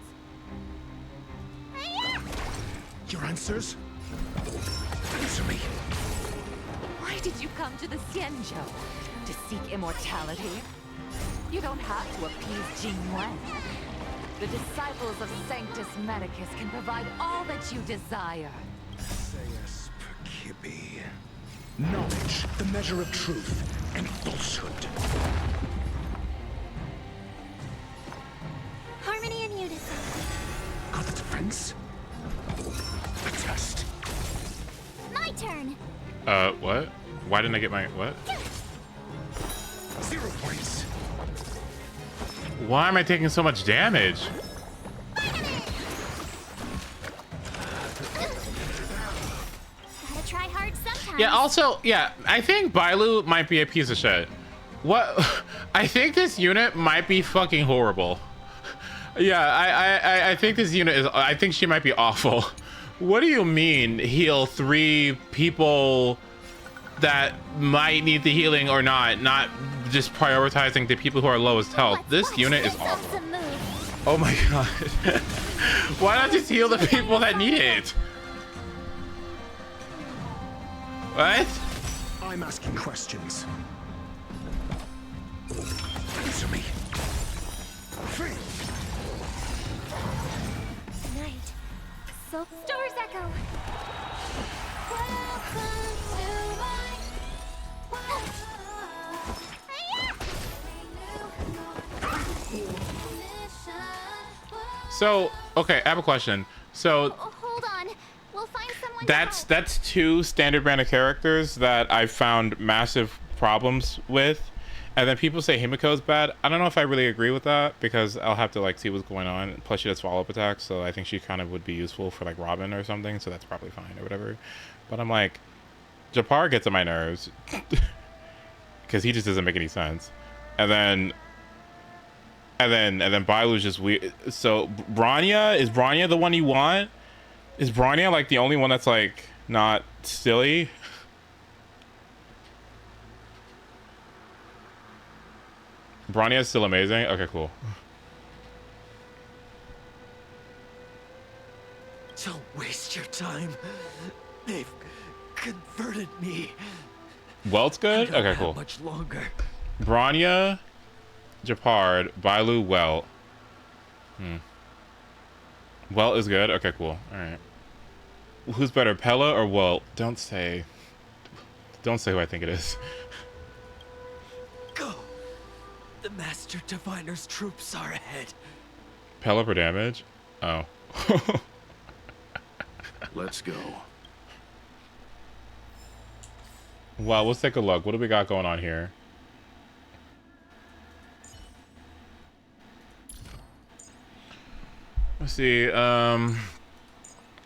Your answers? Answer me. Why did you come to the Xianzhou? To seek immortality? You don't have to appease Jingyuan. The disciples of Sanctus Medicus can provide all that you desire. Sayus Percipi. Knowledge, the measure of truth and falsehood. Harmony and unison. Got the defense? A test. What? Why didn't I get my what? 0 points. Why am I taking so much damage? Gotta try hard sometimes. Yeah, also, yeah, I think Bailu might be a piece of shit. What? I think this unit might be fucking horrible. Yeah, I think this unit is, I think she might be awful. What do you mean heal 3 people that might need the healing or not just prioritizing the people who are lowest health? This unit is awful. Oh my god. Why not just heal the people that need it? What? I'm asking questions. Answer me. Free. Night. So stars echo. So, okay, I have a question. So, Hold on. We'll find someone. that's 2 standard brand of characters that I've found massive problems with. And then people say Himiko's bad. I don't know if I really agree with that because I'll have to like see what's going on. Plus she does follow-up attacks, so I think she kind of would be useful for like Robin or something, so that's probably fine or whatever. But I'm like, Japar gets on my nerves because he just doesn't make any sense. And then Bailu's just weird. So is Branya the one you want? Is Branya like the only one that's like not silly? Branya is still amazing? Okay, cool. Don't waste your time. They've converted me. Welt's good? I don't Okay, have cool. much longer. Branya, Japard, Bailu, Welt. Welt is good? Okay, cool. Alright. Who's better, Pella or Welt? Don't say who I think it is. Go. The Master Diviner's troops are ahead. Pella for damage? Oh. Let's go. Well, let's take a look. What do we got going on here? Let's see.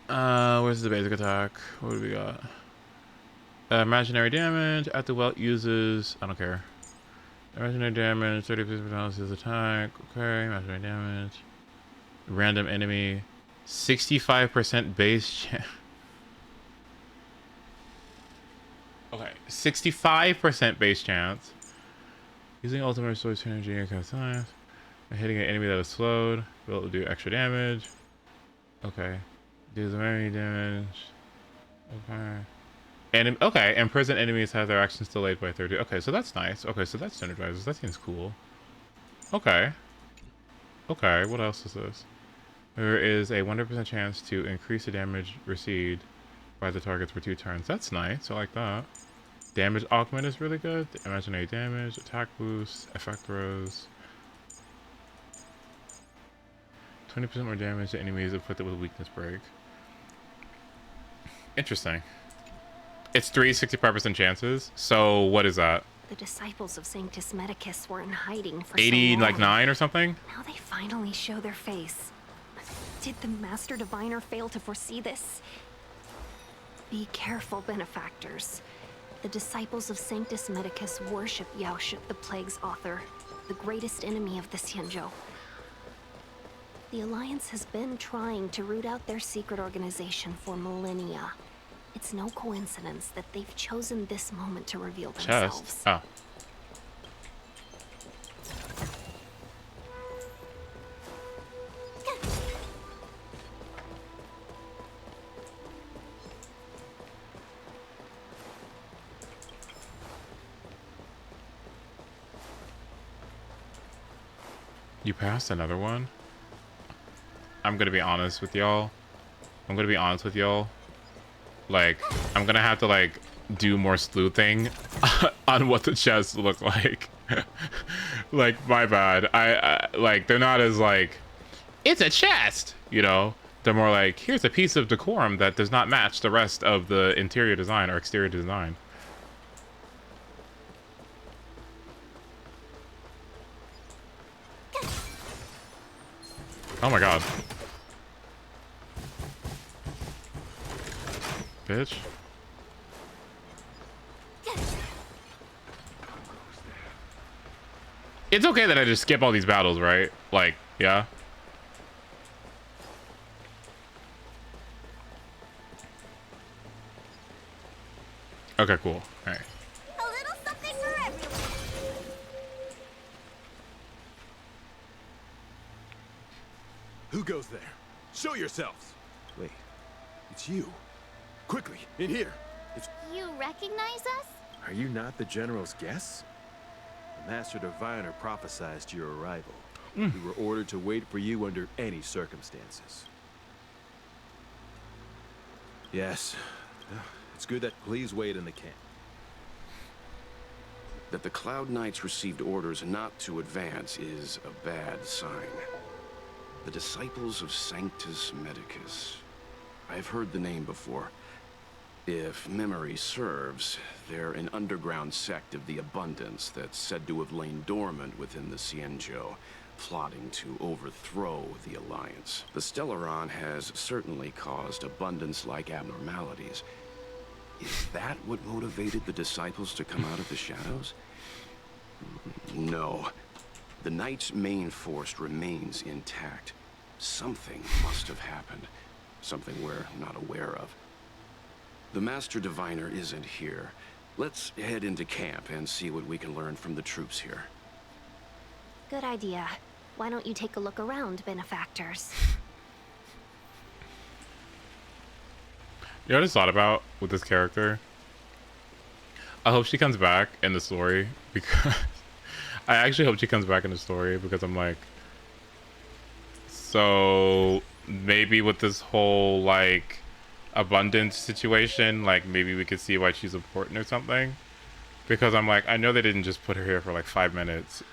Where's the basic attack? What do we got? Imaginary damage. At the Welt uses. I don't care. Imaginary damage. 30% balance his attack. Okay. Imaginary damage. Random enemy. 65% base chance. Okay. 65% base chance. Using ultimate restores energy and cast time. Hitting an enemy that is slowed. Will do extra damage. Okay. Deals enemy damage. Okay. Okay. Imprisoned enemies have their actions delayed by 30. Okay, so that's nice. Okay, so that synergizes. That seems cool. Okay. Okay, what else is this? There is a 100% chance to increase the damage received by the targets for 2 turns. That's nice. I like that. Damage augment is really good. Imaginary damage, attack boost, effect throws. 20% more damage to enemies inflicted with weakness break. Interesting. It's 65% chances. So what is that? The disciples of Sanctus Medicus were in hiding for 80, so long. like 9 or something? Now they finally show their face. Did the Master Diviner fail to foresee this? Be careful, benefactors. The disciples of Sanctus Medicus worship Yaoshut, the Plague's author, the greatest enemy of the Xianzhou. The Alliance has been trying to root out their secret organization for millennia. It's no coincidence that they've chosen this moment to reveal themselves. Chest. Oh. You passed another one? I'm gonna be honest with y'all. Like, I'm gonna have to, like, do more sleuthing on what the chests look like. Like, my bad. I like, they're not as, like, it's a chest, you know? They're more like, here's a piece of decorum that does not match the rest of the interior design or exterior design. Oh my god. Bitch. It's okay that I just skip all these battles, right? Like, yeah. Okay, cool. All right. A little something for everyone. Who goes there? Show yourselves! Wait, it's you. Quickly, in here. You recognize us? Are you not the General's guests? The Master Diviner prophesied your arrival. We were ordered to wait for you under any circumstances. Yes. It's good that please wait in the camp. That the Cloud Knights received orders not to advance is a bad sign. The Disciples of Sanctus Medicus. I've heard the name before. If memory serves, they're an underground sect of the Abundance that's said to have lain dormant within the Xianzhou, plotting to overthrow the Alliance. The Stellaron has certainly caused Abundance-like abnormalities. Is that what motivated the Disciples to come out of the shadows? No. The Knight's main force remains intact. Something must have happened. Something we're not aware of. The Master Diviner isn't here. Let's head into camp and see what we can learn from the troops here. Good idea. Why don't you take a look around, benefactors? You know what I just thought about with this character? I hope she comes back in the story because I actually hope she comes back in the story because I'm like, so maybe with this whole like abundance situation, like maybe we could see why she's important or something. Because I'm like, I know they didn't just put her here for like 5 minutes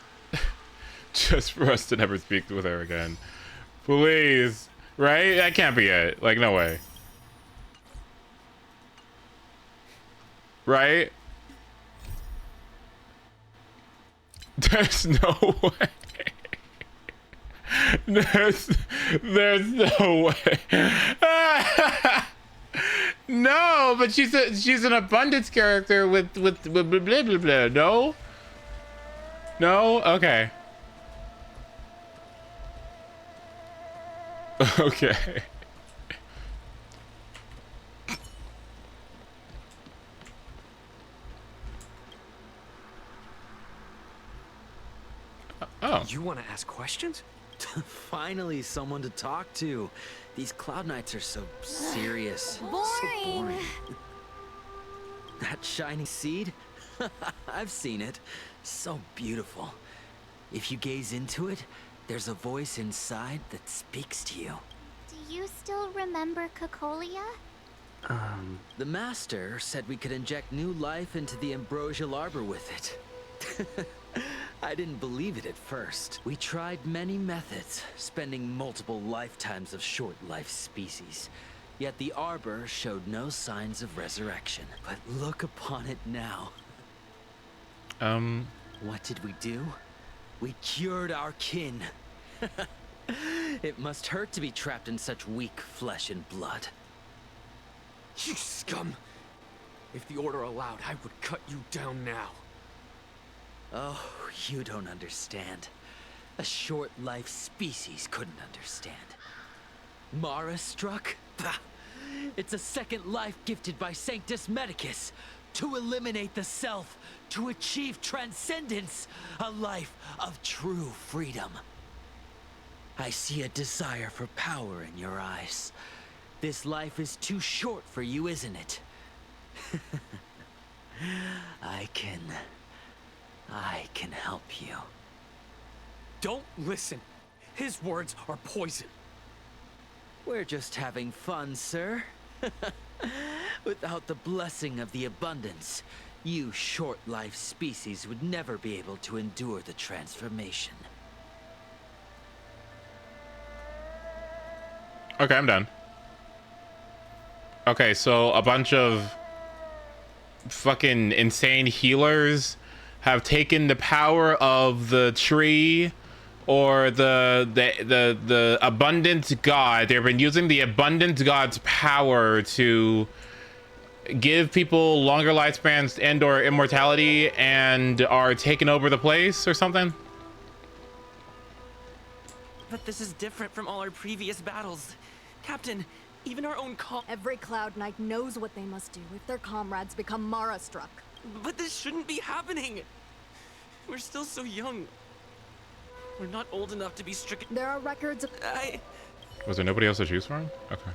just for us to never speak with her again. Please, right? That can't be it. Like, no way. Right? There's no way. There's no way. No, but she's an abundance character with blah, blah, blah, blah, blah. No? No? Okay. Okay. Oh. You want to ask questions? Finally, someone to talk to. These Cloud Knights are so serious. Boring. So boring. That shiny seed? I've seen it. So beautiful. If you gaze into it, there's a voice inside that speaks to you. Do you still remember Cocolia? The Master said we could inject new life into the ambrosial arbor with it. I didn't believe it at first. We tried many methods, spending multiple lifetimes of short-life species. Yet the arbor showed no signs of resurrection. But look upon it now. What did we do? We cured our kin. It must hurt to be trapped in such weak flesh and blood. You scum! If the Order allowed, I would cut you down now. Oh, you don't understand. A short-life species couldn't understand. Mara struck? Bah! It's a second life gifted by Sanctus Medicus to eliminate the self, to achieve transcendence, a life of true freedom. I see a desire for power in your eyes. This life is too short for you, isn't it? I can help you. Don't listen. His words are poison. We're just having fun, sir. Without the blessing of the abundance, you short-life species would never be able to endure the transformation. Okay, I'm done. Okay, so a bunch of fucking insane healers have taken the power of the tree or the abundant god. They've been using the abundant god's power to give people longer lifespans and or immortality and are taking over the place or something. But this is different from all our previous battles. Captain, even our own Every Cloud Knight knows what they must do if their comrades become Mara-struck. But this shouldn't be happening. We're still so young. We're not old enough to be stricken. There are records of... Was there nobody else to choose from? Okay.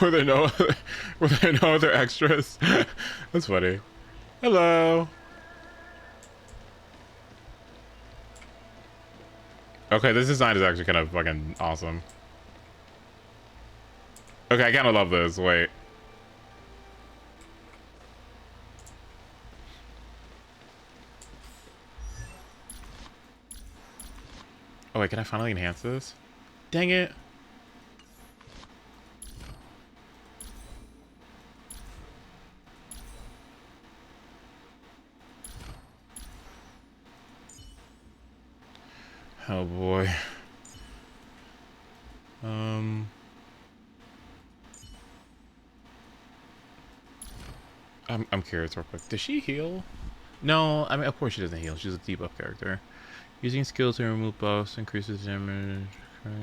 Were there no other extras? That's funny. Hello. Okay, this design is actually kind of fucking awesome. Okay, I kind of love this. Wait. Oh wait, can I finally enhance this? Dang it. Oh boy. I'm curious real quick. Does she heal? No, I mean of course she doesn't heal. She's a debuff character. Using skills to remove buffs increases damage. Okay.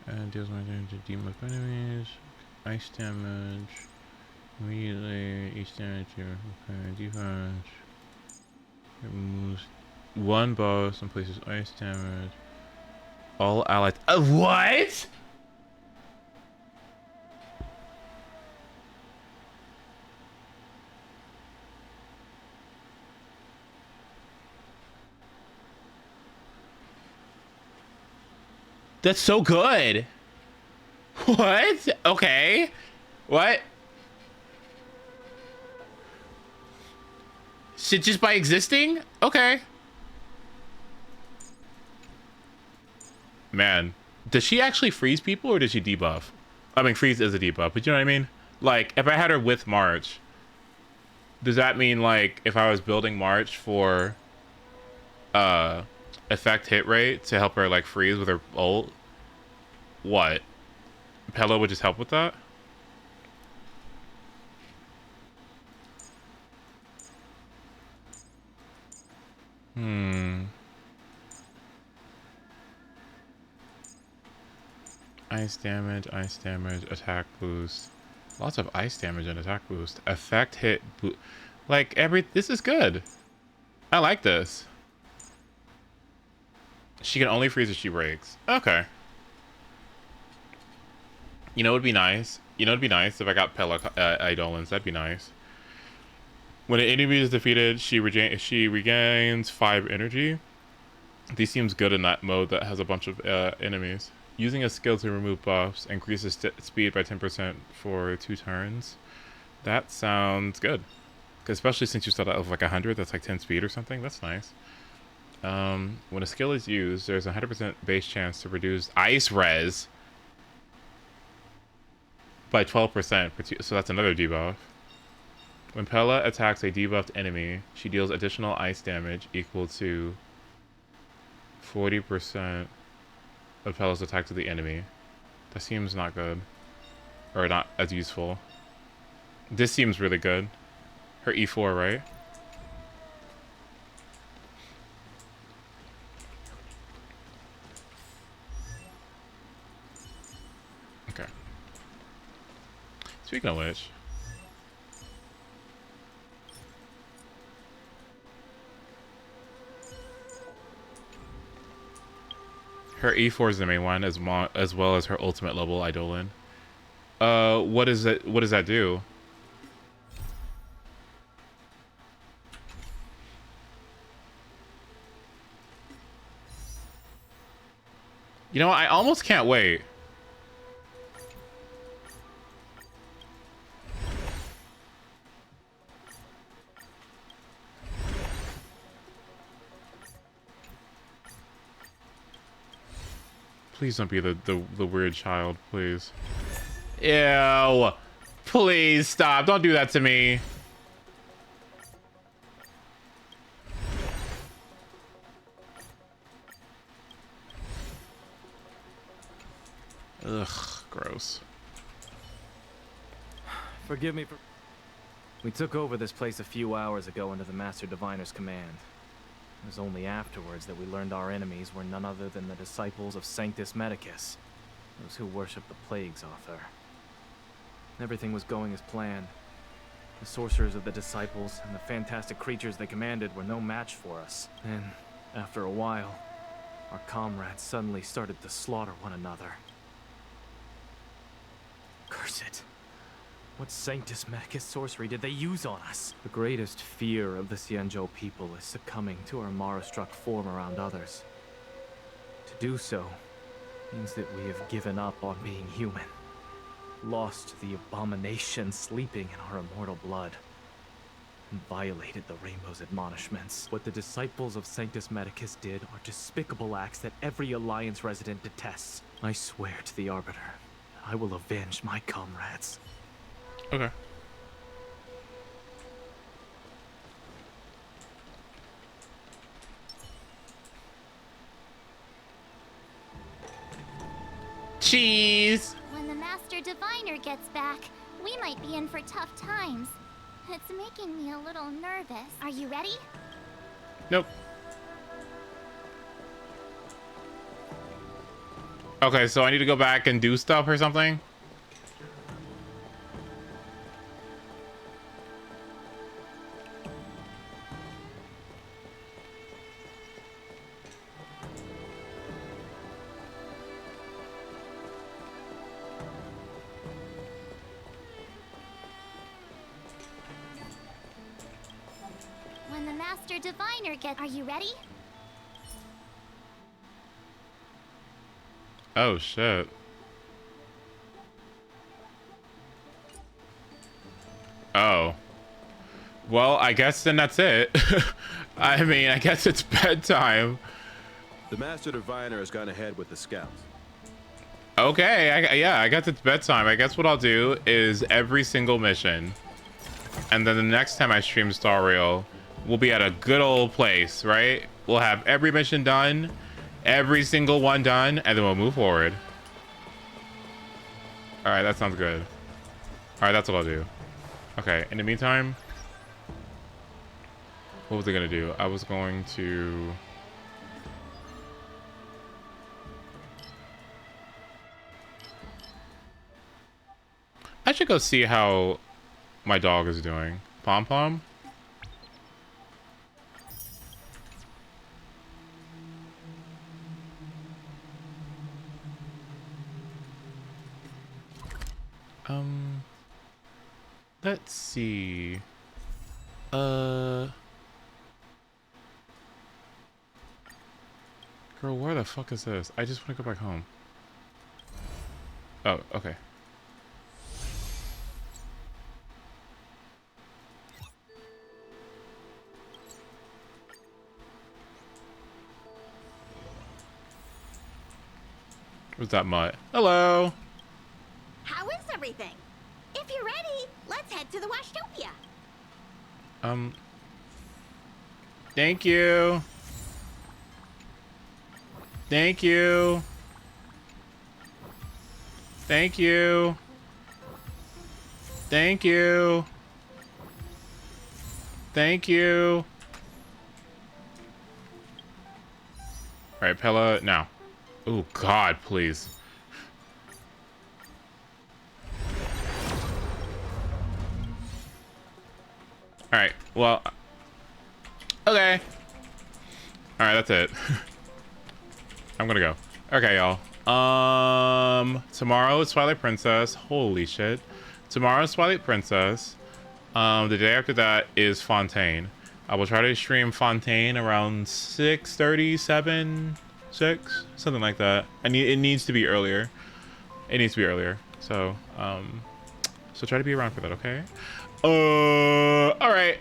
And deals more damage to debuff enemies. Ice damage. Immediately each damage here. Okay, defense. Removes one buff and places ice damage. All allies. What? That's so good. What? Okay. What? Shit, just by existing? Okay. Man, does she actually freeze people or does she debuff? I mean, freeze is a debuff, but you know what I mean? Like, if I had her with March, does that mean, like, if I was building March for effect hit rate to help her, like, freeze with her ult, what? Pella would just help with that? Ice damage, attack boost. Lots of ice damage and attack boost. Effect hit like this is good. I like this. She can only freeze if she breaks. Okay. You know what would be nice? You know what would be nice if I got Pella Eidolons. That'd be nice. When an enemy is defeated, she regains 5 energy. This seems good in that mode that has a bunch of enemies. Using a skill to remove buffs increases speed by 10% for 2 turns. That sounds good. Especially since you start out with like 100, that's like 10 speed or something. That's nice. When a skill is used, there's a 100% base chance to reduce ice res by 12%, so that's another debuff. When Pella attacks a debuffed enemy, she deals additional ice damage equal to 40% of Pella's attack to the enemy. That seems not good. Or not as useful. This seems really good. Her E4, right? Okay. Speaking of which... her E4 is the main one, as well as her ultimate level Eidolon. What is it? What does that do? You know, I almost can't wait. Please don't be the weird child, please. Ew. Please stop. Don't do that to me. Ugh, gross. Forgive me for... We took over this place a few hours ago under the Master Diviner's command. It was only afterwards that we learned our enemies were none other than the disciples of Sanctus Medicus, those who worship the plague's author. Everything was going as planned. The sorcerers of the disciples and the fantastic creatures they commanded were no match for us. Then, after a while, our comrades suddenly started to slaughter one another. Curse it. What Sanctus Medicus sorcery did they use on us? The greatest fear of the Xianzhou people is succumbing to our Mara-struck form around others. To do so means that we have given up on being human, lost the abomination sleeping in our immortal blood, and violated the Rainbow's admonishments. What the disciples of Sanctus Medicus did are despicable acts that every Alliance resident detests. I swear to the Arbiter, I will avenge my comrades. Okay. Cheese. When the Master Diviner gets back, we might be in for tough times. It's making me a little nervous. Are you ready? Nope. Okay, so I need to go back and do stuff or something? When the Master Diviner gets... Are you ready? Oh, shit. Oh. Well, I guess then that's it. I mean, I guess it's bedtime. The Master Diviner has gone ahead with the scouts. Okay, yeah, I guess it's bedtime. I guess what I'll do is every single mission, and then the next time I stream Star Rail, we'll be at a good old place, right? We'll have every mission done, every single one done, and then we'll move forward. All right, that sounds good. All right, that's what I'll do. Okay, in the meantime, what was I gonna do? I was going to... I should go see how my dog is doing. Pom Pom? Let's see. Girl, where the fuck is this? I just want to go back home. Oh, okay. What's that mutt? Hello. How is everything? If you're ready, let's head to the Washtopia. Thank you. Thank you. Thank you. Thank you. Thank you. All right, Pella, now. Oh, God, please. All right, well, okay. All right, that's it. I'm gonna go. Okay, y'all. Tomorrow is Twilight Princess. Holy shit. Tomorrow is Twilight Princess. The day after that is Fontaine. I will try to stream Fontaine around 6:37, 6, something like that. It needs to be earlier. It needs to be earlier. So, so try to be around for that, okay? All right.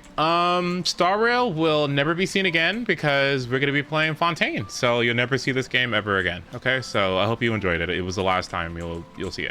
Star Rail will never be seen again because we're gonna be playing Fontaine. So you'll never see this game ever again. Okay. So I hope you enjoyed it. It was the last time you'll see it.